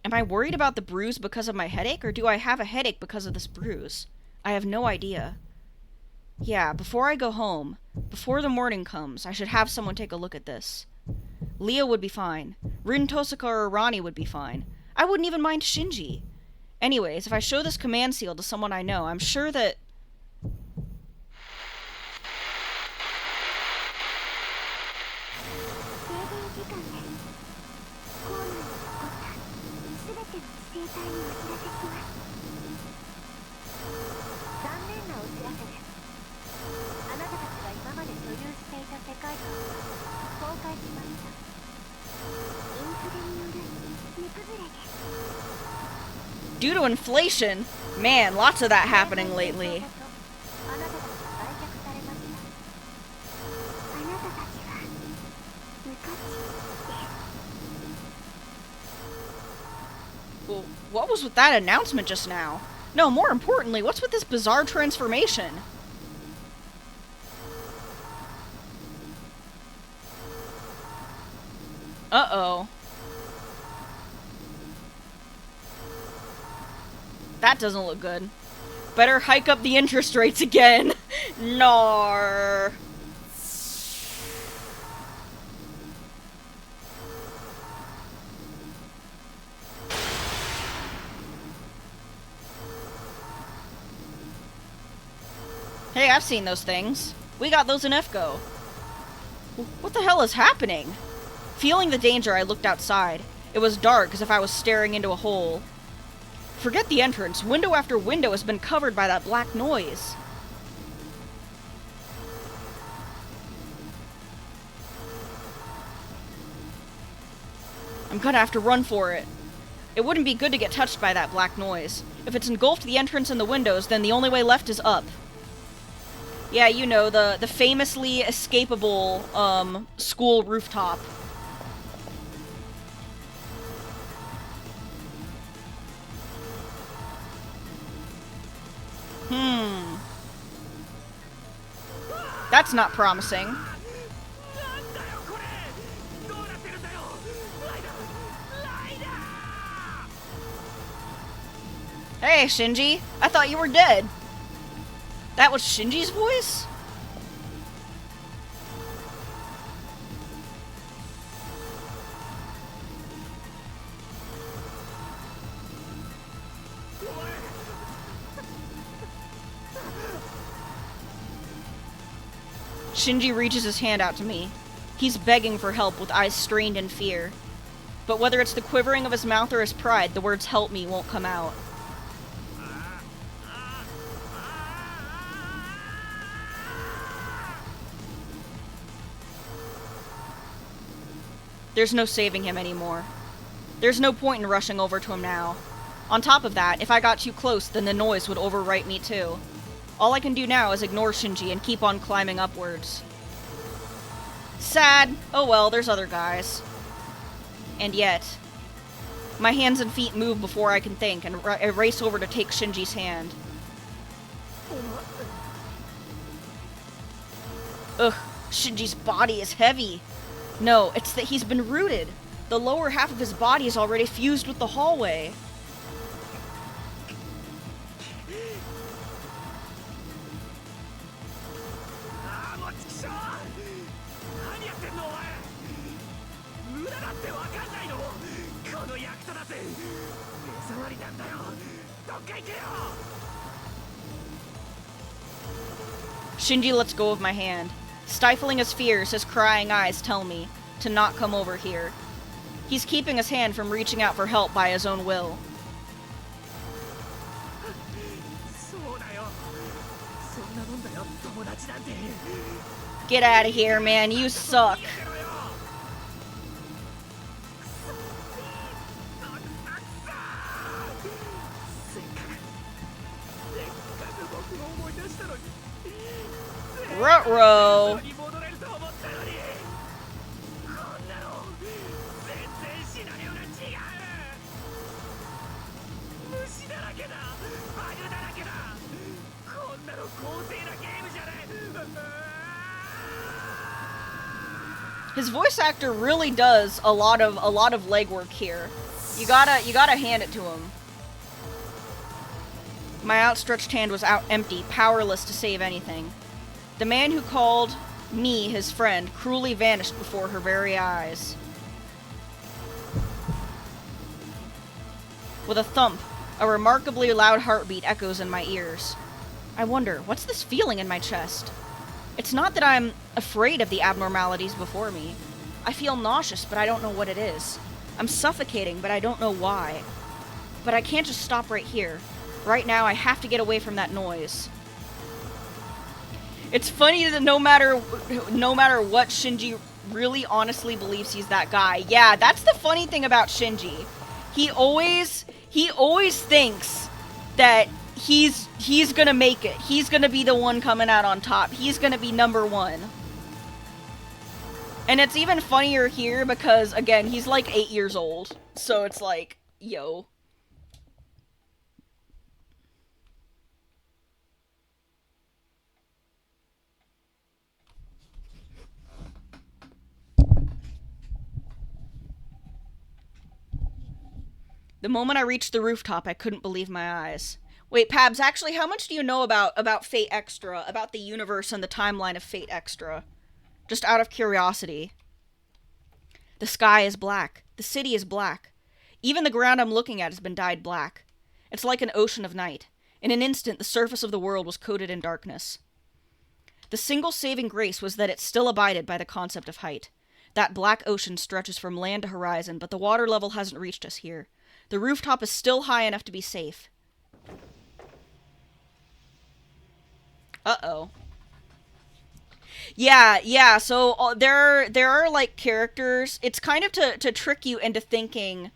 Am I worried about the bruise because of my headache, or do I have a headache because of this bruise? I have no idea. Yeah, before I go home, before the morning comes, I should have someone take a look at this. Leah would be fine. Rin Tosaka or Rani would be fine. I wouldn't even mind Shinji. Anyways, if I show this command seal to someone I know, I'm sure that... Due to inflation? Man, lots of that happening lately. Well, what was with that announcement just now? No, more importantly, what's with this bizarre transformation? Uh-oh. That doesn't look good. Better hike up the interest rates again. Nar. Hey, I've seen those things. We got those in FGO. What the hell is happening? Feeling the danger, I looked outside. It was dark, as if I was staring into a hole. Forget the entrance. Window after window has been covered by that black noise. I'm gonna have to run for it. It wouldn't be good to get touched by that black noise. If it's engulfed the entrance and the windows, then the only way left is up. Yeah, you know, the famously escapable, school rooftop. That's not promising. Hey, Shinji. I thought you were dead. That was Shinji's voice? Shinji reaches his hand out to me. He's begging for help with eyes strained in fear. But whether it's the quivering of his mouth or his pride, the words "help me" won't come out. There's no saving him anymore. There's no point in rushing over to him now. On top of that, if I got too close, then the noise would overwrite me too. All I can do now is ignore Shinji and keep on climbing upwards. Sad. Oh well, there's other guys. And yet, my hands and feet move before I can think, and I race over to take Shinji's hand. Ugh, Shinji's body is heavy. No, it's that he's been rooted. The lower half of his body is already fused with the hallway. Shinji lets go of my hand. Stifling his fears, his crying eyes tell me to not come over here. He's keeping his hand from reaching out for help by his own will. Get out of here, man. You suck. Ruh-roh. His voice actor really does a lot of legwork here. You gotta hand it to him. My outstretched hand was out empty, powerless to save anything. The man who called me his friend cruelly vanished before her very eyes. With a thump, a remarkably loud heartbeat echoes in my ears. I wonder, what's this feeling in my chest? It's not that I'm afraid of the abnormalities before me. I feel nauseous, but I don't know what it is. I'm suffocating, but I don't know why. But I can't just stop right here. Right now, I have to get away from that noise. It's funny that no matter what, Shinji really honestly believes he's that guy. Yeah, that's the funny thing about Shinji. He always thinks that he's gonna make it. He's gonna be the one coming out on top. He's gonna be number one. And it's even funnier here because, again, he's like 8 years old. So it's like, yo. The moment I reached the rooftop, I couldn't believe my eyes. Wait, Pabs, actually, how much do you know about Fate Extra, about the universe and the timeline of Fate Extra? Just out of curiosity. The sky is black. The city is black. Even the ground I'm looking at has been dyed black. It's like an ocean of night. In an instant, the surface of the world was coated in darkness. The single saving grace was that it still abided by the concept of height. That black ocean stretches from land to horizon, but the water level hasn't reached us here. The rooftop is still high enough to be safe. Uh-oh. Yeah, so there are, like, characters. It's kind of to trick you into thinking,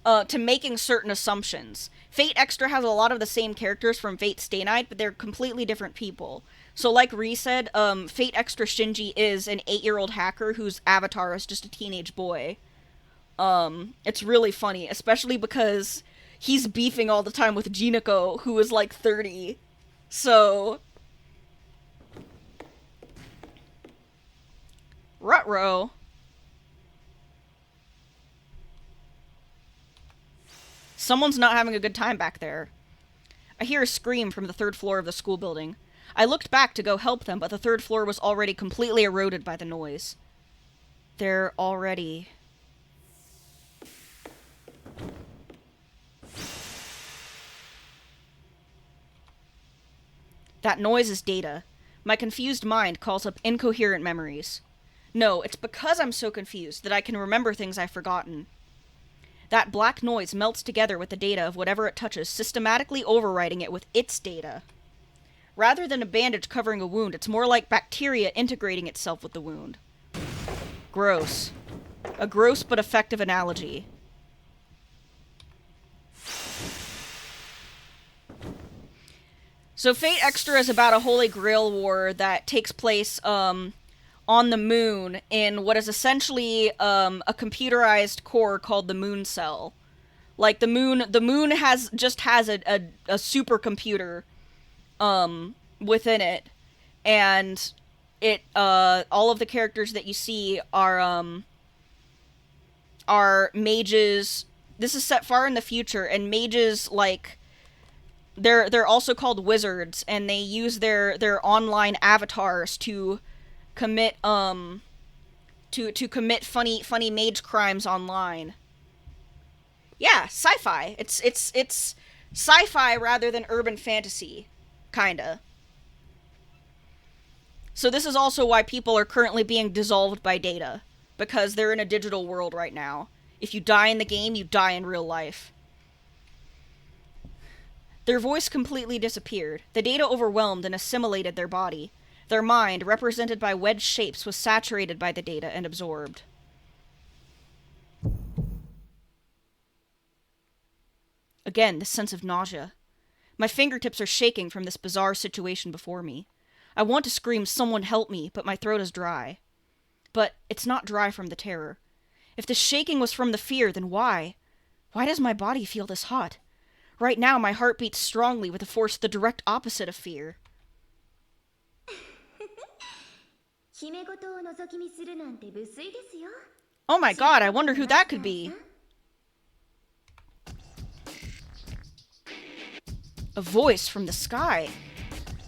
to making certain assumptions. Fate Extra has a lot of the same characters from Fate Stay Night, but they're completely different people. So like Ree said, Fate Extra Shinji is an 8-year-old hacker whose avatar is just a teenage boy. It's really funny, especially because he's beefing all the time with Jinako, who is like 30. So... Rutrow. Someone's not having a good time back there. I hear a scream from the 3rd floor of the school building. I looked back to go help them, but the 3rd floor was already completely eroded by the noise. They're already... That noise is data. My confused mind calls up incoherent memories. No, it's because I'm so confused that I can remember things I've forgotten. That black noise melts together with the data of whatever it touches, systematically overriding it with its data. Rather than a bandage covering a wound, it's more like bacteria integrating itself with the wound. Gross. A gross but effective analogy. So Fate Extra is about a Holy Grail war that takes place on the moon in what is essentially a computerized core called the moon cell. Like the moon has a supercomputer within it, and it all of the characters that you see are mages. This is set far in the future, and mages, like, they're also called wizards, and they use their online avatars to commit to commit funny mage crimes online. Yeah, sci-fi. It's sci-fi rather than urban fantasy, kinda. So this is also why people are currently being dissolved by data, because they're in a digital world right now. If you die in the game, you die in real life. Their voice completely disappeared. The data overwhelmed and assimilated their body. Their mind, represented by wedge shapes, was saturated by the data and absorbed. Again, this sense of nausea. My fingertips are shaking from this bizarre situation before me. I want to scream, "Someone help me," but my throat is dry. But it's not dry from the terror. If the shaking was from the fear, then why? Why does my body feel this hot? Right now, my heart beats strongly with a force the direct opposite of fear. 姫事を覗き見するなんて無粋ですよ。 Oh my god, I wonder who that could be. A voice from the sky.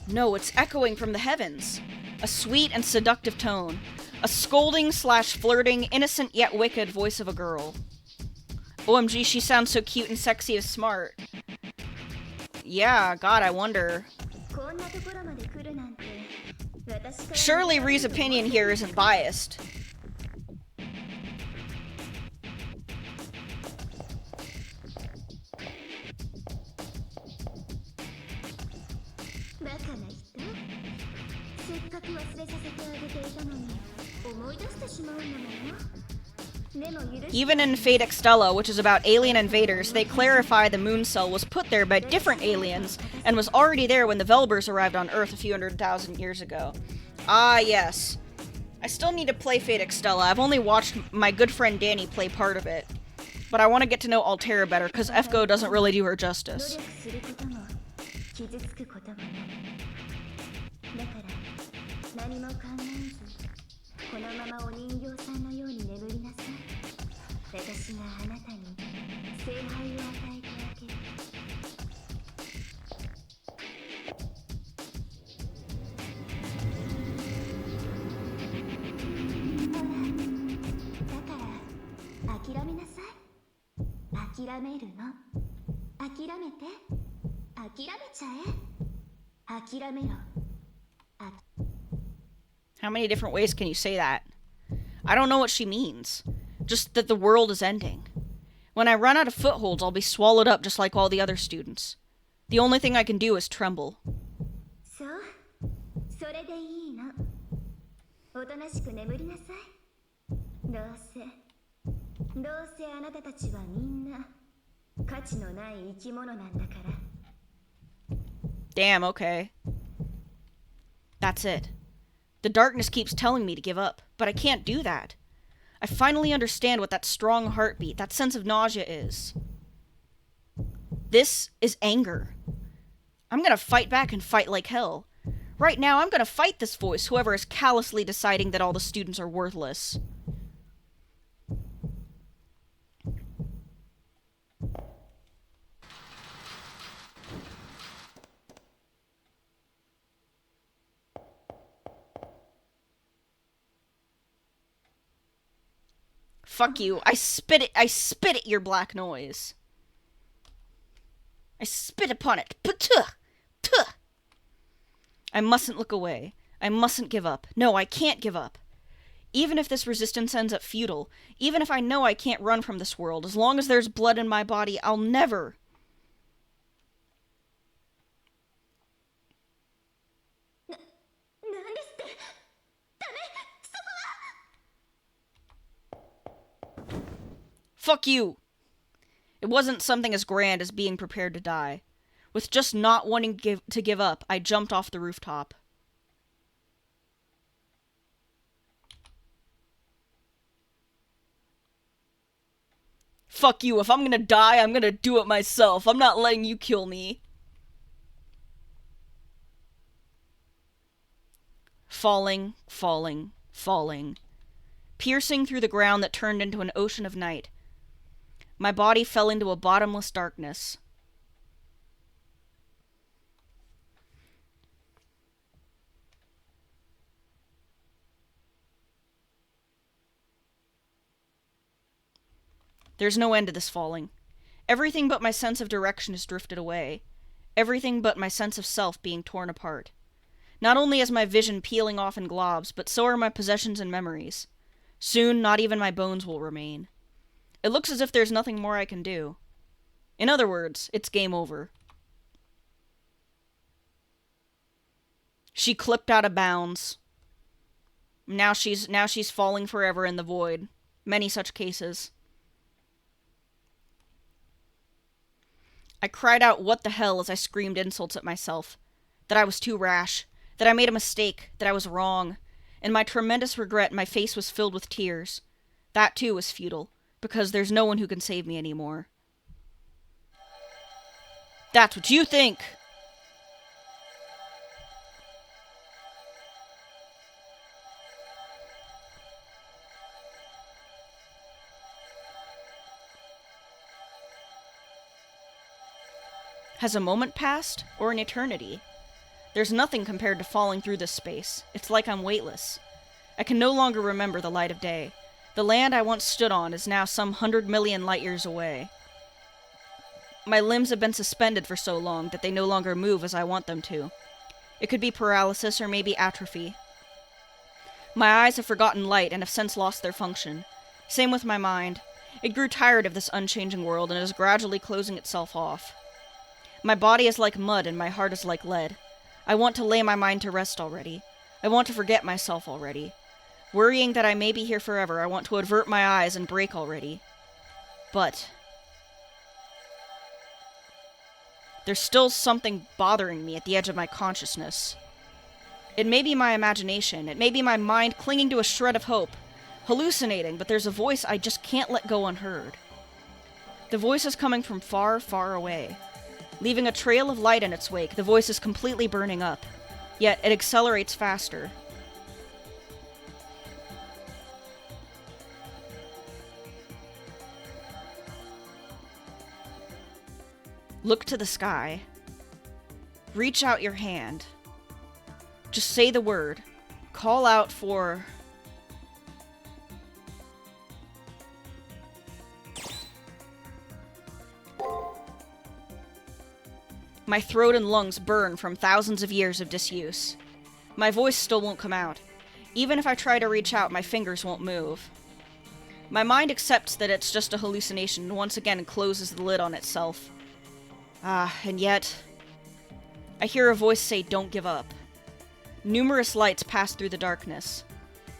No, it's echoing from the heavens. A sweet and seductive tone. A scolding / flirting, innocent yet wicked voice of a girl. OMG, she sounds so cute and sexy and smart. Yeah, god, I wonder. こんなところまで来るなんて私から Surely Ree's opinion here isn't biased. バカな人、せっかく忘れさせてあげていたのに思い出してしまうんだもの。でも許し Even in Fate Extella, which is about alien invaders, they clarify the moon cell was put there by different aliens and was already there when the Velbers arrived on Earth a few 100,000 years ago. Ah, yes. I still need to play Fate Extella. I've only watched my good friend Danny play part of it. But I want to get to know Altera better, because FGO doesn't really do her 努 justice. 力することも傷つくこともない。だから何も考えずこのままお人形さんのように眠りなさい。私があなたに聖杯を与えてあげる。ほら、だから諦めなさい。諦めるの。諦めて。諦めちゃえ。諦めろ。How many different ways can you say that? I don't know what she means. Just that the world is ending. When I run out of footholds, I'll be swallowed up just like all the other students. The only thing I can do is tremble. そう、それでいいの。おとなしく眠りなさい。どうせあなたたちはみんな価値のない生き物なんだから。Damn, okay. That's it. The darkness keeps telling me to give up, but I can't do that. I finally understand what that strong heartbeat, that sense of nausea is. This is anger. I'm gonna fight back and fight like hell. Right now, I'm gonna fight this voice, whoever is callously deciding that all the students are worthless. Fuck you. I spit at your black noise. I spit upon it. Patuh! Tuh! I mustn't look away. I mustn't give up. No, I can't give up. Even if this resistance ends up futile, even if I know I can't run from this world, as long as there's blood in my body, I'll never... Fuck you! It wasn't something as grand as being prepared to die. With just not wanting to give up, I jumped off the rooftop. Fuck you, if I'm gonna die, I'm gonna do it myself. I'm not letting you kill me. Falling, falling, falling. Piercing through the ground that turned into an ocean of night. My body fell into a bottomless darkness. There's no end to this falling. Everything but my sense of direction has drifted away. Everything but my sense of self being torn apart. Not only is my vision peeling off in globs, but so are my possessions and memories. Soon, not even my bones will remain. It looks as if there's nothing more I can do. In other words, it's game over. She clipped out of bounds. Now she's falling forever in the void. Many such cases. I cried out what the hell as I screamed insults at myself. That I was too rash. That I made a mistake. That I was wrong. In my tremendous regret, my face was filled with tears. That too was futile, because there's no one who can save me anymore. That's what you think! Has a moment passed, or an eternity? There's nothing compared to falling through this space. It's like I'm weightless. I can no longer remember the light of day. The land I once stood on is now some 100 million light years away. My limbs have been suspended for so long that they no longer move as I want them to. It could be paralysis or maybe atrophy. My eyes have forgotten light and have since lost their function. Same with my mind. It grew tired of this unchanging world and is gradually closing itself off. My body is like mud and my heart is like lead. I want to lay my mind to rest already. I want to forget myself already. Worrying that I may be here forever, I want to avert my eyes and break already. But there's still something bothering me at the edge of my consciousness. It may be my imagination. It may be my mind clinging to a shred of hope. Hallucinating, but there's a voice I just can't let go unheard. The voice is coming from far, far away. Leaving a trail of light in its wake, the voice is completely burning up. Yet it accelerates faster. Look to the sky. Reach out your hand. Just say the word. Call out for... My throat and lungs burn from thousands of years of disuse. My voice still won't come out. Even if I try to reach out, my fingers won't move. My mind accepts that it's just a hallucination and once again closes the lid on itself. And yet... I hear a voice say, "Don't give up." Numerous lights pass through the darkness.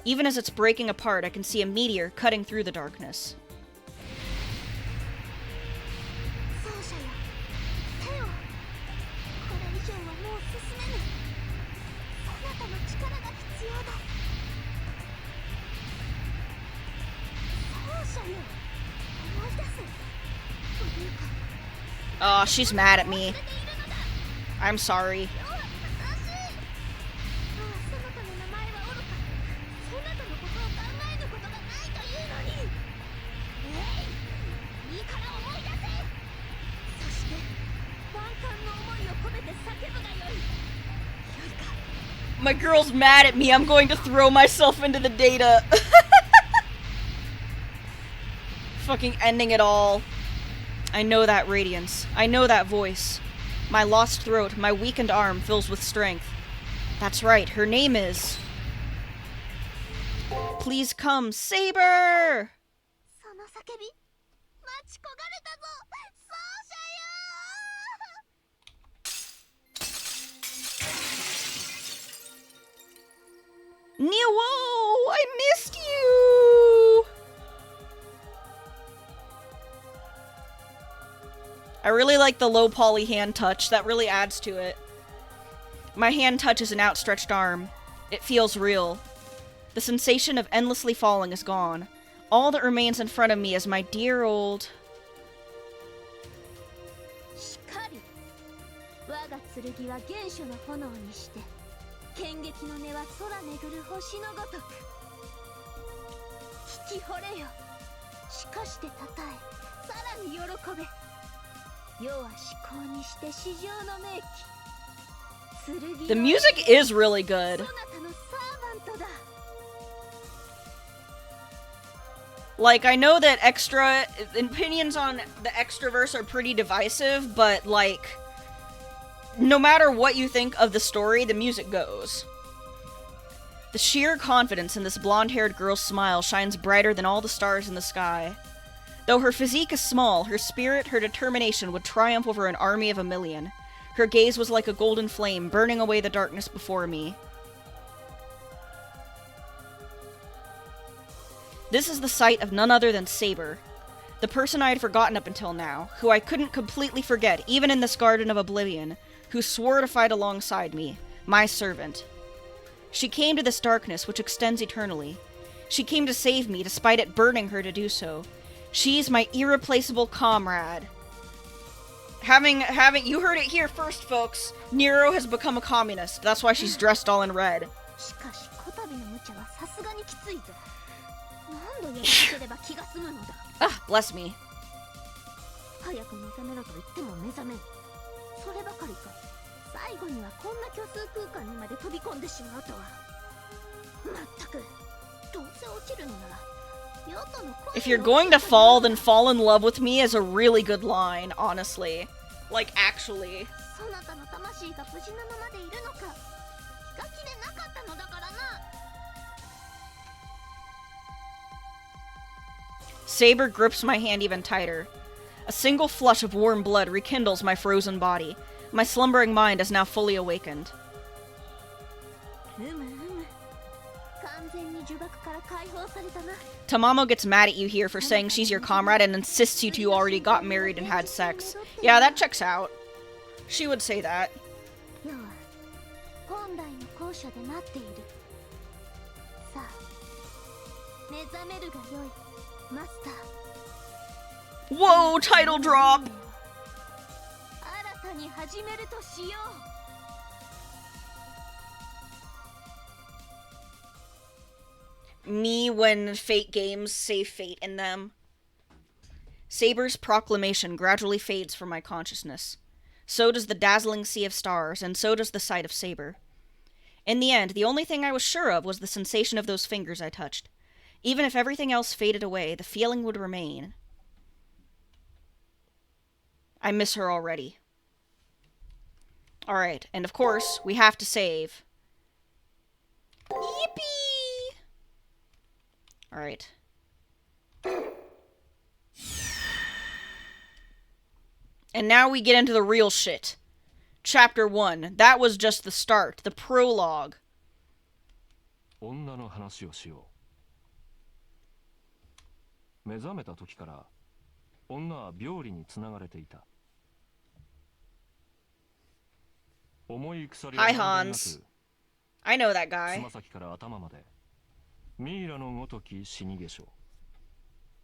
Even as it's breaking apart, I can see a meteor cutting through the darkness. Oh, she's mad at me. I'm sorry. My girl's mad at me. I'm going to throw myself into the data. Fucking ending it all. I know that radiance. I know that voice. My lost throat, my weakened arm fills with strength. That's right, her name is... Please come, Saber! Neo, I missed you! I really like the low poly hand touch. That really adds to it. My hand touches an outstretched arm. It feels real. The sensation of endlessly falling is gone. All that remains in front of me is my dear old... The music is really good. Like, I know that opinions on the extra verse are pretty divisive, but, like, no matter what you think of the story, the music goes. The sheer confidence in this blonde-haired girl's smile shines brighter than all the stars in the sky. Though her physique is small, her spirit, her determination would triumph over an army of a million. Her gaze was like a golden flame, burning away the darkness before me. This is the sight of none other than Saber, the person I had forgotten up until now, who I couldn't completely forget, even in this Garden of Oblivion, who swore to fight alongside me, my servant. She came to this darkness, which extends eternally. She came to save me, despite it burning her to do so. She's my irreplaceable comrade. You heard it here first, folks. Nero has become a communist. That's why she's dressed all in red. Bless me. そればかりか、最後にはこんな虚数空間にまで飛び込んでしまうとは。まったく、どうせ落ちるのなら、ヨトの声 If you're going to fall, then fall in love with me is a really good line, honestly. Like, actually. そなたの魂が無事なままでいるのか、がきれなかったのだからな。Saber grips my hand even tighter. A single flush of warm blood rekindles my frozen body. My slumbering mind is now fully awakened. 完全に呪縛から解放されたな。 Tamamo gets mad at you here for saying she's your comrade and insists you two already got married and had sex. Yeah, that checks out. She would say that. 要は本来の校舎で待っている。さあ、目覚めるがよい、マスター。 Whoa, title drop! 新たに始めるとしよう。 Me when fate games say fate in them. Saber's proclamation gradually fades from my consciousness. So does the dazzling sea of stars, and so does the sight of Saber. In the end, the only thing I was sure of was the sensation of those fingers I touched. Even if everything else faded away, the feeling would remain. I miss her already. Alright, and of course, we have to save. Yippee! Alright. And now we get into the real shit. Chapter 1. That was just the start, the prologue. 女の話をしよう。目覚めた時から女は病理につながれていた。重い鎖は Hi, まんべんな Hans. く I know that つ guy. ま先から頭までミイラのごとき死に化粧。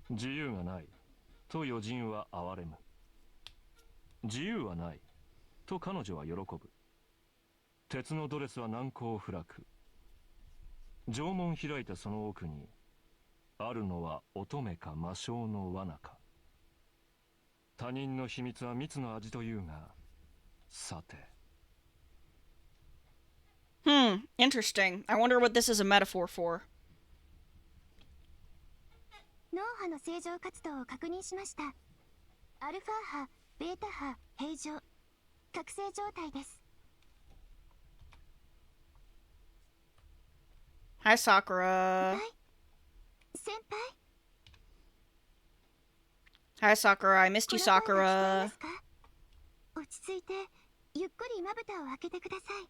自由がないと余人は哀れむ。自由はないと彼女は喜ぶ。鉄のドレスは難攻不落。城門開いたその奥にあるのは乙女か魔性の罠か。他人の秘密は蜜の味というが、さて。Interesting. I wonder what this is a metaphor for. 脳波の正常活動を確認しました。アルファ波、ベータ波、平常、覚醒状態です。 Hi, Sakura. はい、先輩。 Hi, Sakura. I missed you, この声が聞こえま Sakura. すか？落ち着いて、ゆっくりまぶたを開けてください。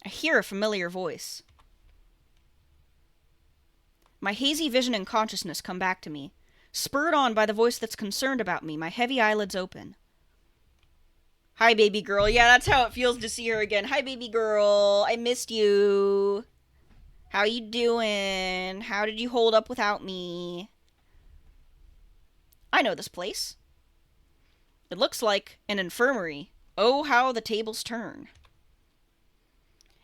I hear a familiar voice. My hazy vision and consciousness come back to me. Spurred on by the voice that's concerned about me, my heavy eyelids open. Hi, baby girl. Yeah, that's how it feels to see her again. Hi, baby girl. I missed you. How you doing? How did you hold up without me? I know this place. It looks like an infirmary. Oh, how the tables turn.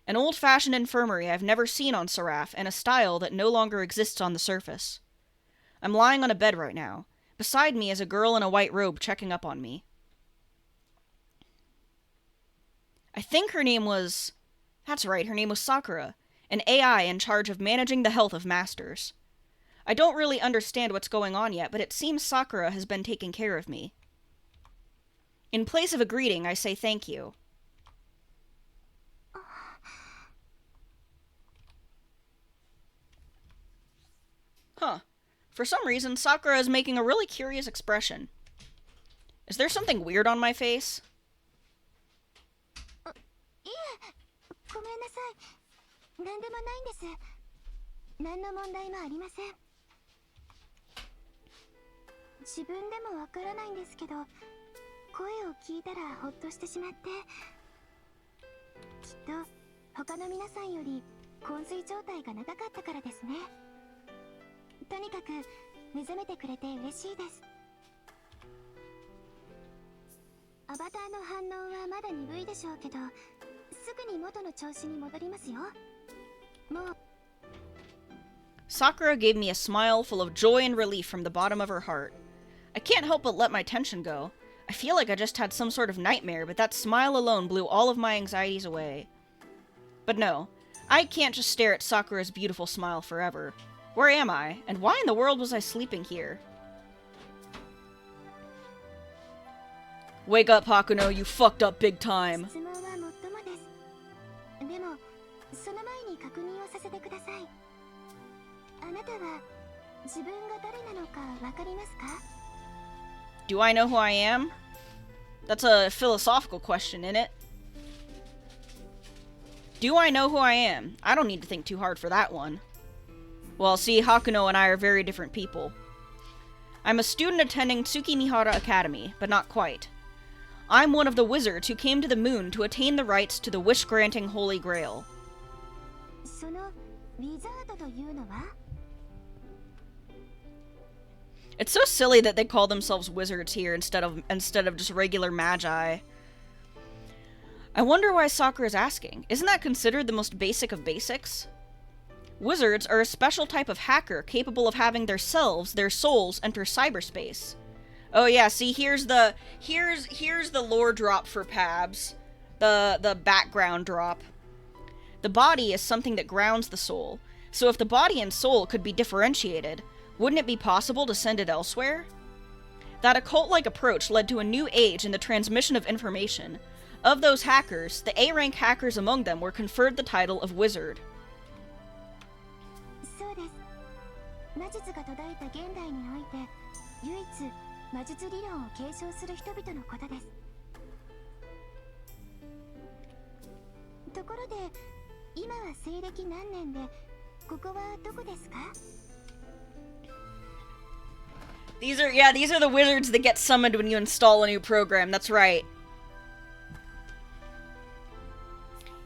An old-fashioned infirmary I've never seen on Seraph, and a style that no longer exists on the surface. I'm lying on a bed right now. Beside me is a girl in a white robe checking up on me. I think her name was... That's right, her name was Sakura, an AI in charge of managing the health of masters. I don't really understand what's going on yet, but it seems Sakura has been taking care of me. In place of a greeting, I say thank you. Huh. For some reason, Sakura is making a really curious expression. Is there something weird on my face? いえ、ごめんなさい。何でもないんです。何の問題もありません。自分でもわからないんですけど、声を聞いたらほっとしてしまって、きっと他の皆さんより昏睡状態が長かったからですね。とにかく目覚めてくれて嬉しいです。アバターの反応はまだ鈍いでしょうけど、すぐに元の調子に戻りますよ。もう Sakura gave me a smile full of joy and relief from the bottom of her heart. I can't help but let my tension go. I feel like I just had some sort of nightmare, but that smile alone blew all of my anxieties away. But no, I can't just stare at Sakura's beautiful smile forever. Where am I, and why in the world was I sleeping here? Wake up, Hakuno, you fucked up big time. 質問はもっともです。でも、その前に確認をさせてください。あなたは自分が誰なのかわかりますか？ Do I know who I am? That's a philosophical question, isn't it? Do I know who I am? I don't need to think too hard for that one. Well, see, Hakuno and I are very different people. I'm a student attending Tsukimihara Academy, but not quite. I'm one of the wizards who came to the moon to attain the rights to the wish-granting Holy Grail. そのウィザードというのは？ It's so silly that they call themselves wizards here instead of just regular magi. I wonder why Sakura's asking. Isn't that considered the most basic of basics? Wizards are a special type of hacker capable of having their souls enter cyberspace. Oh yeah, see, here's the lore drop for Pabs. The background drop. The body is something that grounds the soul. So if the body and soul could be differentiated, wouldn't it be possible to send it elsewhere? That occult-like approach led to a new age in the transmission of information. Of those hackers, the A-rank hackers among them were conferred the title of wizard. そうです。魔術が途絶えた現代において、唯一魔術理論を継承する人々のことです。ところで、今は西暦何年で、ここはどこですか？ These are the wizards that get summoned when you install a new program, that's right.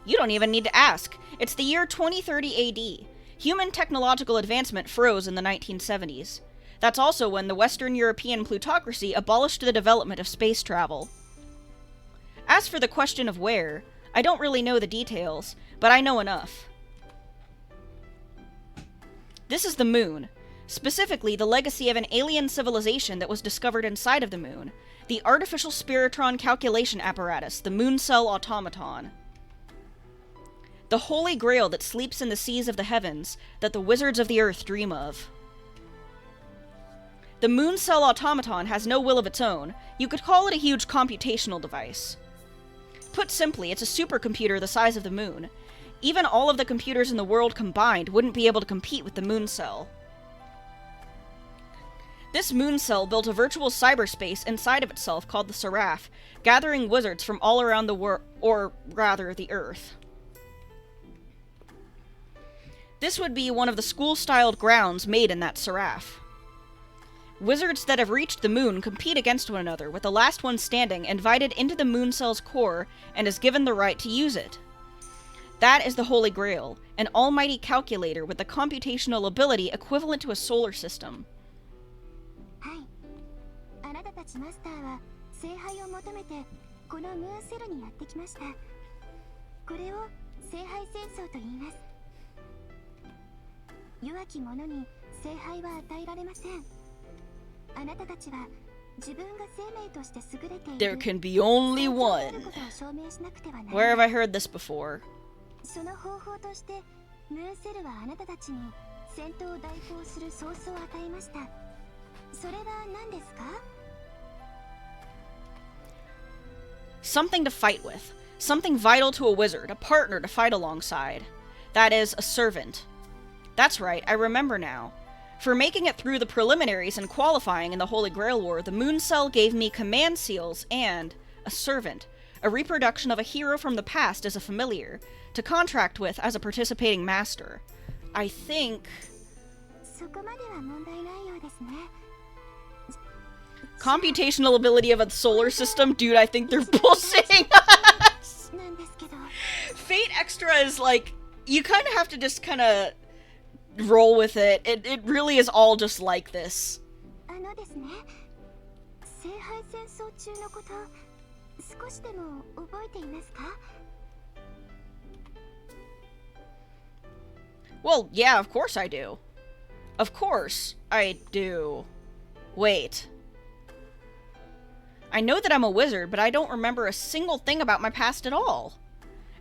You don't even need to ask. It's the year 2030 AD. Human technological advancement froze in the 1970s. That's also when the Western European plutocracy abolished the development of space travel. As for the question of where, I don't really know the details, but I know enough. This is the moon. Specifically, the legacy of an alien civilization that was discovered inside of the moon. The artificial spiritron calculation apparatus, the moon cell automaton. The holy grail that sleeps in the seas of the heavens that the wizards of the earth dream of. The moon cell automaton has no will of its own. You could call it a huge computational device. Put simply, it's a supercomputer the size of the moon. Even all of the computers in the world combined wouldn't be able to compete with the moon cell. This moon cell built a virtual cyberspace inside of itself called the Seraph, gathering wizards from all around the world, or rather, the Earth. This would be one of the school-styled grounds made in that Seraph. Wizards that have reached the moon compete against one another, with the last one standing invited into the moon cell's core and is given the right to use it. That is the Holy Grail, an almighty calculator with the computational ability equivalent to a solar system. はい。あなたたちマスターは聖杯を求めてこのムーンセルにやってきました。これを聖杯戦争と言います。弱き者に聖杯は与えられません。あなたたちは自分が生命として優れている。There can be only one. Where have I heard this before? その方法としてムーンセルはあなたたちに戦闘を代行するソースを与えました。それは何ですか？ Something to fight with. Something vital to a wizard, a partner to fight alongside. That is, a servant. That's right, I remember now. For making it through the preliminaries and qualifying in the Holy Grail War, the Moon Cell gave me command seals and a servant, a reproduction of a hero from the past as a familiar, to contract with as a participating master. I think... そこまでは問題ないようですね。 Computational ability of a solar system? Dude, I think they're bullshitting us! なんですけど。 Fate Extra is like, you kind of have to just kind of roll with it. It really is all just like this. あのですね、聖杯戦争中のこと、少しでも覚えていますか？ Well, yeah, of course I do. Of course, I do. Wait. I know that I'm a wizard, but I don't remember a single thing about my past at all.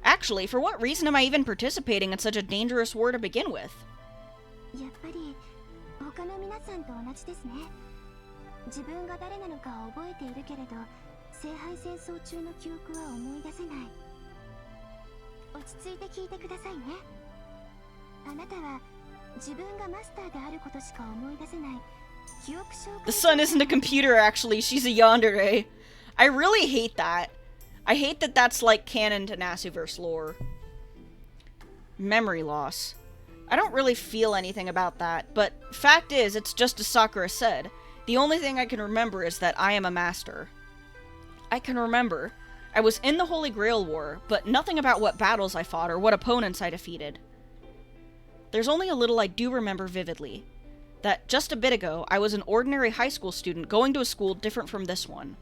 Actually, for what reason am I even participating in such a dangerous war to begin with? やっぱり他の皆さんと同じですね。自分が誰なのかは覚えているけれど、聖杯戦争中の記憶は思い出せない。落ち着いて聞いてくださいね。あなたは自分がマスターであることしか思い出せない。記憶障害。 The sun isn't a computer, actually. She's a yandere. I really hate that. I hate that that's like canon to Nasuverse lore. Memory loss. I don't really feel anything about that, but fact is, it's just as Sakura said. The only thing I can remember is that I am a master. I can remember. I was in the Holy Grail War, but nothing about what battles I fought or what opponents I defeated. There's only a little I do remember vividly. That just a bit ago, I was an ordinary high school student going to a school different from this one.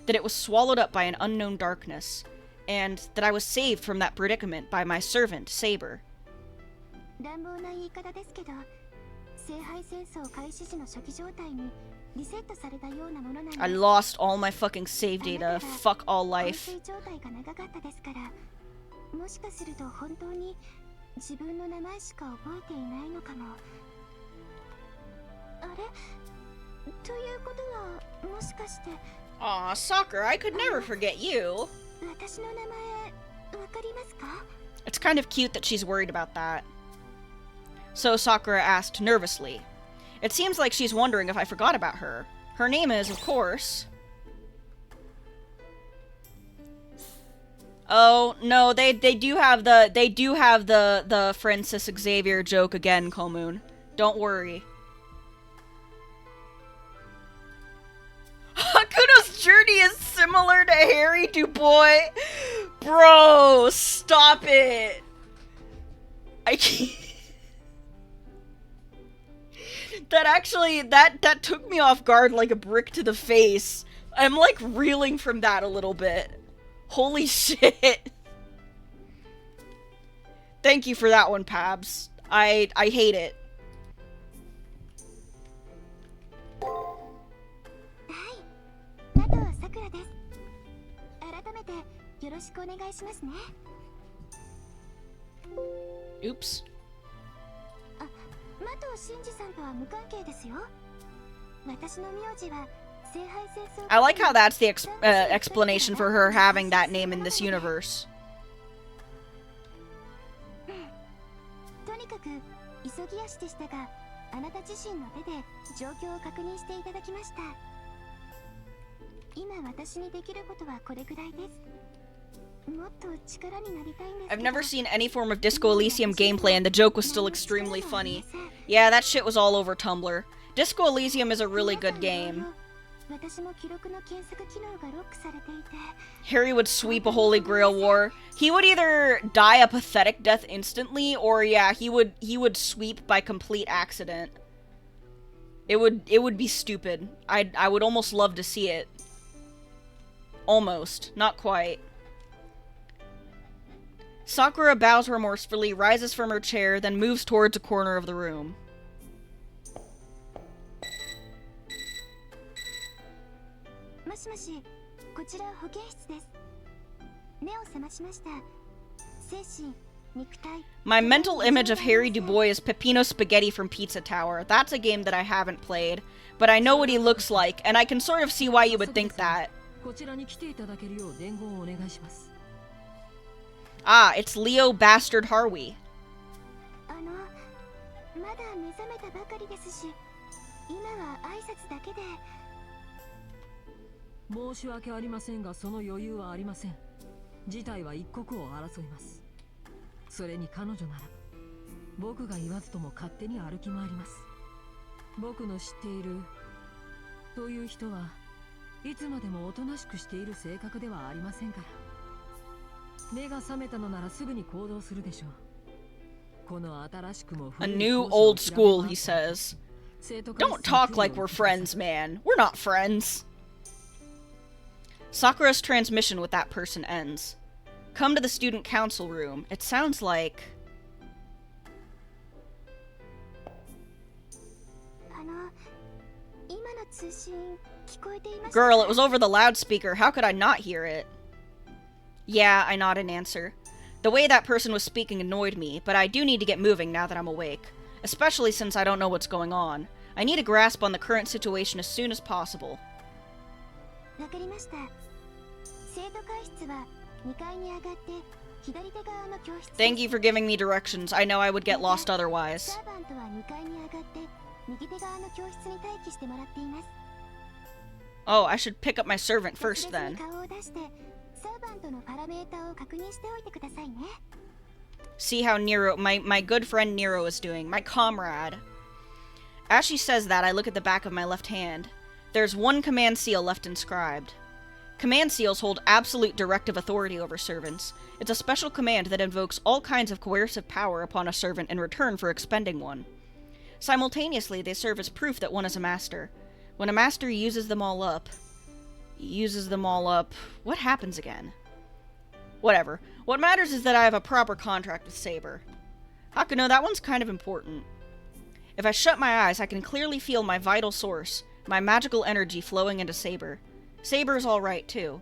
That it was swallowed up by an unknown darkness, and that I was saved from that predicament by my servant, Saber. 乱暴な言い方ですけど、聖杯戦争開始時の初期状態にリセットされたようなものなんです。 I lost all my fucking save data. Fuck all 昏 life. 睡状態が長かったですから、もしかすると本当に自分の名前しか覚えていないのかも。あれ？ということはもしかして。 Aw, Sakura, I could never forget you. 私の名前わかりますか？ It's kind of cute that she's worried about that. So Sakura asked nervously. It seems like she's wondering if I forgot about her. Her name is, of course... Oh, no, they do have the Francis Xavier joke again, Comun. Don't worry. Hakuno's journey is similar to Harry Dubois. Bro, stop it. I can't. That took me off guard like a brick to the face. I'm like reeling from that a little bit. Holy shit. Thank you for that one, Pabs. I hate it. 加藤さくらです。改めてよろしくお願いしますね。Oops. あ、加藤真嗣さんとは無関係ですよ。私の名字は聖杯戦争。 I like how that's the explanation for her having that name in this universe. とにかく急ぎ足でしたが、あなた自身の手で状況を確認していただきました。今私にできることはこれくらいです。 I've never seen any form of Disco Elysium gameplay and the joke was still extremely funny. Yeah, that shit was all over Tumblr. Disco Elysium is a really good game. Harry would sweep a Holy Grail war. He would either die a pathetic death instantly, or yeah, he would sweep by complete accident. It would be stupid. I would almost love to see it. Almost. Not quite. Sakura bows remorsefully, rises from her chair, then moves towards a corner of the room. My mental image of Harry Dubois is Peppino Spaghetti from Pizza Tower. That's a game that I haven't played, but I know what he looks like, and I can sort of see why you would think that. Ah, it's Leo Bastard Harvey. まだ目覚めたばかりですし、今は挨拶だけで。申し訳ありませんが、その余裕はありません。事態は一刻を争います。それに彼女なら、僕が言わずとも勝手に歩き回ります。僕の知っているという人はいつまでもおとなしくしている性格ではありませんから。目が覚めたのならすぐに行動するでしょう。A new old school, he says. Don't talk like we're friends, man. We're not friends. Sakura's transmission with that person ends. Come to the student council room. It sounds like... Girl, it was over the loudspeaker. How could I not hear it? Yeah, I nod in answer. The way that person was speaking annoyed me, but I do need to get moving now that I'm awake. Especially since I don't know what's going on. I need a grasp on the current situation as soon as possible. Thank you for giving me directions. I know I would get lost otherwise. Oh, I should pick up my servant first then. See how Nero, my good friend Nero is doing. My comrade. As she says that, I look at the back of my left hand. There's one command seal left inscribed. Command seals hold absolute directive authority over servants. It's a special command that invokes all kinds of coercive power upon a servant in return for expending one. Simultaneously, they serve as proof that one is a master. When a master uses them all up, what happens again? Whatever. What matters is that I have a proper contract with Saber. Hakuno, that one's kind of important. If I shut my eyes, I can clearly feel my vital source, my magical energy flowing into Saber. Saber's alright, too.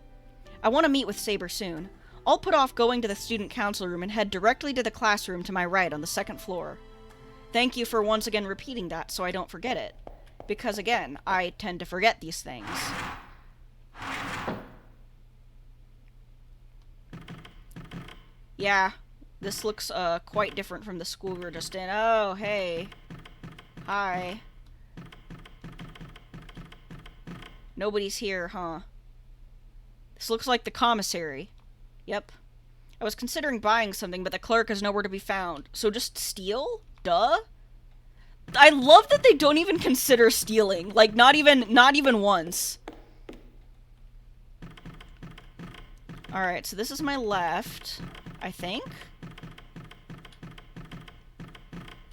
I want to meet with Saber soon. I'll put off going to the student council room and head directly to the classroom to my right on the second floor. Thank you for once again repeating that so I don't forget it. Because again, I tend to forget these things. Yeah, this looks quite different from the school we were just in. Oh, hey. Hi. Nobody's here, huh? This looks like the commissary. Yep. I was considering buying something, but the clerk is nowhere to be found. So just steal? Duh? I love that they don't even consider stealing. Like, not even once. Alright, so this is my left, I think.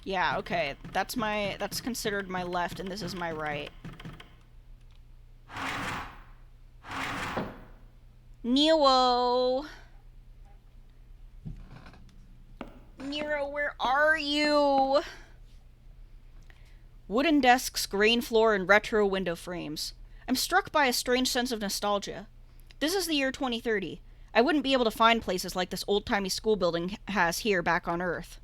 Yeah, okay. That's considered my left, and this is my right. Nero! Nero, where are you? Wooden desks, grain floor, and retro window frames. I'm struck by a strange sense of nostalgia. This is the year 2030. I wouldn't be able to find places like this old-timey school building has here back on Earth.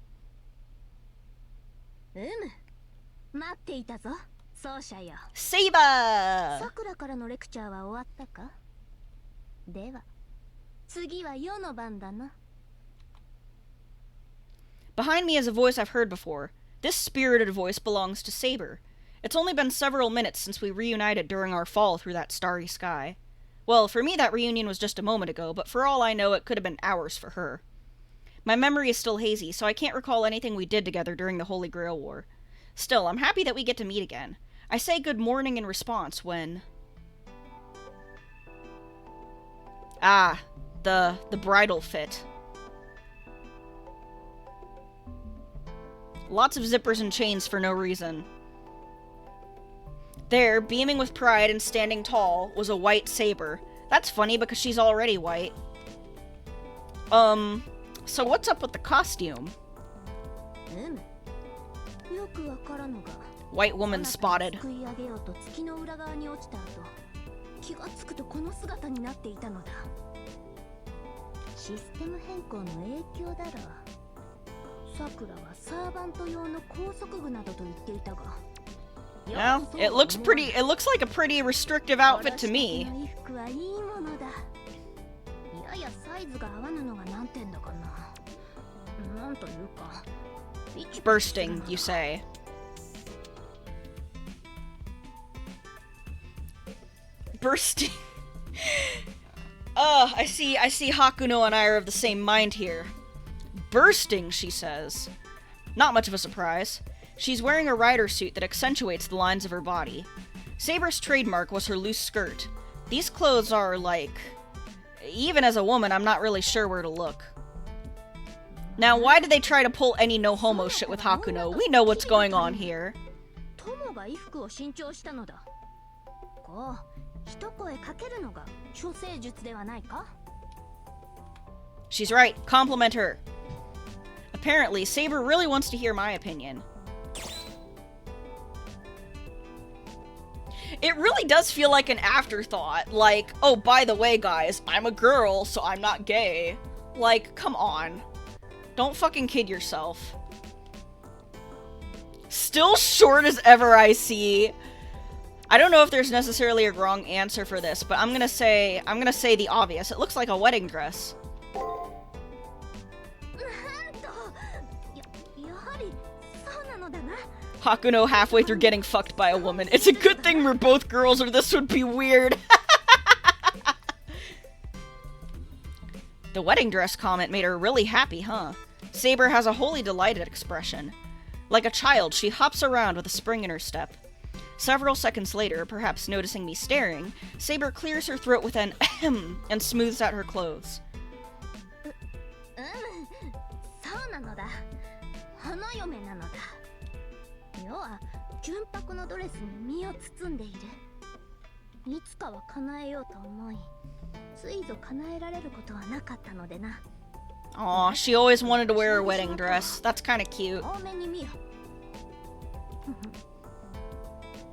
Saber! Behind me is a voice I've heard before. This spirited voice belongs to Saber. It's only been several minutes since we reunited during our fall through that starry sky. Well, for me that reunion was just a moment ago, but for all I know it could have been hours for her. My memory is still hazy, so I can't recall anything we did together during the Holy Grail War. Still, I'm happy that we get to meet again. I say good morning in response when... Ah, the bridal fit. Lots of zippers and chains for no reason. There, beaming with pride and standing tall, was a white saber. That's funny because she's already white. So what's up with the costume? White woman spotted. Well, it looks like a pretty restrictive outfit to me. Bursting, you say. Bursting. I see Hakuno and I are of the same mind here. Bursting, she says. Not much of a surprise. She's wearing a rider suit that accentuates the lines of her body. Saber's trademark was her loose skirt. These clothes are, like... Even as a woman, I'm not really sure where to look. Now, why did they try to pull any no-homo shit with Hakuno? We know what's going on here. She's right. Compliment her. Apparently, Saber really wants to hear my opinion. It really does feel like an afterthought. Like, oh, by the way, guys, I'm a girl, so I'm not gay. Like, come on. Don't fucking kid yourself. Still short as ever, I see. I don't know if there's necessarily a wrong answer for this, but I'm gonna say the obvious. It looks like a wedding dress. Hakuno halfway through getting fucked by a woman. It's a good thing we're both girls or this would be weird. The wedding dress comment made her really happy, huh? Saber has a wholly delighted expression. Like a child, she hops around with a spring in her step. Several seconds later, perhaps noticing me staring, Saber clears her throat with an ahem and smooths out her clothes. Aw, she always wanted to wear a wedding dress. That's kind of cute.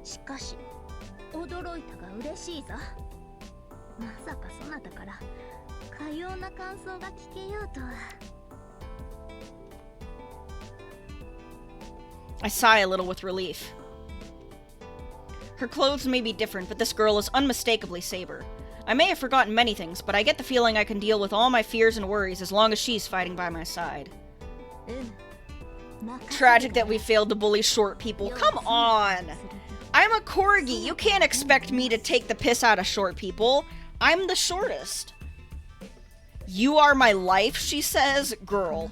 しかし驚いたが嬉しいぞ。まさかそなたからかような感想が聞けようとは。I sigh a little with relief. Her clothes may be different, but this girl is unmistakably Saber. I may have forgotten many things, but I get the feeling I can deal with all my fears and worries as long as she's fighting by my side. Tragic that we failed to bully short people. Come on! I'm a corgi. You can't expect me to take the piss out of short people. I'm the shortest. You are my life, she says. Girl.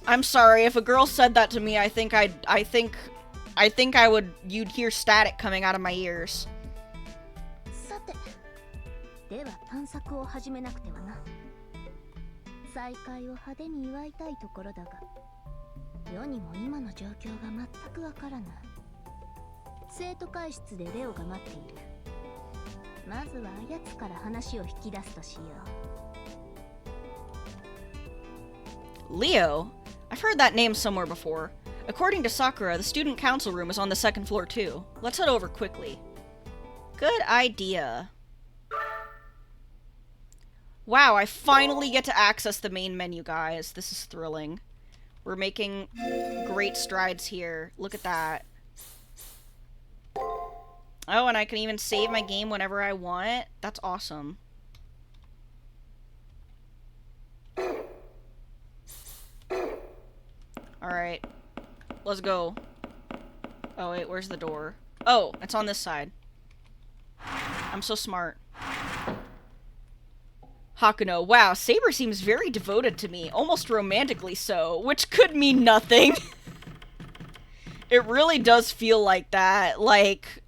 I'm sorry, if a girl said that to me, I think you'd hear static coming out of my ears. では探索を始めなくてはな。再会を派手に祝いたいところだが、世にも今の状況が全くわからぬ。生徒会室でレオが待っている。まずはあやつから話を引き出すとしよう。Leo? I've heard that name somewhere before. According to Sakura, the student council room is on the second floor too. Let's head over quickly. Good idea. Wow, I finally get to access the main menu, guys. This is thrilling. We're making great strides here. Look at that. Oh, and I can even save my game whenever I want. That's awesome. Alright. Let's go. Oh, wait, where's the door? Oh, it's on this side. I'm so smart. Hakuno, wow, Saber seems very devoted to me, almost romantically so, which could mean nothing. It really does feel like that, like...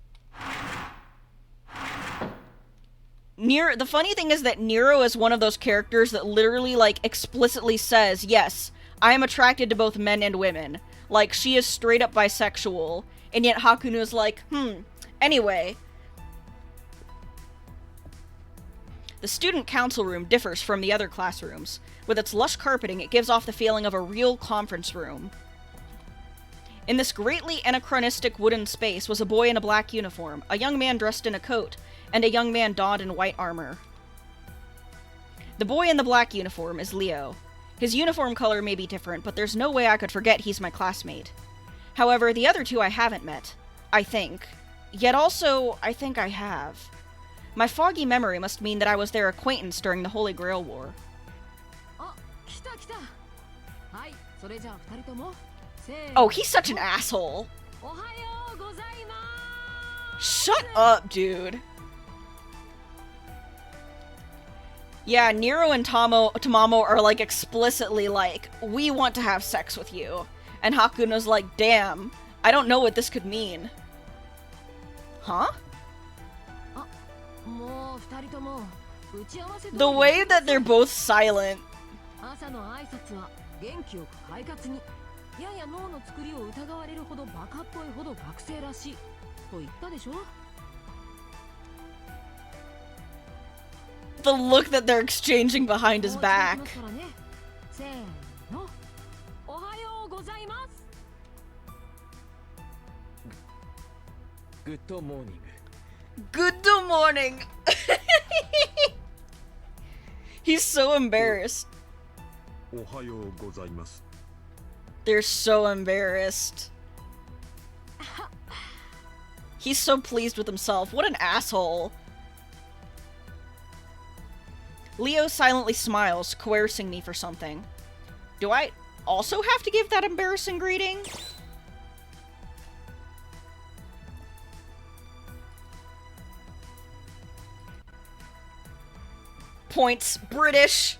The funny thing is that Nero is one of those characters that literally, like, explicitly says, yes, I am attracted to both men and women. Like, she is straight up bisexual, and yet Hakuno's like, anyway... The student council room differs from the other classrooms. With its lush carpeting, it gives off the feeling of a real conference room. In this greatly anachronistic wooden space was a boy in a black uniform, a young man dressed in a coat, and a young man donned in white armor. The boy in the black uniform is Leo. His uniform color may be different, but there's no way I could forget he's my classmate. However, the other two I haven't met. I think. Yet also, I think I have. My foggy memory must mean that I was their acquaintance during the Holy Grail War. Oh, he's such an asshole. Shut up, dude. Yeah, Nero and Tamamo are like explicitly like, we want to have sex with you. And Hakuno's like, damn, I don't know what this could mean. Huh? The way that they're both silent. the look that they're exchanging behind his back. せーの、おはようございます。グッドモーニング。 Good morning. He's so embarrassed. おはようございます。 They're so embarrassed. He's so pleased with himself. What an asshole. Leo silently smiles, coercing me for something. Do I also have to give that embarrassing greeting? Points. British.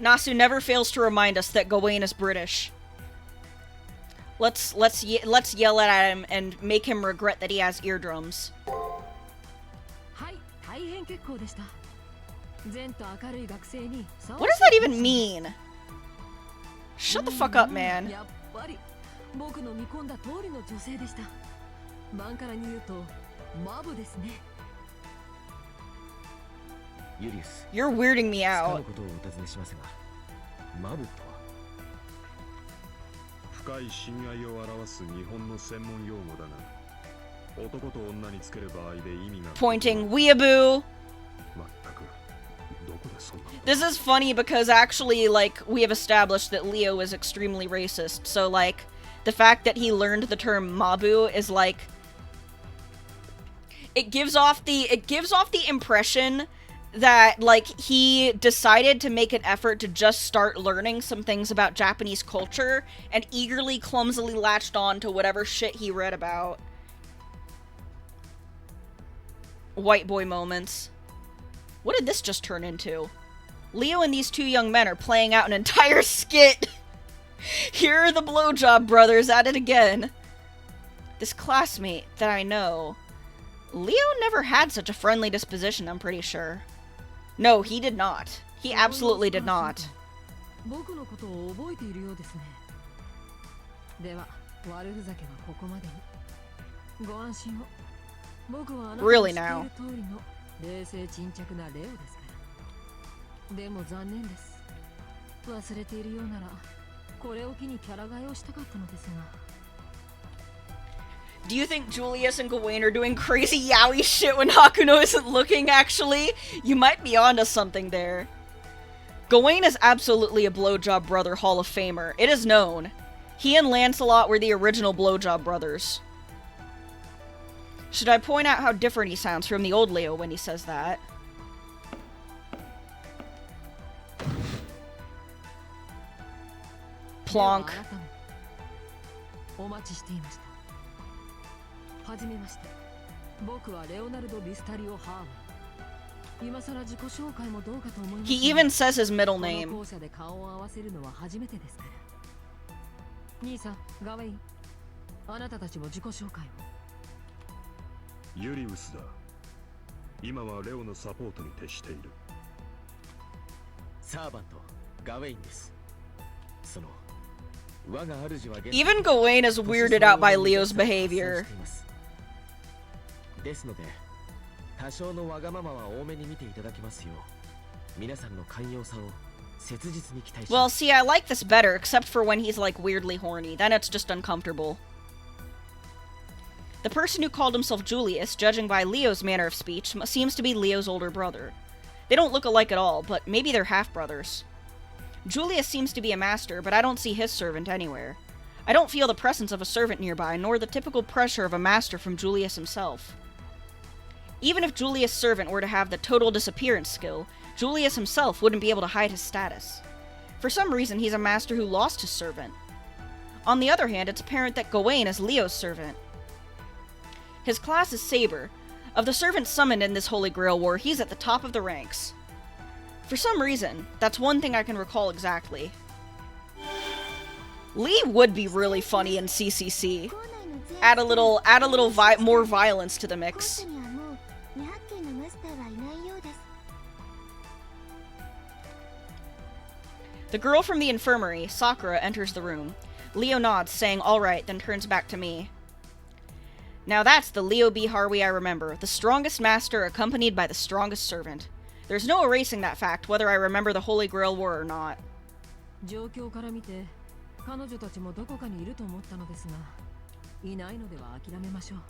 Nasu never fails to remind us that Gawain is British. Let's yell at him and make him regret that he has eardrums. はい、大変結構でした。善と明るい学生に。 What does that even mean? Shut the fuck up, man. やっぱり僕の見込んだ通りの女性でした。バンカラに言うとマブですね。 ユリウス。 You're weirding me つか out. ぬことをお尋ねしますが、マブとは。 深い親愛を表す日本の専門用語だが、男と女につける場合で意味が Pointing. Weeaboo. 全くどこでそんな This is funny because actually, like, we have established that Leo is extremely racist. So, like, the fact that he learned the term Mabu is like, it gives off the impression that, like, he decided to make an effort to just start learning some things about Japanese culture and eagerly, clumsily latched on to whatever shit he read about. White boy moments. What did this just turn into? Leo and these two young men are playing out an entire skit. Here are the blowjob brothers at it again. This classmate that I know. Leo never had such a friendly disposition, I'm pretty sure. No, he did not. He absolutely did not. 僕のことを覚えているようですね。では、悪ふざけはここまでに。ご安心を。僕はあなたの知 Really ってい now? る通りの冷静沈着なレオですから。でも残念です。忘れているようなら、これを機にキャラ替えをしたかったのですが。 Do you think Julius and Gawain are doing crazy yaoi shit when Hakuno isn't looking, actually? You might be onto something there. Gawain is absolutely a blowjob brother Hall of Famer. It is known. He and Lancelot were the original blowjob brothers. Should I point out how different he sounds from the old Leo when he says that? Plonk. では改めお待ちしていました。はじめまして。僕はレオナルド・ビスタリオ・ハーム。今さら自己紹介もどうかと思いますが。 He even says his middle この name. 校舎で顔を合わせるのは初めてですから。兄さん、ガウェイン、あなたたちも自己紹介を。ユリウスだ。今はレオのサポートに徹している。サーバント、ガウェインです。その、我が主は現在 Even Gawain is weirded out by Leo's behavior. ですので、多少のわがままは多めに見ていただきますよう、皆さんの寛容さを切実に期待し Well, ます。 see, I like this better, except for when he's, like, weirdly horny. Then it's just uncomfortable. The person who called himself Julius, judging by Leo's manner of speech, seems to be Leo's older brother. They don't look alike at all, but maybe they're half-brothers. Julius seems to be a master, but I don't see his servant anywhere. I don't feel the presence of a servant nearby, nor the typical pressure of a master from Julius himself. Even if Julius' servant were to have the total disappearance skill, Julius himself wouldn't be able to hide his status. For some reason, he's a master who lost his servant. On the other hand, it's apparent that Gawain is Leo's servant. His class is Saber. Of the servants summoned in this Holy Grail War, he's at the top of the ranks. For some reason, that's one thing I can recall exactly. Lee would be really funny in CCC. Add a little more violence to the mix. The girl from the infirmary, Sakura, enters the room. Leo nods, saying alright, then turns back to me. Now that's the Leo B. Harvey I remember, the strongest master accompanied by the strongest servant. There's no erasing that fact, whether I remember the Holy Grail War or not. 状況から見て彼女たちもどこかにいると思ったのですが、いないのでは諦めましょう。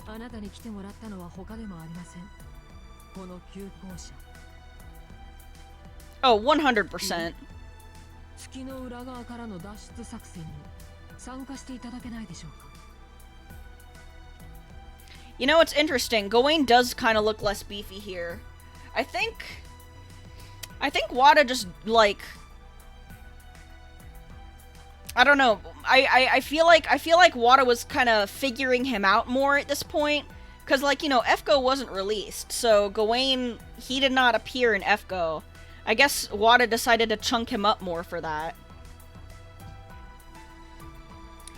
あなたに来てもらったのは他でもありません。この急行車。Oh, 100%. 月の裏側からの脱出作戦に参加していただけないでしょうか。You know, it's interesting. Gawain does kind of look less beefy here. I think Wada just, like, I don't know. I feel like Wada was kind of figuring him out more at this point. Because, like, you know, FGO wasn't released. So Gawain, he did not appear in FGO. I guess Wada decided to chunk him up more for that.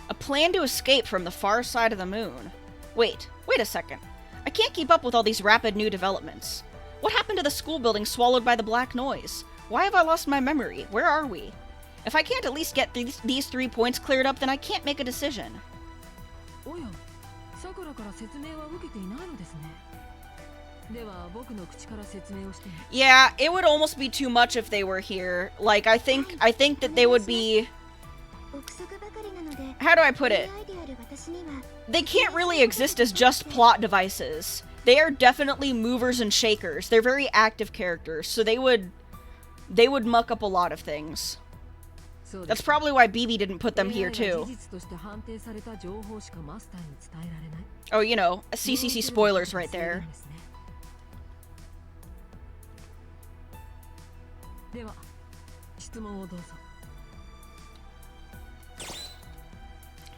A plan to escape from the far side of the moon. Wait a second. I can't keep up with all these rapid new developments. What happened to the school building swallowed by the black noise? Why have I lost my memory? Where are we? If I can't at least get these 3 points cleared up, then I can't make a decision. Yeah, it would almost be too much if they were here. Like, I think that they would be... How do I put it? They can't really exist as just plot devices. They are definitely movers and shakers. They're very active characters, so they would muck up a lot of things. That's probably why BB didn't put them here too. Oh, you know, CCC spoilers right there.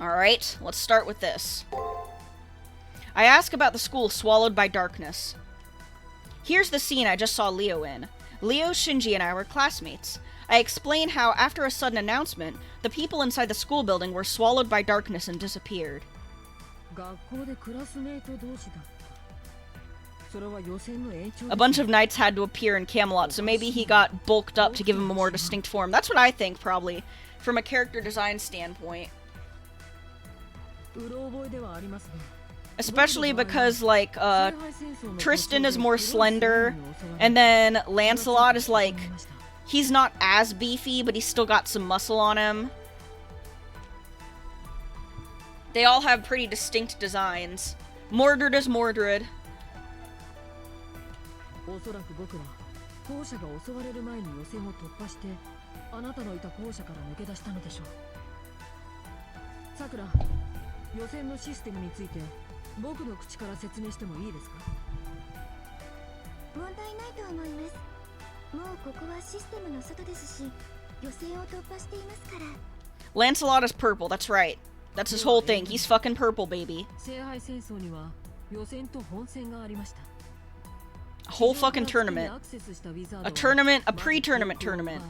Alright, let's start with this. I ask about the school swallowed by darkness. Here's the scene I just saw Leo in. Leo, Shinji, and I were classmates. I explain how, after a sudden announcement, the people inside the school building were swallowed by darkness and disappeared. A bunch of knights had to appear in Camelot, so maybe he got bulked up to give him a more distinct form. That's what I think, probably, from a character design standpoint. Especially because, like, Tristan is more slender, and then Lancelot is, like, he's not as beefy, but he's still got some muscle on him. They all have pretty distinct designs. Mordred is Mordred. Lancelot is purple, that's right. That's his whole thing. He's fucking purple, baby. A whole fucking tournament. A tournament, a pre-tournament tournament.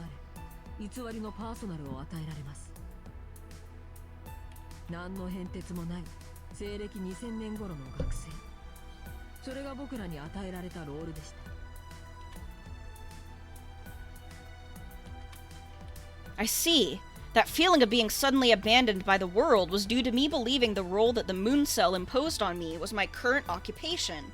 I see. That feeling of being suddenly abandoned by the world was due to me believing the role that the moon cell imposed on me was my current occupation.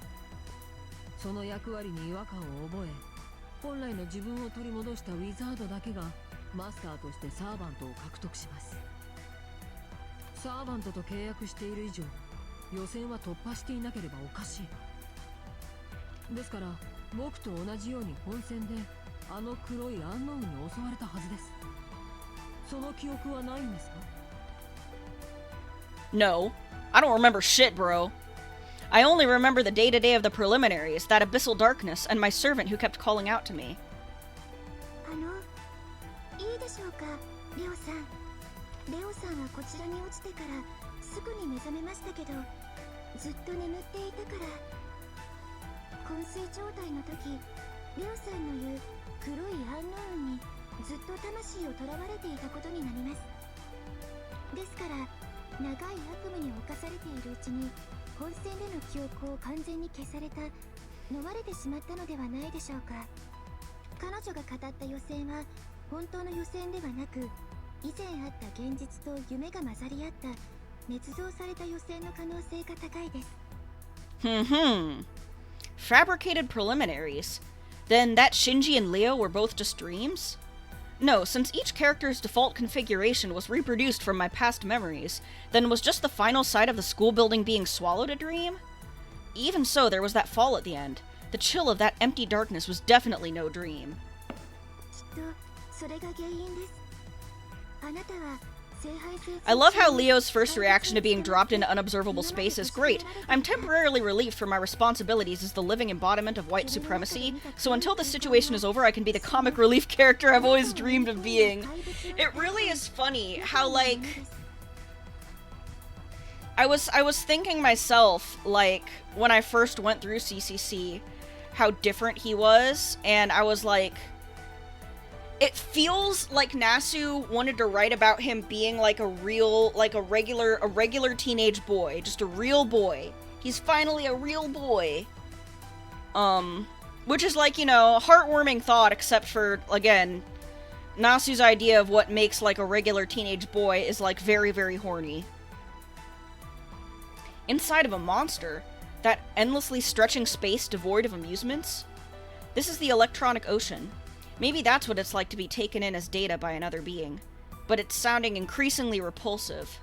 No, I don't remember shit, bro. I only remember the day-to-day of the preliminaries, that abyssal darkness, and my servant who kept calling out to me. Fabricated preliminaries? Then that Shinji and Leo were both just dreams? No, since each character's default configuration was reproduced from my past memories, then was just the final sight of the school building being swallowed a dream? Even so, there was that fall at the end. The chill of that empty darkness was definitely no dream. I love how Leo's first reaction to being dropped into unobservable space is great. I'm temporarily relieved from my responsibilities as the living embodiment of white supremacy, so until this situation is over, I can be the comic relief character I've always dreamed of being. It really is funny how, like, I was thinking myself, like, when I first went through CCC, how different he was, and I was like, it feels like Nasu wanted to write about him being like a regular teenage boy, just a real boy. He's finally a real boy. Which is like, you know, a heartwarming thought, except for, again, Nasu's idea of what makes like a regular teenage boy is like very, very horny. Inside of a monster, that endlessly stretching space devoid of amusements? This is the electronic ocean. Maybe that's what it's like to be taken in as data by another being. But it's sounding increasingly repulsive.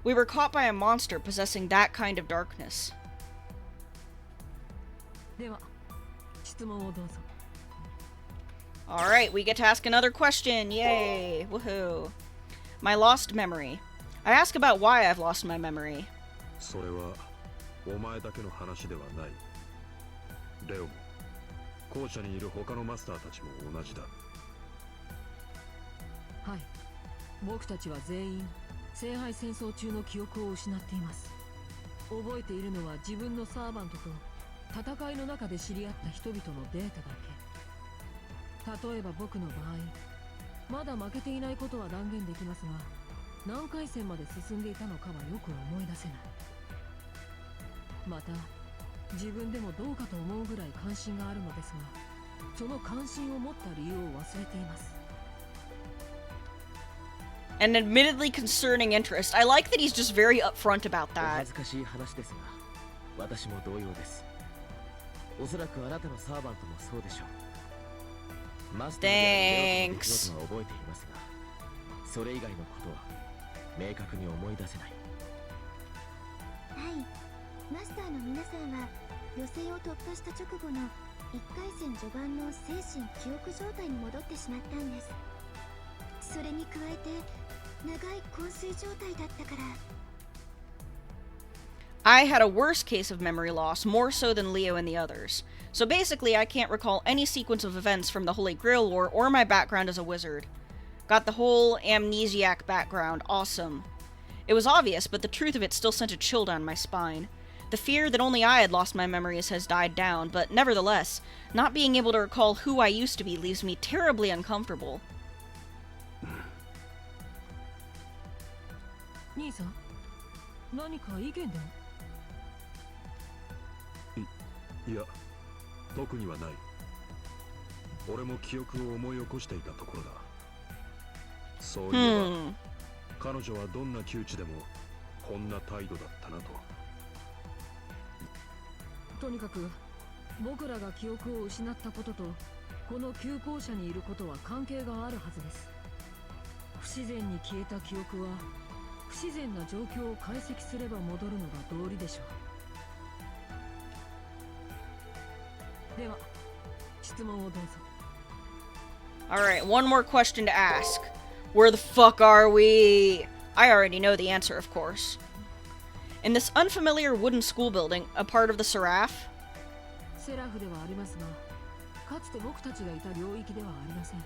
We were caught by a monster possessing that kind of darkness. Alright, we get to ask another question. Yay! Woohoo! My lost memory. I ask about why I've lost my memory. それはお前だけの話ではない。レオも校舎にいる他のマスターたちも同じだ。はい、僕たちは全員聖杯戦争中の記憶を失っています。覚えているのは自分のサーバントと戦いの中で知り合った人々のデータだけ。例えば僕の場合、まだ負けていないことは断言できますが、何回戦まで進んでいたのかはよく思い出せない。また自分でもどうかと思うぐらい関心があるのですが、その関心を持った理由を忘れています。An admittedly concerning interest. I like that he's just very upfront about お that. 恥ずかしい話ですが、私も同様です。おそらくあなたのサーバントもそうでしょう。マスターであるレオとの出来事は覚えていますが、それ以外のことは明確に思い出せない。はい、マスターの皆さんは予選を突破した直後の1回戦序盤の精神記憶状態に戻ってしまったんです。それに加えて長い昏睡状態だったから。I had a worse case of memory loss, more so than Leo and the others. So basically, I can't recall any sequence of events from the Holy Grail War or my background as a wizard. Got the whole amnesiac background, awesome. It was obvious, but the truth of it still sent a chill down my spine. The fear that only I had lost my memories has died down, but nevertheless, not being able to recall who I used to be leaves me terribly uncomfortable. 兄さん、何か意見でも？いや、特にはない。俺も記憶を思い起こしていたところだ。そういえば、彼女はどんな窮地でもこんな態度だったなと。とにかく僕らが記憶を失ったこととこの旧校舎にいることは関係があるはずです。不自然に消えた記憶は不自然な状況を解析すれば戻るのが道理でしょう。では質問をどうぞ。 Alright, one more question to ask. Where the fuck are we? I already know the answer, of course. In this unfamiliar wooden school building, a part of the Seraph? セラフではありますが、かつて僕たちがいた領域ではありません。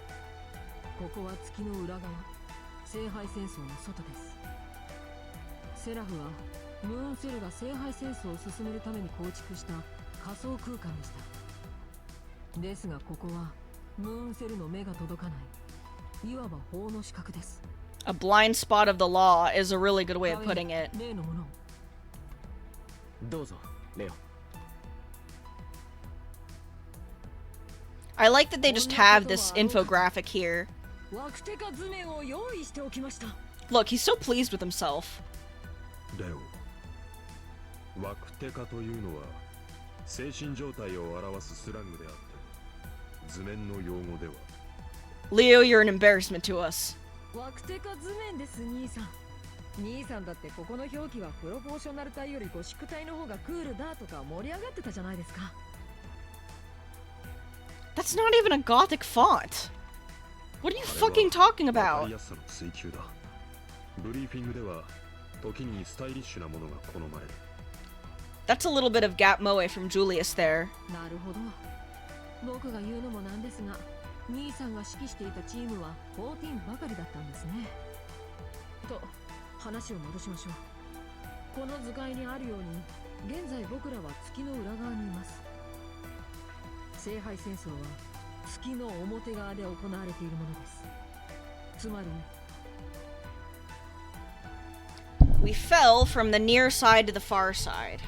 ここは月の裏側、聖杯戦争の外です。セラフはムーンセルが聖杯戦争を進めるために構築した仮想空間でした。ですがここはムーンセルの目が届かない、いわば法の死角です。 A blind spot of the law is a really good way of putting it. 例のものをどうぞ、レオ。I like that they just have this infographic here. ワクテカ図面を用意しておきました。 Look, he's so pleased with himself. レオ、ワクテカというのは精神状態を表すスラングであって図面の用語では Leo, you're an embarrassment to us. ワクテカ図面です兄さん。兄さんだってここの表記はプロポーショナル体よりゴシック体の方がクールだとか盛り上がってたじゃないですか。That's not even a gothic font. What are you fucking talking わか about? りやすさの追求だ。ブリーフィングでは時にスタイリッシュなものが好まれる。 That's a little bit of Gap Moe from Julius there. なるほど。僕が言うのもなんですが、兄さんが指揮していたチームは14ばかりだったんですね。と、話を戻しましょう。この図解にあるように、現在僕らは月の裏側にいます。聖杯戦争は月の表側で行われているものです。つまり、We fell from the near side to the far side.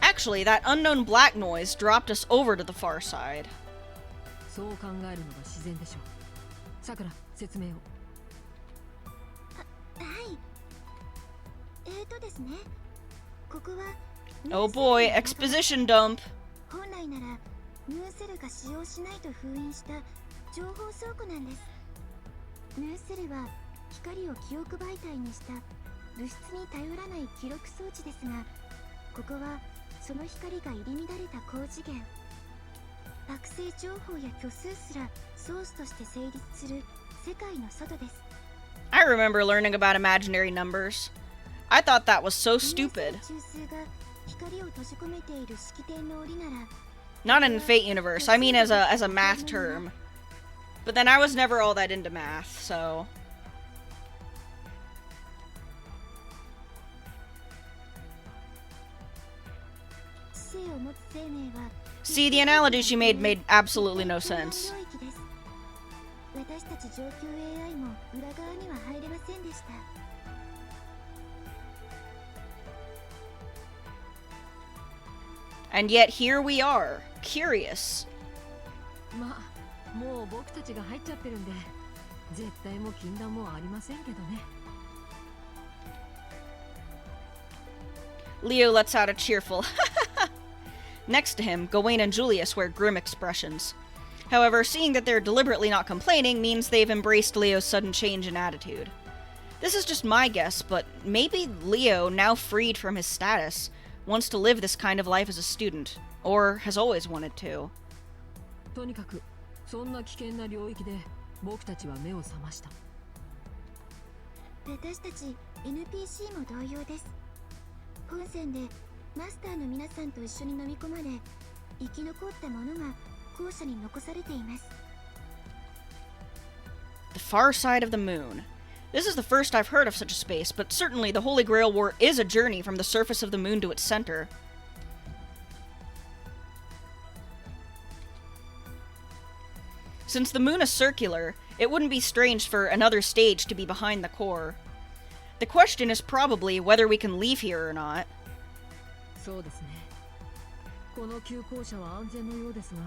Actually, that unknown black noise dropped us over to the far side. そう考えるのが自然でしょう。さくら、説明を。はいですね、ここは Oh boy, exposition dump. 本来ならヌーセルが使用しないと封印した情報倉庫なんです。ヌーセルは光を記憶媒体にした物質に頼らない記録装置ですが、ここはその光が入り乱れた高次元、惑星情報や虚数すらソースとして成立する世界の外です。 I remember learning about imaginary numbers. I thought that was so stupid. 中枢が光を閉じ込めている式典の折なら Not in the Fate universe. I mean as a math term. But then I was never all that into math, so. See, the analogy she made absolutely no sense. 私たち上級 AI も裏側には入れませんでした。 And yet here we are, curious. まあ、もう僕たちが入っちゃってるんで、絶対も禁断もありませんけどね。Leo lets out a cheerful Next to him, Gawain and Julius wear grim expressions. However, seeing that they're deliberately not complaining means they've embraced Leo's sudden change in attitude. This is just my guess, but maybe Leo, now freed from his status, wants to live this kind of life as a student, or has always wanted to. とにかく、そんな危険な領域で僕たちは目を覚ました。私たち NPC も同様です。本戦でマスターの皆さんと一緒に飲み込まれ、生き残ったものが校舎に残されています。 The far side of the moon. This is the first I've heard of such a space, but certainly the Holy Grail War is a journey from the surface of the moon to its center. Since the moon is circular, it wouldn't be strange for another stage to be behind the core. The question is probably whether we can leave here or not. そうですね。この旧校舎は安全のようですが、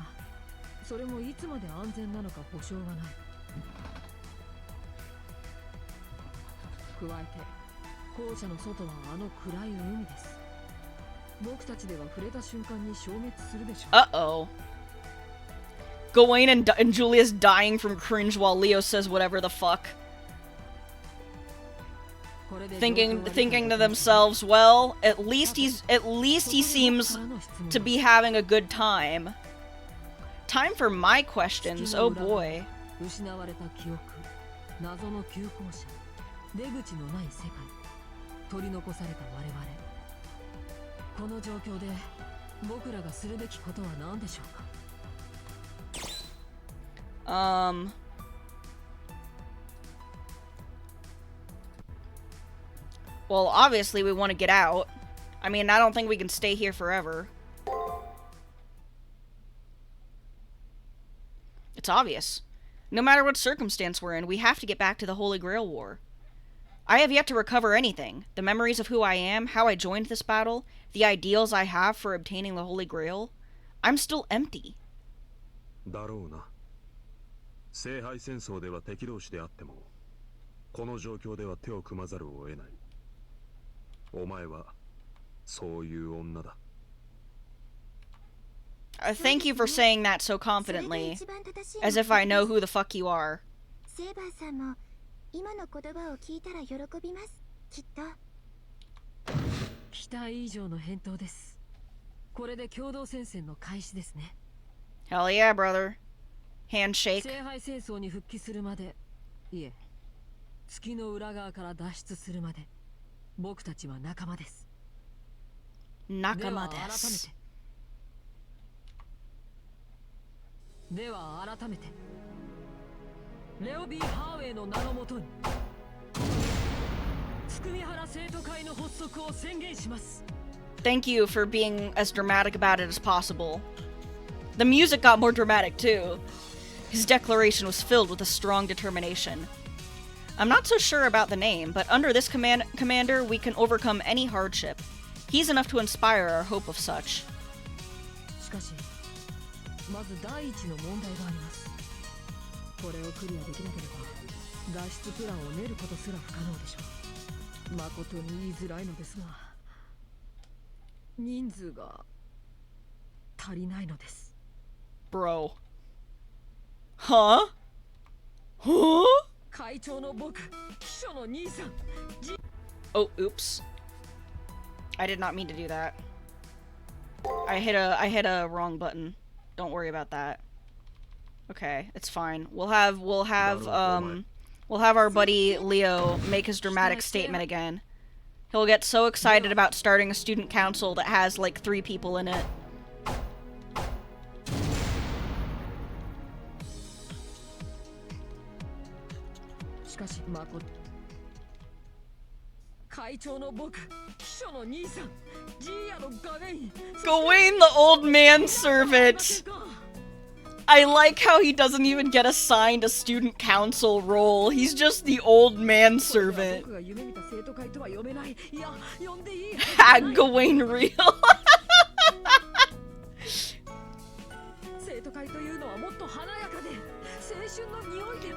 それもいつまで安全なのか保証がない。加えて、校舎の外はあの暗い海です。僕たちでは触れた瞬間に消滅するでしょう。Uh-oh. Gawain and Julius dying from cringe while Leo says whatever the fuck. Thinking to themselves, well, at least he seems to be having a good time. Time for my questions. Oh boy. 失われた記憶、謎の旧校舎、出口のない世界、取り残された我々。この状況で僕らがするべきことは何でしょうか。Well, obviously we want to get out. I mean, I don't think we can stay here forever. It's obvious. No matter what circumstance we're in, we have to get back to the Holy Grail War. I have yet to recover anything. The memories of who I am, how I joined this battle, the ideals I have for obtaining the Holy Grail. I'm still empty. だろうな。聖杯戦争では敵同士であっても、この状況では手を組まざるを得ない。お前はそういう女だ。 Thank you for saying that so confidently, as if I know who the fuck you are. セーバーさんも今の言葉を聞いたら喜びます。きっと。期待以上の返答です。これで共同戦線の開始ですね。 Hell yeah, brother. Handshake. 聖杯戦争に復帰するまで、いえ、月の裏側から脱出するまで、僕たちは仲間です。仲間です。では改めて、レオビー・ハーウェイの名のもとに、つくみはら生徒会の発足を宣言します。 Thank you for being as dramatic about it as possible. The music got more dramatic too. His declaration was filled with a strong determination. I'm not so sure about the name, but under this commander, we can overcome any hardship. He's enough to inspire our hope of such. しかし、まず第一の問題があります。これをクリアできなければ、脱出プランを練ることすら不可能でしょう。誠に言いづらいのですが、人数が足りないのです。 Bro. Huh? Huh? 会長の僕、秘書の兄さん。Oh, oops. I did not mean to do that. I hit a wrong button. Don't worry about that. Okay, it's fine. We'll have our buddy Leo make his dramatic statement again. He'll get so excited about starting a student council that has like 3 people in it. しかし誠、会長の僕、秘書の兄さん、ジーヤのガメイン。 Gawain the old manservant. I like how he doesn't even get assigned a student council role. He's just the old manservant. Gawain real.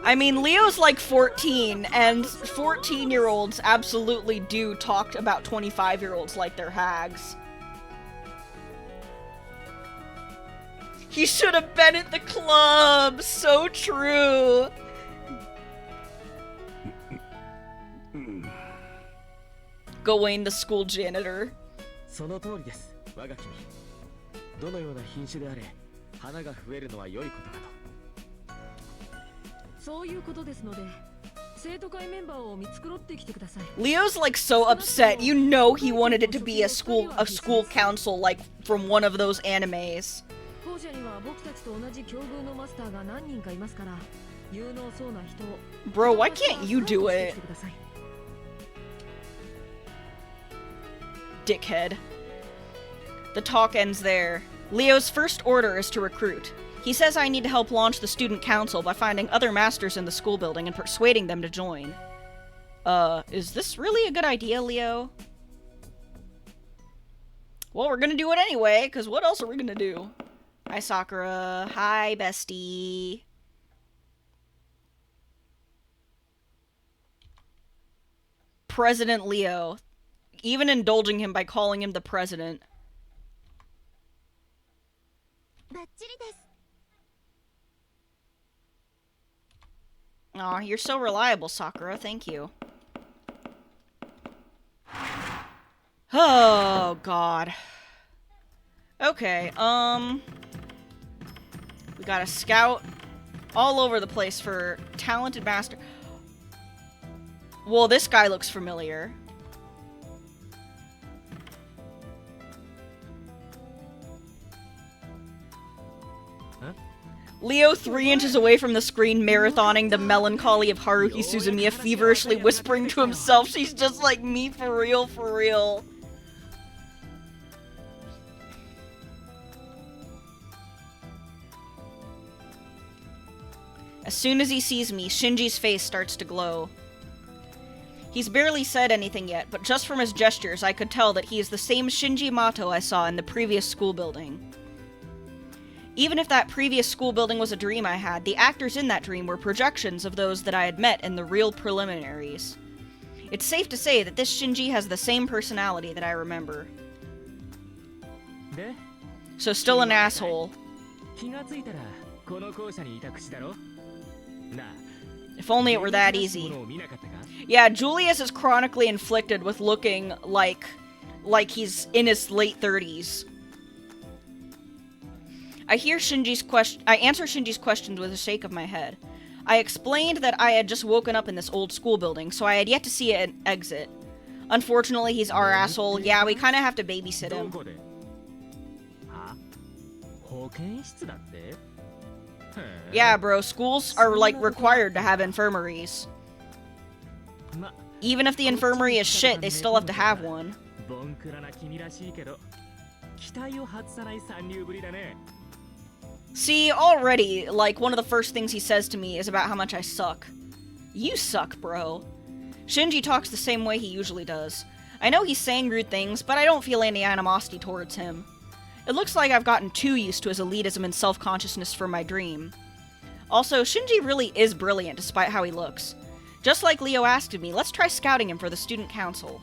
I mean, Leo's like 14, and 14-year-olds absolutely do talk about 25-year-olds like they're hags. He should have been at the club! So true! Gawain the school janitor. その通りです、我が君。どのような品種であれ、花が増えるのは良いことかと。そういうことですので、生徒会メンバーを見繕ってきてください。 Leo's like so upset. You know he wanted it to be a school council like from one of those animes. 校舎には僕たちと同じ境遇のマスターが何人かいますから、有能そうな人を。 Bro, why can't you do it? Dickhead. The talk ends there. Leo's first order is to recruit. He says I need to help launch the student council by finding other masters in the school building and persuading them to join. Is this really a good idea, Leo? Well, we're gonna do it anyway, because what else are we gonna do? Hi, Sakura. Hi, bestie. President Leo. Even indulging him by calling him the president. Aw, you're so reliable, Sakura. Thank you. Oh, God. Okay, we got a scout all over the place for talented master. Well, this guy looks familiar. Leo 3 inches away from the screen, marathoning the melancholy of Haruhi Suzumiya, feverishly whispering to himself, she's just like me for real, for real. As soon as he sees me, Shinji's face starts to glow. He's barely said anything yet, but just from his gestures, I could tell that he is the same Shinji Mato I saw in the previous school building. Even if that previous school building was a dream I had, the actors in that dream were projections of those that I had met in the real preliminaries. It's safe to say that this Shinji has the same personality that I remember. で So still an asshole. 気がついたらこの校舎にいた口だろなあ If only it were that easy. Yeah, Julius is chronically inflicted with looking like he's in his late 30s. I answer Shinji's questions with a shake of my head. I explained that I had just woken up in this old school building, so I had yet to see an exit. Unfortunately, he's our asshole. Yeah, we kind of have to babysit him. Yeah, bro, schools are, like, required to have infirmaries. Even if the infirmary is shit, they still have to have one. See, already, like, one of the first things he says to me is about how much I suck. You suck, bro. Shinji talks the same way he usually does. I know he's saying rude things, but I don't feel any animosity towards him. It looks like I've gotten too used to his elitism and self-consciousness for my dream. Also, Shinji really is brilliant despite how he looks. Just like Leo asked of me, let's try scouting him for the student council.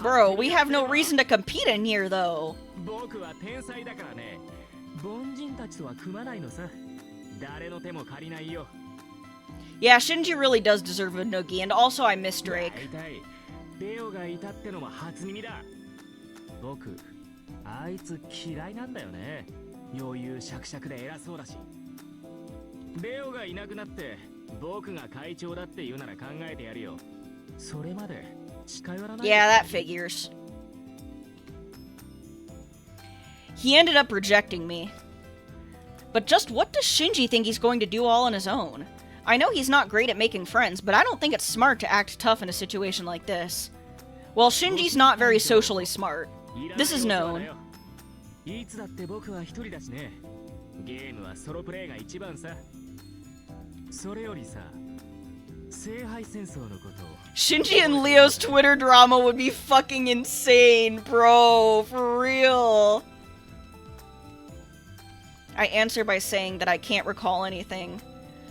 Bro, we have no reason to compete in here, though. Yeah, Shinji really does deserve a noogie, and also I miss Drake. Yeah, that figures. He ended up rejecting me. But just what does Shinji think he's going to do all on his own? I know he's not great at making friends, but I don't think it's smart to act tough in a situation like this. Well, Shinji's not very socially smart. This is known. Shinji and Leo's Twitter drama would be fucking insane, bro. For real. I answer by saying that I can't recall anything.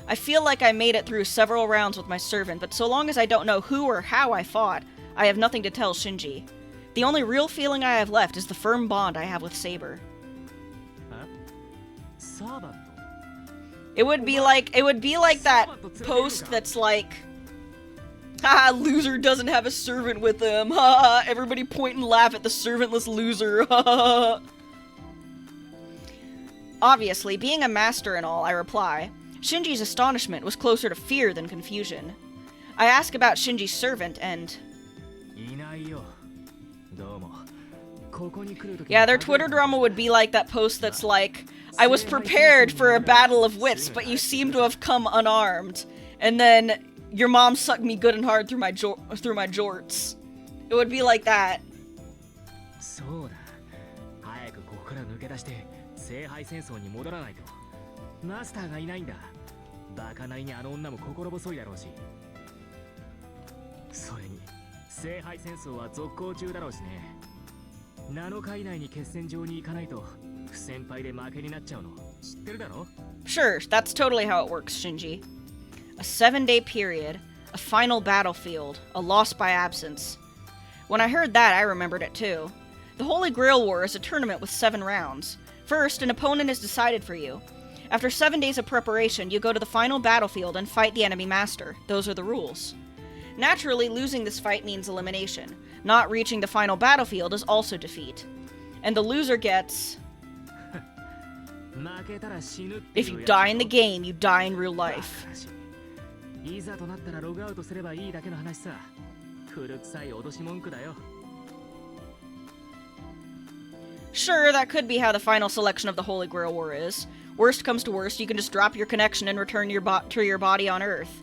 I feel like I made it through several rounds with my servant, but so long as I don't know who or how I fought, I have nothing to tell Shinji. The only real feeling I have left is the firm bond I have with Saber. It would be like that post that's like, haha, loser doesn't have a servant with him, haha, everybody point and laugh at the servantless loser, haha. Obviously, being a master and all, I reply. Shinji's astonishment was closer to fear than confusion. I ask about Shinji's servant, and... yeah, their Twitter drama would be like that post that's like, I was prepared for a battle of wits, but you seem to have come unarmed. And then, your mom sucked me good and hard through my jorts. It would be like that. Sure, that's totally how it works, Shinji. A 7-day period, a final battlefield, a loss by absence. When I heard that, I remembered it too. The Holy Grail War is a tournament with 7 rounds. First, an opponent is decided for you. After 7 days of preparation, you go to the final battlefield and fight the enemy master. Those are the rules. Naturally, losing this fight means elimination. Not reaching the final battlefield is also defeat. And the loser gets... if you die in the game, you die in real life. Sure, that could be how the final selection of the Holy Grail War is. Worst comes to worst, you can just drop your connection and return to your body on Earth.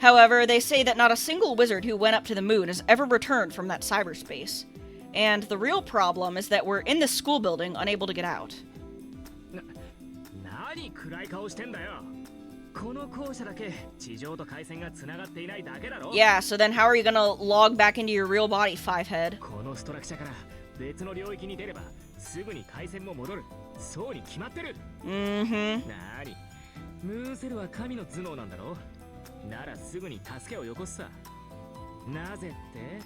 However, they say that not a single wizard who went up to the moon has ever returned from that cyberspace. And the real problem is that we're in this school building, unable to get out. Yeah, so then how are you gonna log back into your real body, Fivehead? すぐに回線も戻る。そうに決まってる。Mm-hmm. なーに、ムーセルは神の頭脳なんだろ。ならすぐに助けをよこすさ。なぜって、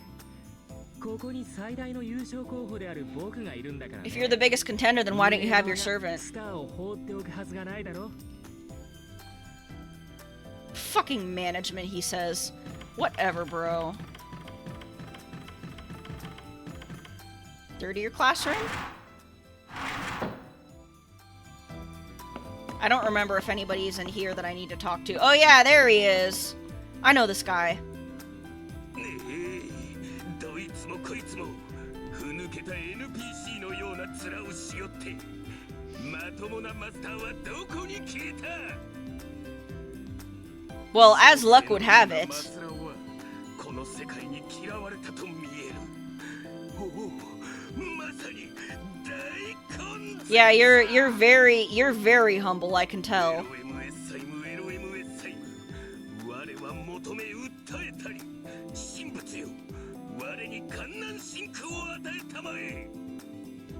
ここに最大の優勝候補である僕がいるんだからね。 If you're the biggest contender, then why don't you have your servant? スターを放っておくはずがないだろ。 Fucking management, he says. Whatever, bro. Dirty your classroom? I don't remember if anybody's in here that I need to talk to. Oh yeah, there he is. I know this guy. どいつもこいつもふぬけた NPC のような面をしよって、まともなマスターはどこに消えた。 Well, as luck would have it. この世界に嫌われたと見える。おお、まさに大混雑。 Yeah, you're very humble, I can tell. 我は求め訴えたり、神仏よ、我に観難真空を与えたまえ。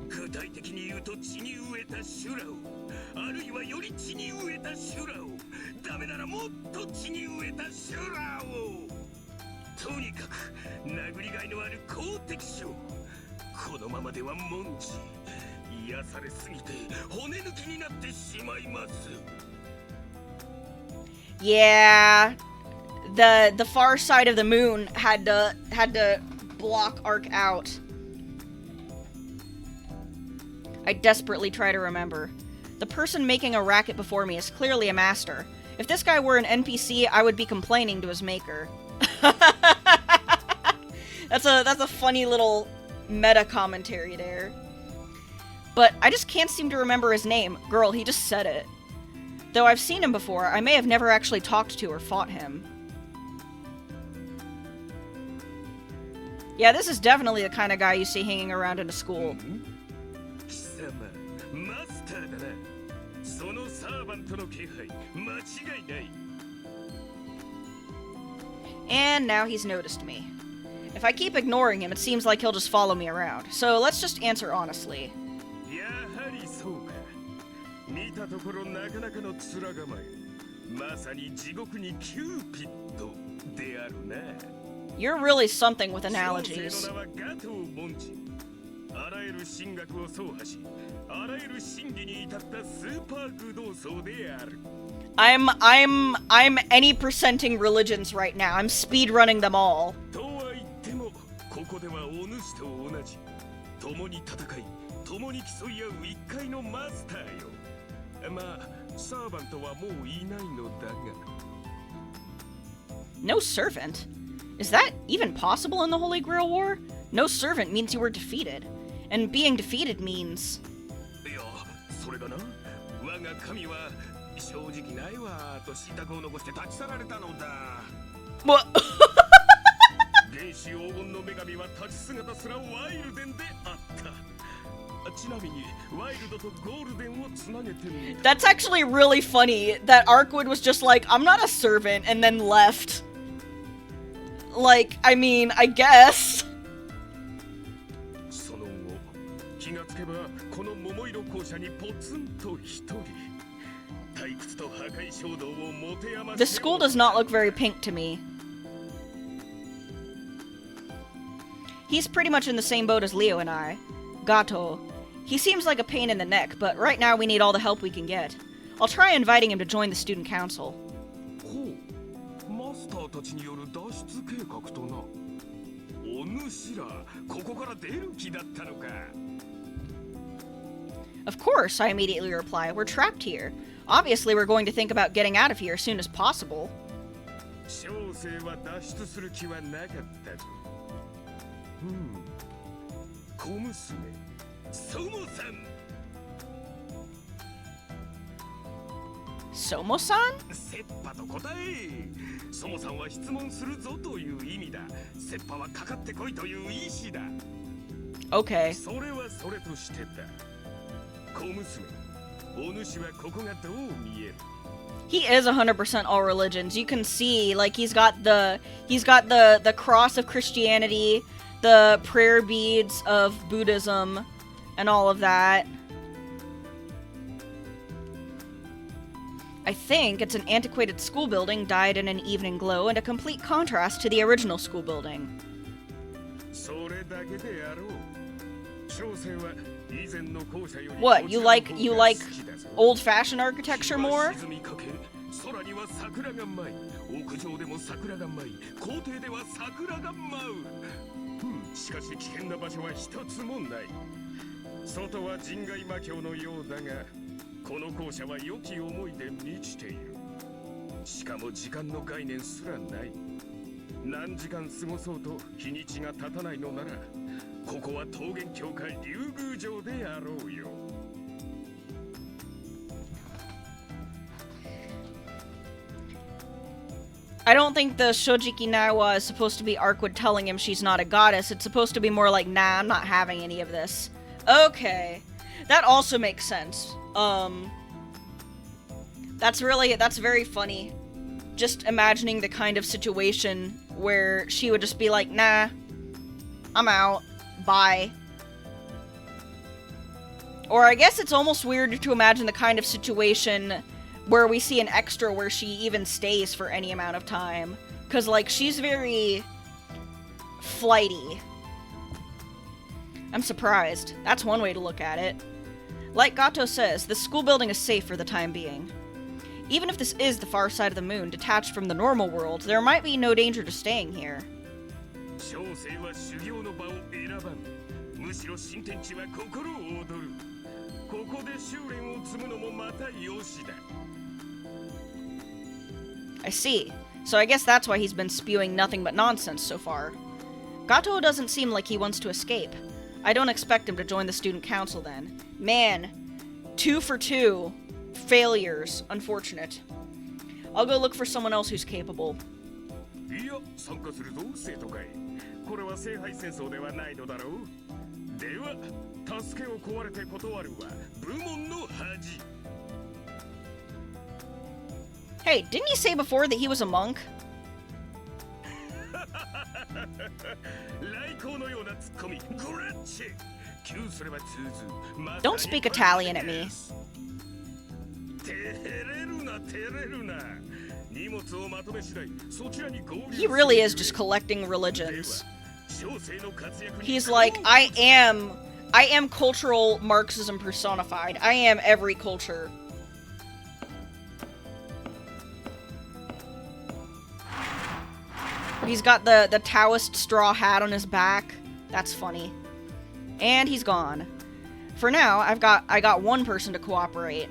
具体的に言うと地に植えた修羅を、あるいはより地に植えた修羅を、ダメならもっと地に植えた修羅を。とにかく殴りがいのある好敵将。このままでは文字癒されすぎて骨抜きになってしまいます。 Yeah, the far side of the moon had to block Ark out. I desperately try to remember. The person making a racket before me is clearly a master. If this guy were an NPC, I would be complaining to his maker. That's a funny little meta commentary there. But I just can't seem to remember his name. Girl, he just said it. Though I've seen him before, I may have never actually talked to or fought him. Yeah, this is definitely the kind of guy you see hanging around in a school. And now he's noticed me. If I keep ignoring him, it seems like he'll just follow me around. So let's just answer honestly. You're really something with analogies. I'm any percenting religions right now. I'm speedrunning them all. ここではお主と同じ共に戦い共に競い合う一界のマスターよ。まあサーバントはもういないのだが。 No servant? Is that even possible in the Holy Grail War? No servant means you were defeated. And being defeated means... いや、それがな、我が神は正直ないわと信託を残して立ち去られたのだ。 What? 原始黄金の女神は立ち姿すらワイルデンであった。ちなみにワイルドとゴールデンをつなげてみた。 That's actually really funny that Arkwood was just like, I'm not a servant, and then left. Like, I mean, I guess. その後、気がつけばこの桃色校舎にポツンと一人。退屈と破壊衝動を持て余す。 The school does not look very pink to me. He's pretty much in the same boat as Leo and I. Gato. He seems like a pain in the neck, but right now we need all the help we can get. I'll try inviting him to join the student council. ほう、マスターたちによる脱出計画とな。お主ら、ここから出る気だったのか。 Of course, I immediately reply. We're trapped here. Obviously, we're going to think about getting out of here as soon as possible. 小生は脱出する気はなかったぞ。小娘、ソモさん。 Somo-san? 切羽と答え。ソモさんは質問するぞという意味だ。切羽はかかってこいという意志だ。 Okay. それはそれとしてだ。小娘、お主はここがどう見える？ He is 100% all religions. You can see, like, he's got the cross of Christianity, the prayer beads of Buddhism, and all of that. I think it's an antiquated school building dyed in an evening glow and a complete contrast to the original school building. What, you like old-fashioned architecture more? 空には桜が舞い、屋上でも桜が舞い、校庭では桜が舞う。しかし危険な場所は一つもない。外は人外魔境のようだが、この校舎は良き思いで満ちている。しかも時間の概念すらない。何時間過ごそうと日にちが経たないのなら、ここは桃源教会竜宮城であろうよ。I don't think the Shojiki Nawa is supposed to be Arkwood telling him she's not a goddess. It's supposed to be more like, nah, I'm not having any of this. Okay. That also makes sense. That's very funny. Just imagining the kind of situation where she would just be like, nah, I'm out. Bye. Or I guess it's almost weird to imagine the kind of situation where we see an extra where she even stays for any amount of time. Because, like, she's very flighty. I'm surprised. That's one way to look at it. Like Gato says, this school building is safe for the time being. Even if this is the far side of the moon, detached from the normal world, there might be no danger to staying here. I see. So I guess that's why he's been spewing nothing but nonsense so far. Gato doesn't seem like he wants to escape. I don't expect him to join the student council then. Man, 2 for 2 failures. Unfortunate. I'll go look for someone else who's capable. Hey, didn't he say before that he was a monk? Don't speak Italian at me. He really is just collecting religions. He's like, I am cultural Marxism personified. I am every culture. He's got the Taoist straw hat on his back. That's funny. And he's gone. For now, I got one person to cooperate.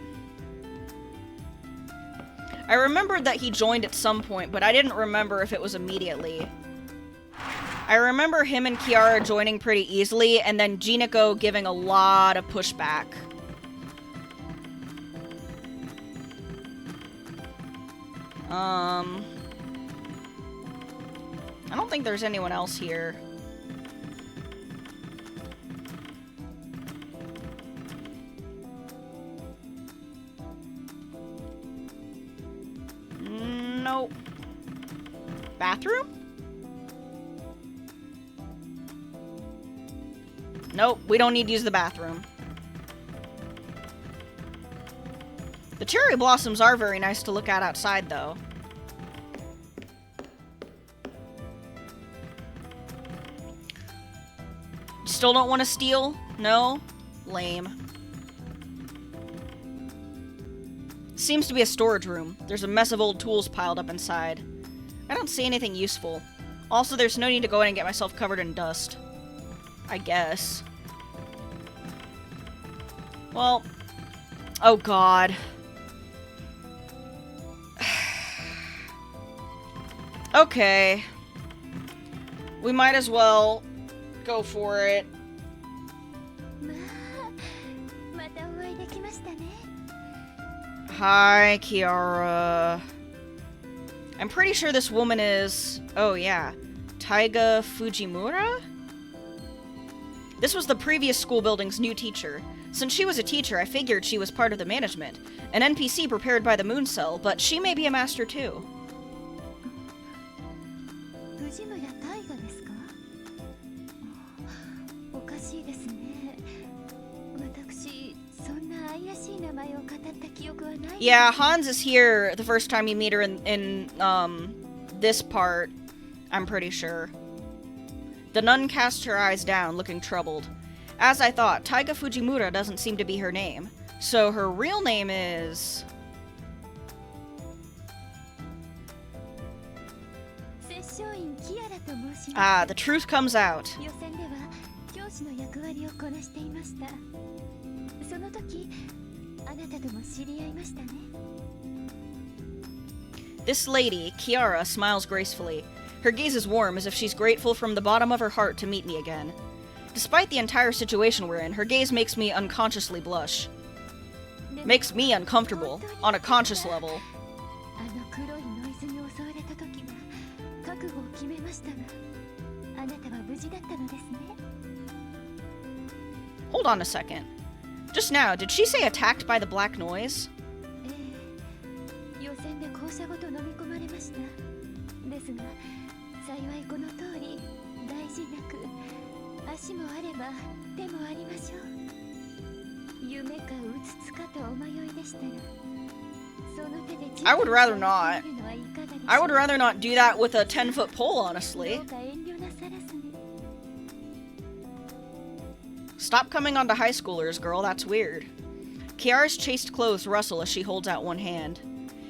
I remembered that he joined at some point, but I didn't remember if it was immediately. I remember him and Kiara joining pretty easily, and then Jinako giving a lot of pushback. I don't think there's anyone else here. Nope. Bathroom? Nope, we don't need to use the bathroom. The cherry blossoms are very nice to look at outside, though. Still don't want to steal? No? Lame. Seems to be a storage room. There's a mess of old tools piled up inside. I don't see anything useful. Also, there's no need to go in and get myself covered in dust. I guess. Well. Oh god. Okay. We might as well go for it. Hi, Kiara. I'm pretty sure this woman is... Oh, yeah. Taiga Fujimura? This was the previous school building's new teacher. Since she was a teacher, I figured she was part of the management. An NPC prepared by the Moon Cell, but she may be a master too. しい名前を語った記憶はない。 Yeah, Hans is here the first time you meet her in this part, I'm pretty sure. The nun cast her eyes down, looking troubled. As I thought, Taiga Fujimura doesn't seem to be her name. So her real name is... 摂政院キアラと申します。 Ah, the truth comes out. 予選では教師の役割をこなしていました。その時あなたとも知り合いましたね。 This lady, Kiara, smiles gracefully. Her gaze is warm, as if she's grateful from the bottom of her heart to meet me again. Despite the entire situation we're in, her gaze makes me unconsciously blush. Makes me uncomfortable, on a conscious level. あの黒いノイズに襲われた時は覚悟を決めましたが、あなたは無事だったのですね。 Hold on a second. Just now, did she say attacked by the black noise? 予選で校舎ごと飲み込まれました。ですが幸いこの通り大事なく、足もあれば手もありましょう。夢かうつつかとお迷いでしたら、その手で I would rather not. るのはいかがでしょう。 I would rather not do that with a 10-foot pole, honestly. どうか遠慮なさらずに。 Stop coming onto high schoolers, girl, that's weird. Kiara's chaste clothes rustle as she holds out one hand.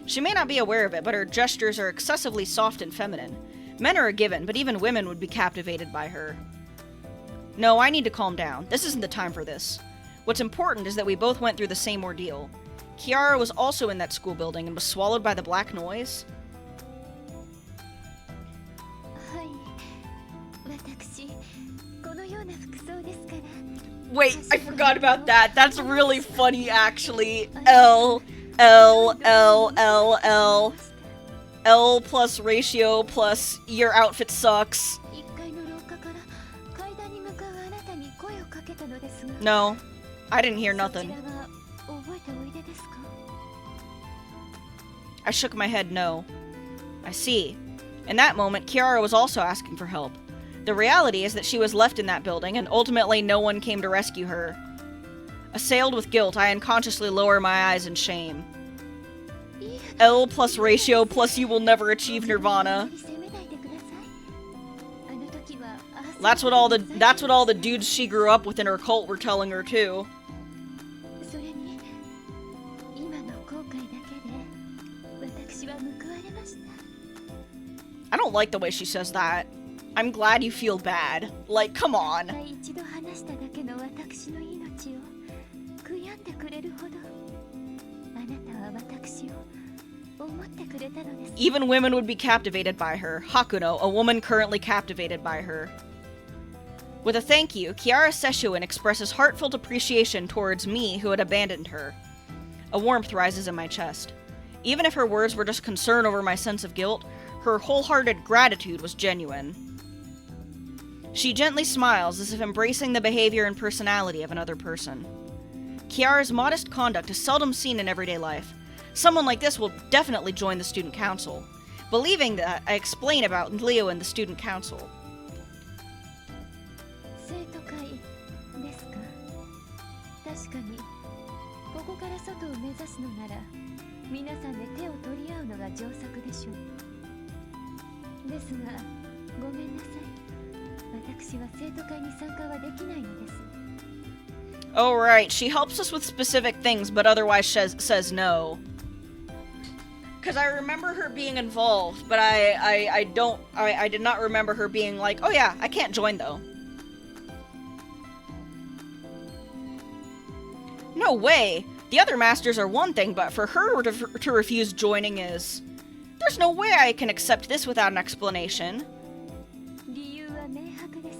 She may not be aware of it, but her gestures are excessively soft and feminine. Men are a given, but even women would be captivated by her. No, I need to calm down. This isn't the time for this. What's important is that we both went through the same ordeal. Kiara was also in that school building and was swallowed by the black noise. はい、私このような服装ですから。 Wait, I forgot about that. That's really funny, actually. L, L, L, L, L. L plus ratio plus your outfit sucks. 1階の廊下から階段に向かうあなたに声をかけたのですが。 No, I didn't hear そ nothing. ちらは覚えておいでですか？ I shook my head no. I see. In that moment, Kiara was also asking for help. The reality is that she was left in that building, and ultimately no one came to rescue her. Assailed with guilt, I unconsciously lower my eyes in shame. L plus ratio plus you will never achieve nirvana. That's what all the dudes she grew up with in her cult were telling her too. それに今の後悔だけで私は報われました。 I don't like the way she says that. I'm glad you feel bad. Like, come on. 一度話しただけの私の命を悔やんでくれるほどあなたは私を思ってくれたのです。 Even women would be captivated by her. Hakuno, a woman currently captivated by her. With a thank you, Kiara Seshuin expresses heartfelt appreciation towards me who had abandoned her. A warmth rises in my chest. Even if her words were just concern over my sense of guilt, her wholehearted gratitude was genuine. She gently smiles as if embracing the behavior and personality of another person. Kiara's modest conduct is seldom seen in everyday life. Someone like this will definitely join the student council. Believing that, I explain about Leo and the student council. 生徒会ですか？確かにここから外を目指すのなら皆さんで手を取り合うのが上策でしょう。ですがごめんなさい。私は生徒会に参加はできないのです。 Oh right, she helps us with specific things but otherwise says no. Because I remember her being involved, but I did not remember her being like, oh yeah, I can't join though. No way! The other masters are one thing, but for her to refuse joining is... There's no way I can accept this without an explanation. 理由は明白です。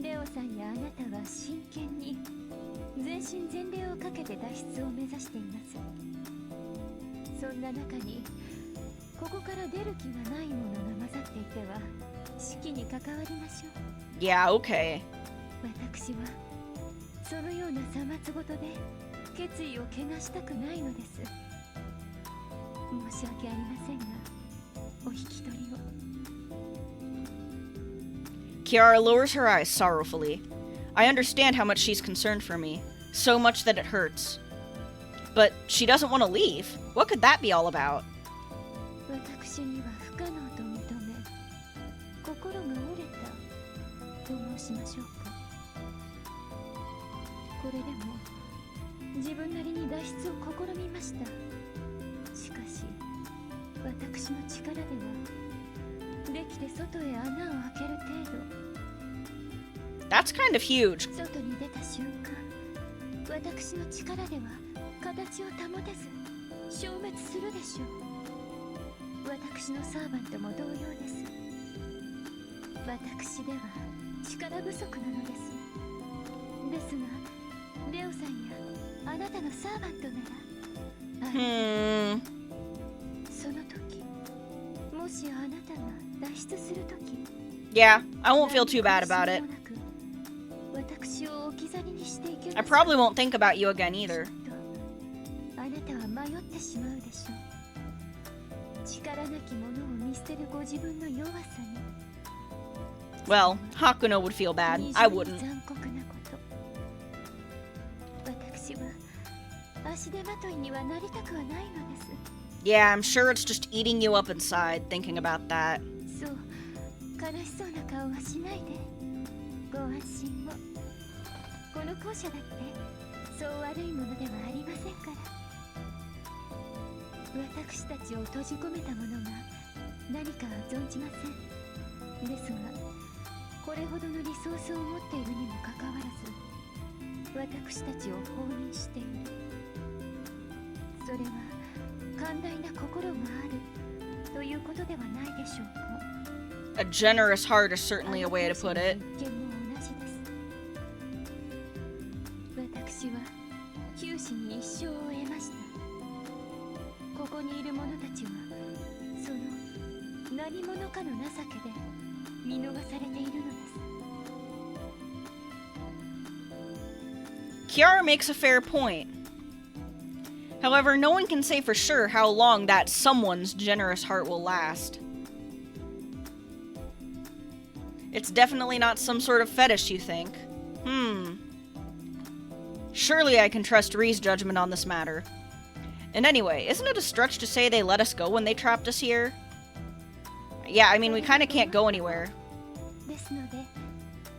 レオさんやあなたは真剣に全身全霊をかけて脱出を目指しています。そんな中にここから出る気がないものが混ざっていては式に関わりましょう。 Yeah, okay. 私はそのようなさまつごとで決意を汚したくないのです。申し訳ありませんがお引き取りを。 Kiara lowers her eyes sorrowfully. I understand how much she's concerned for me, so much that it hurts. but she doesn't want to leave. What could that be all about? 私には不可能と認め、心が折れたと申しましょうか。これでも自分なりに脱出を試みました。しかし私の力ではできて外へ穴を開ける程度。 That's kind of huge. 外に出た瞬間、私の力では形を保てず消滅するでしょう。私のサーバントも同様です。私では力不足なのです。ですがレオさんやあなたのサーバントなら、その時もしあなたが脱出する時、 Yeah, I won't feel too bad about it. 私を置き去りにしていけ I probably won't think about you again either. あなたは迷ってしまうでしょう。力なき者を見捨てるご自分の弱さに。 Well, Hakuno would feel bad. I wouldn't. 残酷なこと。私は足手まといにはなりたくはないのです。 Yeah, I'm sure it's just eating you up inside thinking about that. そう、悲しそうな顔はしないで。ご安心を。この校舎だってそう悪いものではありませんから。私たちを閉じ込めたものが何かは存じません。ですがこれほどのリソースを持っているにもかかわらず私たちを放任している。それは寛大な心があるということではないでしょうか。 A generous heart is certainly a way to put it. 私は九死に一生を得ました。ここにいる者たちはその何者かの情けで見逃されているのです。 Kiara makes a fair point. However, no one can say for sure how long that someone's generous heart will last. It's definitely not some sort of fetish, you think? Surely I can trust Ree's judgment on this matter. And anyway, isn't it a stretch to say they let us go when they trapped us here? Yeah, I mean, we kinda can't go anywhere. ですので、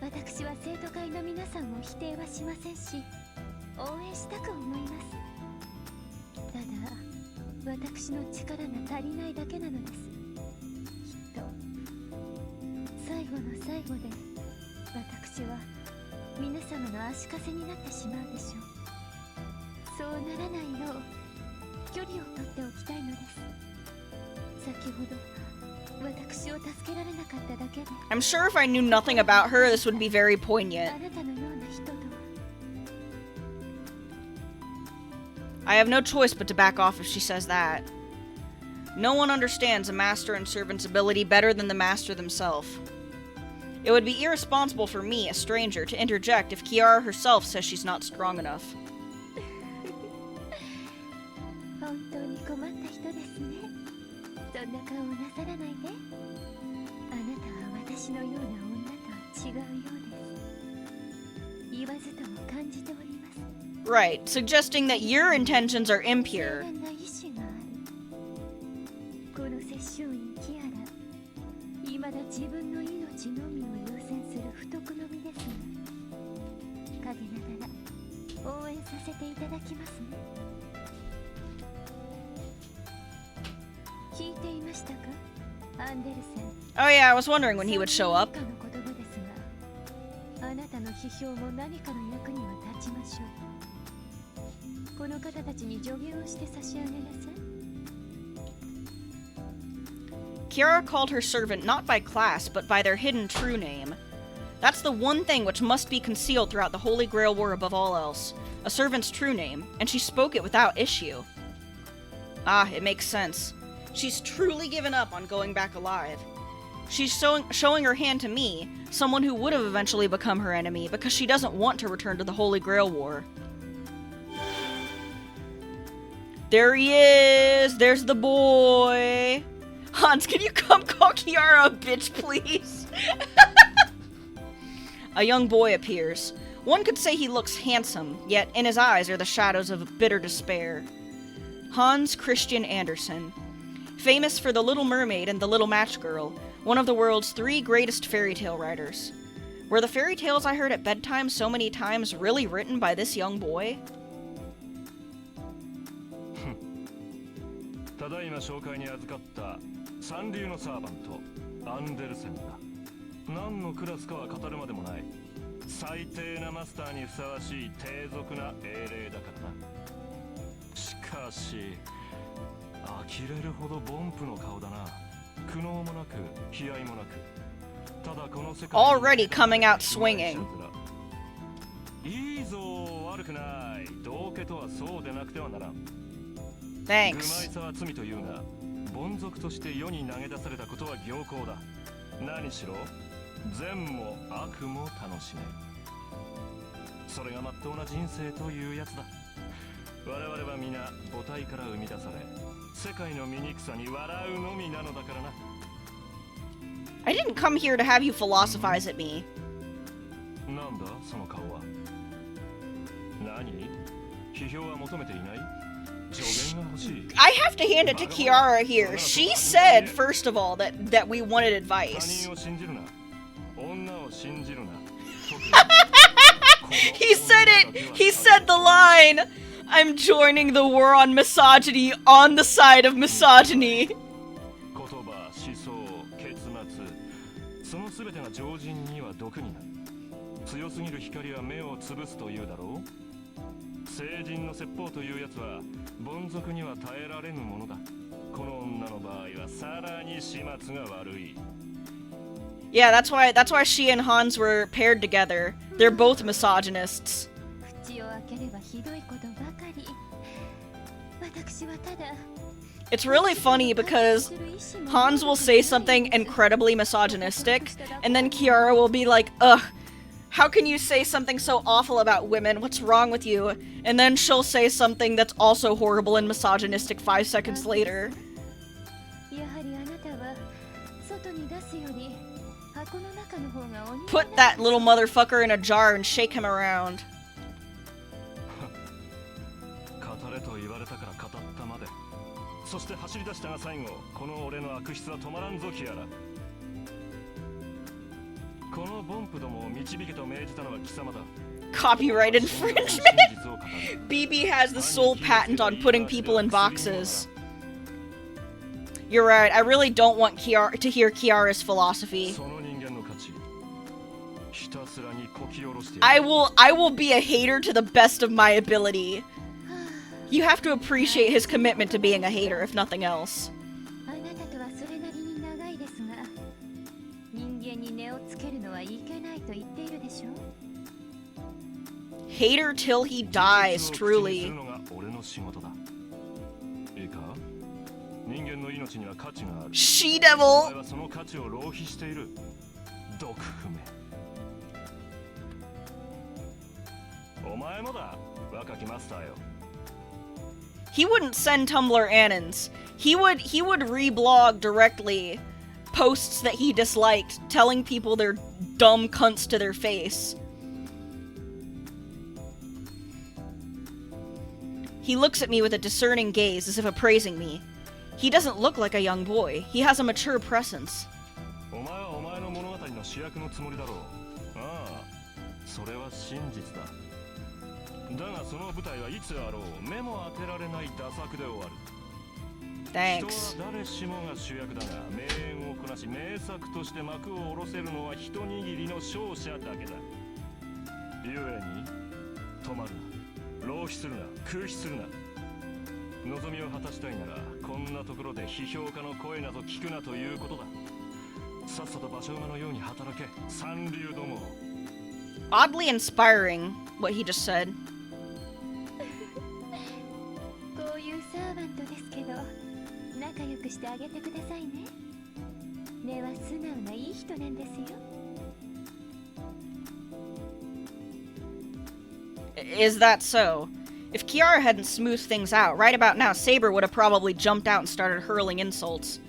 私は生徒会の皆さんを否定はしませんし、応援したく思います。ただ、私の力が足りないだけなのです。きっと、最後の最後で、私は皆様の足かせになってしまうでしょう。そうならないよう距離を取っておきたいのです。先ほど私を助けられなかっただけで I'm sure if I knew nothing about her, this would be very poignant. あなたのような人とは I have no choice but to back off if she says that. No one understands a master and servant's ability better than the master themselves. It would be irresponsible for me, a stranger, to interject if Kiara herself says she's not strong enough. 本当に困った人ですね。そんな顔をなさらないで。あなたは私のような女とは違うようです。言わずとも感じております。 Right, suggesting that your intentions are impure. 聖な意志がある。この摂政員キアラ、未だ自分の命のみを優先する不徳の身ですが、陰ながら応援させていただきますね。聞いていましたか、アンデルセン。 Oh yeah, I was wondering when he would show up. 以下の言葉ですが、あなたの批評も何かの役には立ちましょう。この方たちに助言をして差し上げなさい。 Kiara called her servant not by class, but by their hidden true name. That's the one thing which must be concealed throughout the Holy Grail War above all else. A servant's true name, and she spoke it without issue. Ah, it makes sense. She's truly given up on going back alive. She's showing her hand to me, someone who would have eventually become her enemy, because she doesn't want to return to the Holy Grail War. There he is! There's the boy! Hans, can you come call Kiara a bitch, please? A young boy appears. One could say he looks handsome, yet in his eyes are the shadows of bitter despair. Hans Christian Andersen. Famous for The Little Mermaid and The Little Match Girl, one of the world's 3 greatest fairy tale writers. Were the fairy tales I heard at bedtime so many times really written by this young boy? ただいま紹介に預かった三流のサーバントアンデルセンだ。何のクラスかは語るまでもない。最低なマスターにふさわしい低俗な英霊だからな。しかし呆れるほどボンプの顔だな。苦悩もなく悲哀もなく。ただこの世界 Already coming out swinging. いいぞ、悪くない。道家とはそうでなくてはならん。Thanks. 愚昧さは罪というが、凡俗として世に投げ出されたことは行幸だ。何しろ善も悪も楽しめ。それがまっとうな人生というやつだ。我々は皆母体から生み出され、世界の醜さに笑うのみなのだからな。I didn't come here to have you philosophize at me. なんだその顔は。何？批評は求めていない？助言が欲しい。I have to hand it to Kiara here. She said, first of all, that we wanted advice. 他人を信じるな。女を信じるな。He said it! He said the line! I'm joining the war on misogyny on the side of misogyny. 言葉、思想、結末、その全てが常人には毒になる。強すぎる光は目を潰すというだろう。聖人の説法というやつは凡俗には耐えられぬものだ。この女の場合はさらに始末が悪い。Yeah, that's why she and Hans were paired together. They're both misogynists. 口を開ければひどいことばかり。私はただ It's really funny because Hans will say something incredibly misogynistic, and then Kiara will be like, ugh, how can you say something so awful about women? What's wrong with you? And then she'll say something that's also horrible and misogynistic 5 seconds later. やはりあなたは外に出すより箱の中の方がお似合い Put that little motherfucker in a jar and shake him around. 語れと言われたから語ったまで。そして走り出したが最後、この俺の悪質は止まらんぞキアラ。このボンプどもを導けと命じたのは貴様だ。 Copyright infringement? BB has the sole patent on putting people in boxes. You're right, I really don't want Kiara to hear Kiara's philosophy. その人間の価値、ひたすらにこき下ろしてやる。I will be a hater to the best of my ability. You have to appreciate his commitment to being a hater, if nothing else. あなたとはそれなりに長いですが、人間に値をつけるのはいけないと言っているでしょ。 Hater till he dies, 事実を口にす truly. るのが俺の仕事だ。いいか、人間の命には価値がある。 She お前 devil! はその価値を浪費している。毒不明。お前もだ、若きマスターよ。 He wouldn't send Tumblr annons. He would reblog directly posts that he disliked, telling people they're dumb cunts to their face. He looks at me with a discerning gaze as if appraising me. He doesn't look like a young boy. He has a mature presence. お前はお前の物語の主役のつもりだろう。ああ、それは真実だ。だがその舞台はいつあろう目も当てられない打作で終わる。 Thanks. 人は誰しもが主役だが、名演をこなし名作として幕を下ろせるのは一握りの勝者だけだ。故に止まるな、浪費するな、空費するな。望みを果たしたいならこんなところで批評家の声など聞くなということだ。さっさと馬車馬のように働け、三流ども。 Oddly inspiring, what he just said. こういうサーバントですけど、仲良くしてあげてくださいね。根は素直ないい人なんですよ。 Is that so? If Kiara hadn't smoothed things out, right about now Saber would have probably jumped out and started hurling insults.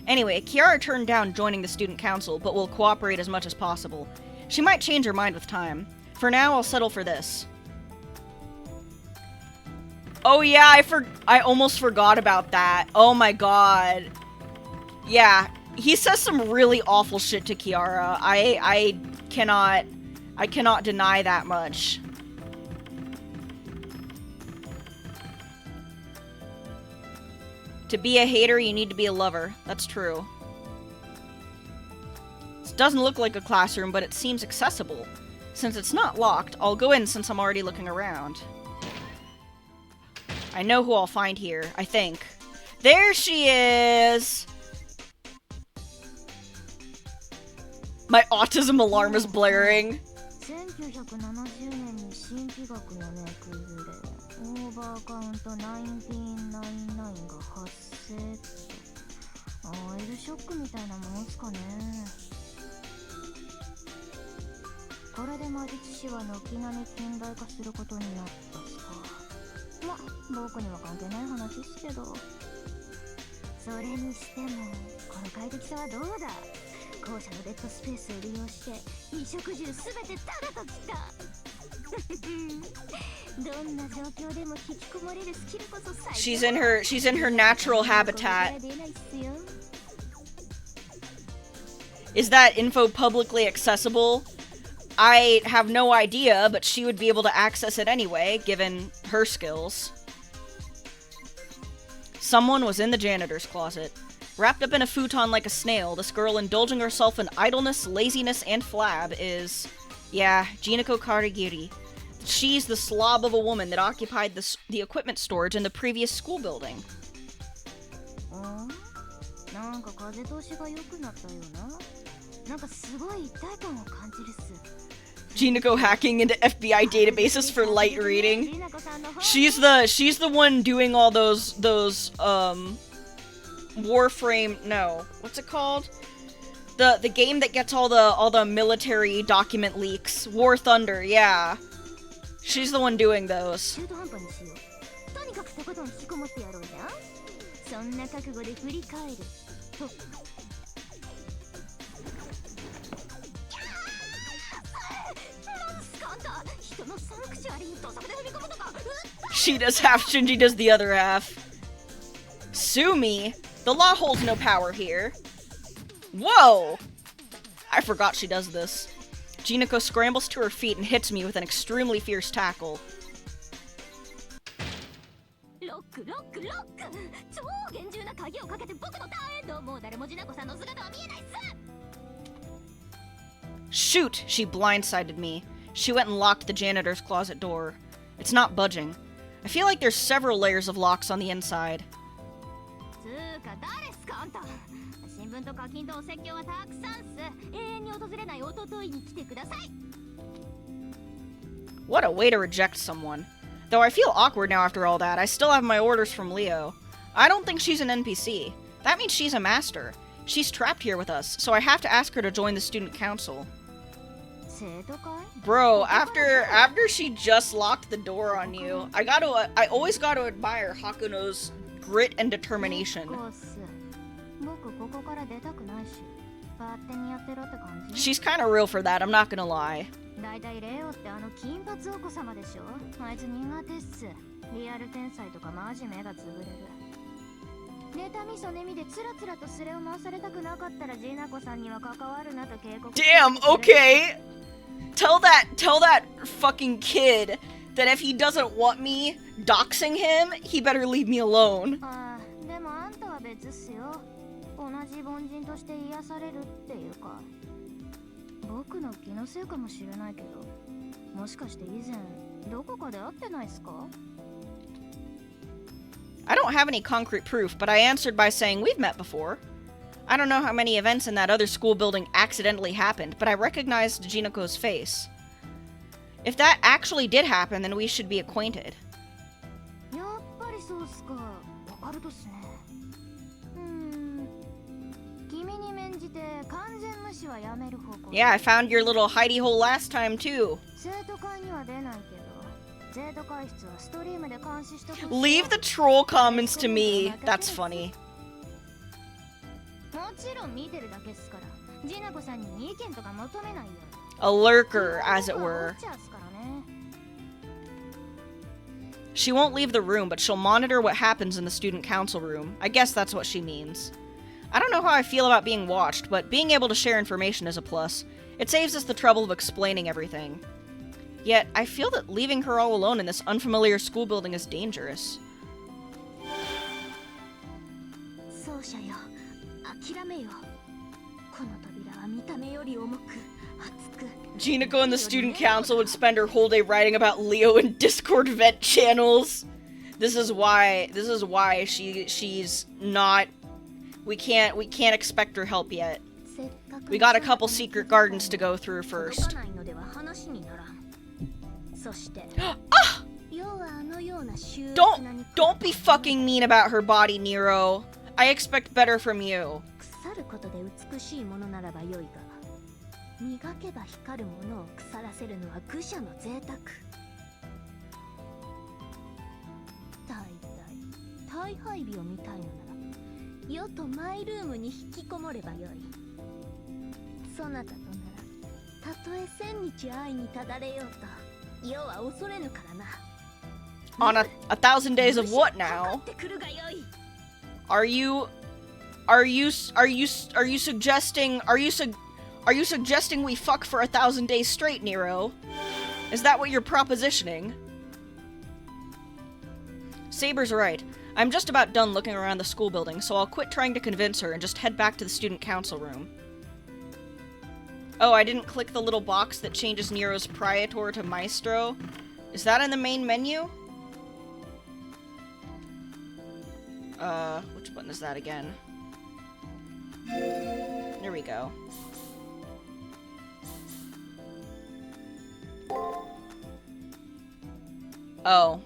Anyway, Kiara turned down joining the student council, but will cooperate as much as possible. She might change her mind with time. For now, I'll settle for this. Oh yeah, I almost forgot about that. Oh my god. Yeah, he says some really awful shit to Kiara. I cannot deny that much. To be a hater, you need to be a lover. That's true. This doesn't look like a classroom, but it seems accessible. Since it's not locked, I'll go in since I'm already looking around. I know who I'll find here, I think. There she is! My autism alarm is blaring. 1970年に新規学のね崩れオーバーカウント1999が発生とオイルショックみたいなもんすかねこれで魔術師は軒並み近代化することになったすかま、僕には関係ない話っすけどそれにしてもこの快適さはどうだ校舎のデッドスペースを利用して衣食住すべてタダときたどんな状況でも引きこもれるスキルこそ最高 She's in her natural habitat. Is that info publicly accessible? I have no idea, but she would be able to access it anyway, given her skills. Someone was in the janitor's closet. Wrapped up in a futon like a snail, this girl indulging herself in idleness, laziness, and flab is... yeah, Jinako Karagiri. She's the slob of a woman that occupied the equipment storage in the previous school building. Jinako hacking into FBI databases for light reading. She's the one doing all those Warframe, no. What's it called? The game that gets all the military document leaks. War Thunder, yeah. She's the one doing those. She does half, Shinji does the other half. Sue me? The law holds no power here. Whoa! I forgot she does this. Jinako scrambles to her feet and hits me with an extremely fierce tackle. Shoot! She blindsided me. She went and locked the janitor's closet door. It's not budging. I feel like there's several layers of locks on the inside. What a way to reject someone. Though I feel awkward now after all that, I still have my orders from Leo. I don't think she's an NPC. That means she's a master. She's trapped here with us, so I have to ask her to join the student council. Bro, after she just locked the door on you, I always gotta admire Hakuno's grit and determination. She's kinda real for that, I'm not gonna lie. Damn, okay! Tell that fucking kid that if he doesn't want me doxing him, he better leave me alone. I don't have any concrete proof, but I answered by saying we've met before. I don't know how many events in that other school building accidentally happened, but I recognized Jinako's face. If that actually did happen, then we should be acquainted. Yeah, I found your little hidey hole last time too. Leave the troll comments to me. That's funny. A lurker, as it were. She won't leave the room, but she'll monitor what happens in the student council room. I guess that's what she means. I don't know how I feel about being watched, but being able to share information is a plus. It saves us the trouble of explaining everything. Yet, I feel that leaving her all alone in this unfamiliar school building is dangerous. Jinako and the student council would spend her whole day writing about Leo in Discord vent channels. This is why she's not. We can't expect her help yet. We got a couple secret gardens to go through first. Ah! Don't be fucking mean about her body, Nero. I expect better from you. 磨けば光るものを腐らせるのは愚者の贅沢。大配備を見たいのなら、世とマイルームに引きこもればよい。そなたとなら、たとえ千日愛にただれようと、世は恐れぬからな。On a thousand days of what now? Are you suggesting we fuck for 1,000 days straight, Nero? Is that what you're propositioning? Saber's right. I'm just about done looking around the school building, so I'll quit trying to convince her and just head back to the student council room. Oh, I didn't click the little box that changes Nero's Praetor to Maestro. Is that in the main menu? Which button is that again? There we go. Oh.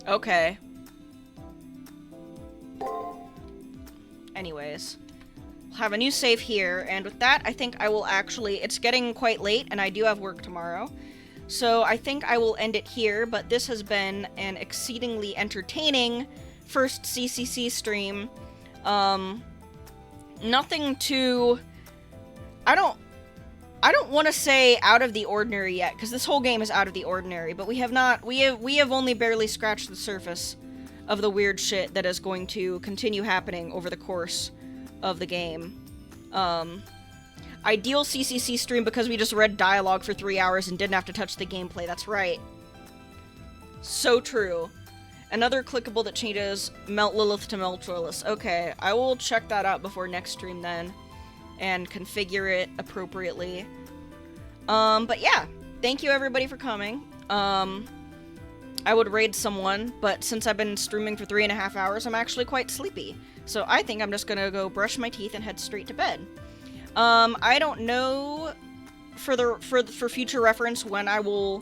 Okay. Anyways. We'll have a new save here, and with that, I think I will actually... It's getting quite late, and I do have work tomorrow. So I think I will end it here, but this has been an exceedingly entertaining first CCC stream. Nothing too... I don't want to say out of the ordinary yet, because this whole game is out of the ordinary, but we have only barely scratched the surface of the weird shit that is going to continue happening over the course of the game. Ideal CCC stream because we just read dialogue for 3 hours and didn't have to touch the gameplay, that's right. So true. Another clickable that changes Melt Lilith to Meltrolus. Okay, I will check that out before next stream then, and configure it appropriately. But yeah, thank you everybody for coming. I would raid someone, but since I've been streaming for 3.5 hours, I'm actually quite sleepy. So I think I'm just gonna go brush my teeth and head straight to bed. I don't know for future reference when I will,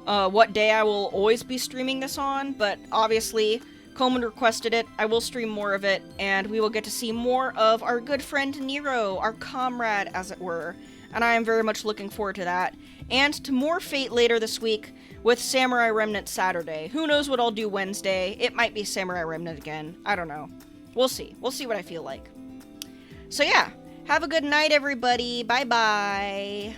what day I will always be streaming this on, but obviously Coleman requested it, I will stream more of it, and we will get to see more of our good friend Nero, our comrade, as it were. And I am very much looking forward to that. And to more Fate later this week with Samurai Remnant Saturday. Who knows what I'll do Wednesday? It might be Samurai Remnant again. I don't know. We'll see. We'll see what I feel like. So yeah, have a good night, everybody. Bye-bye.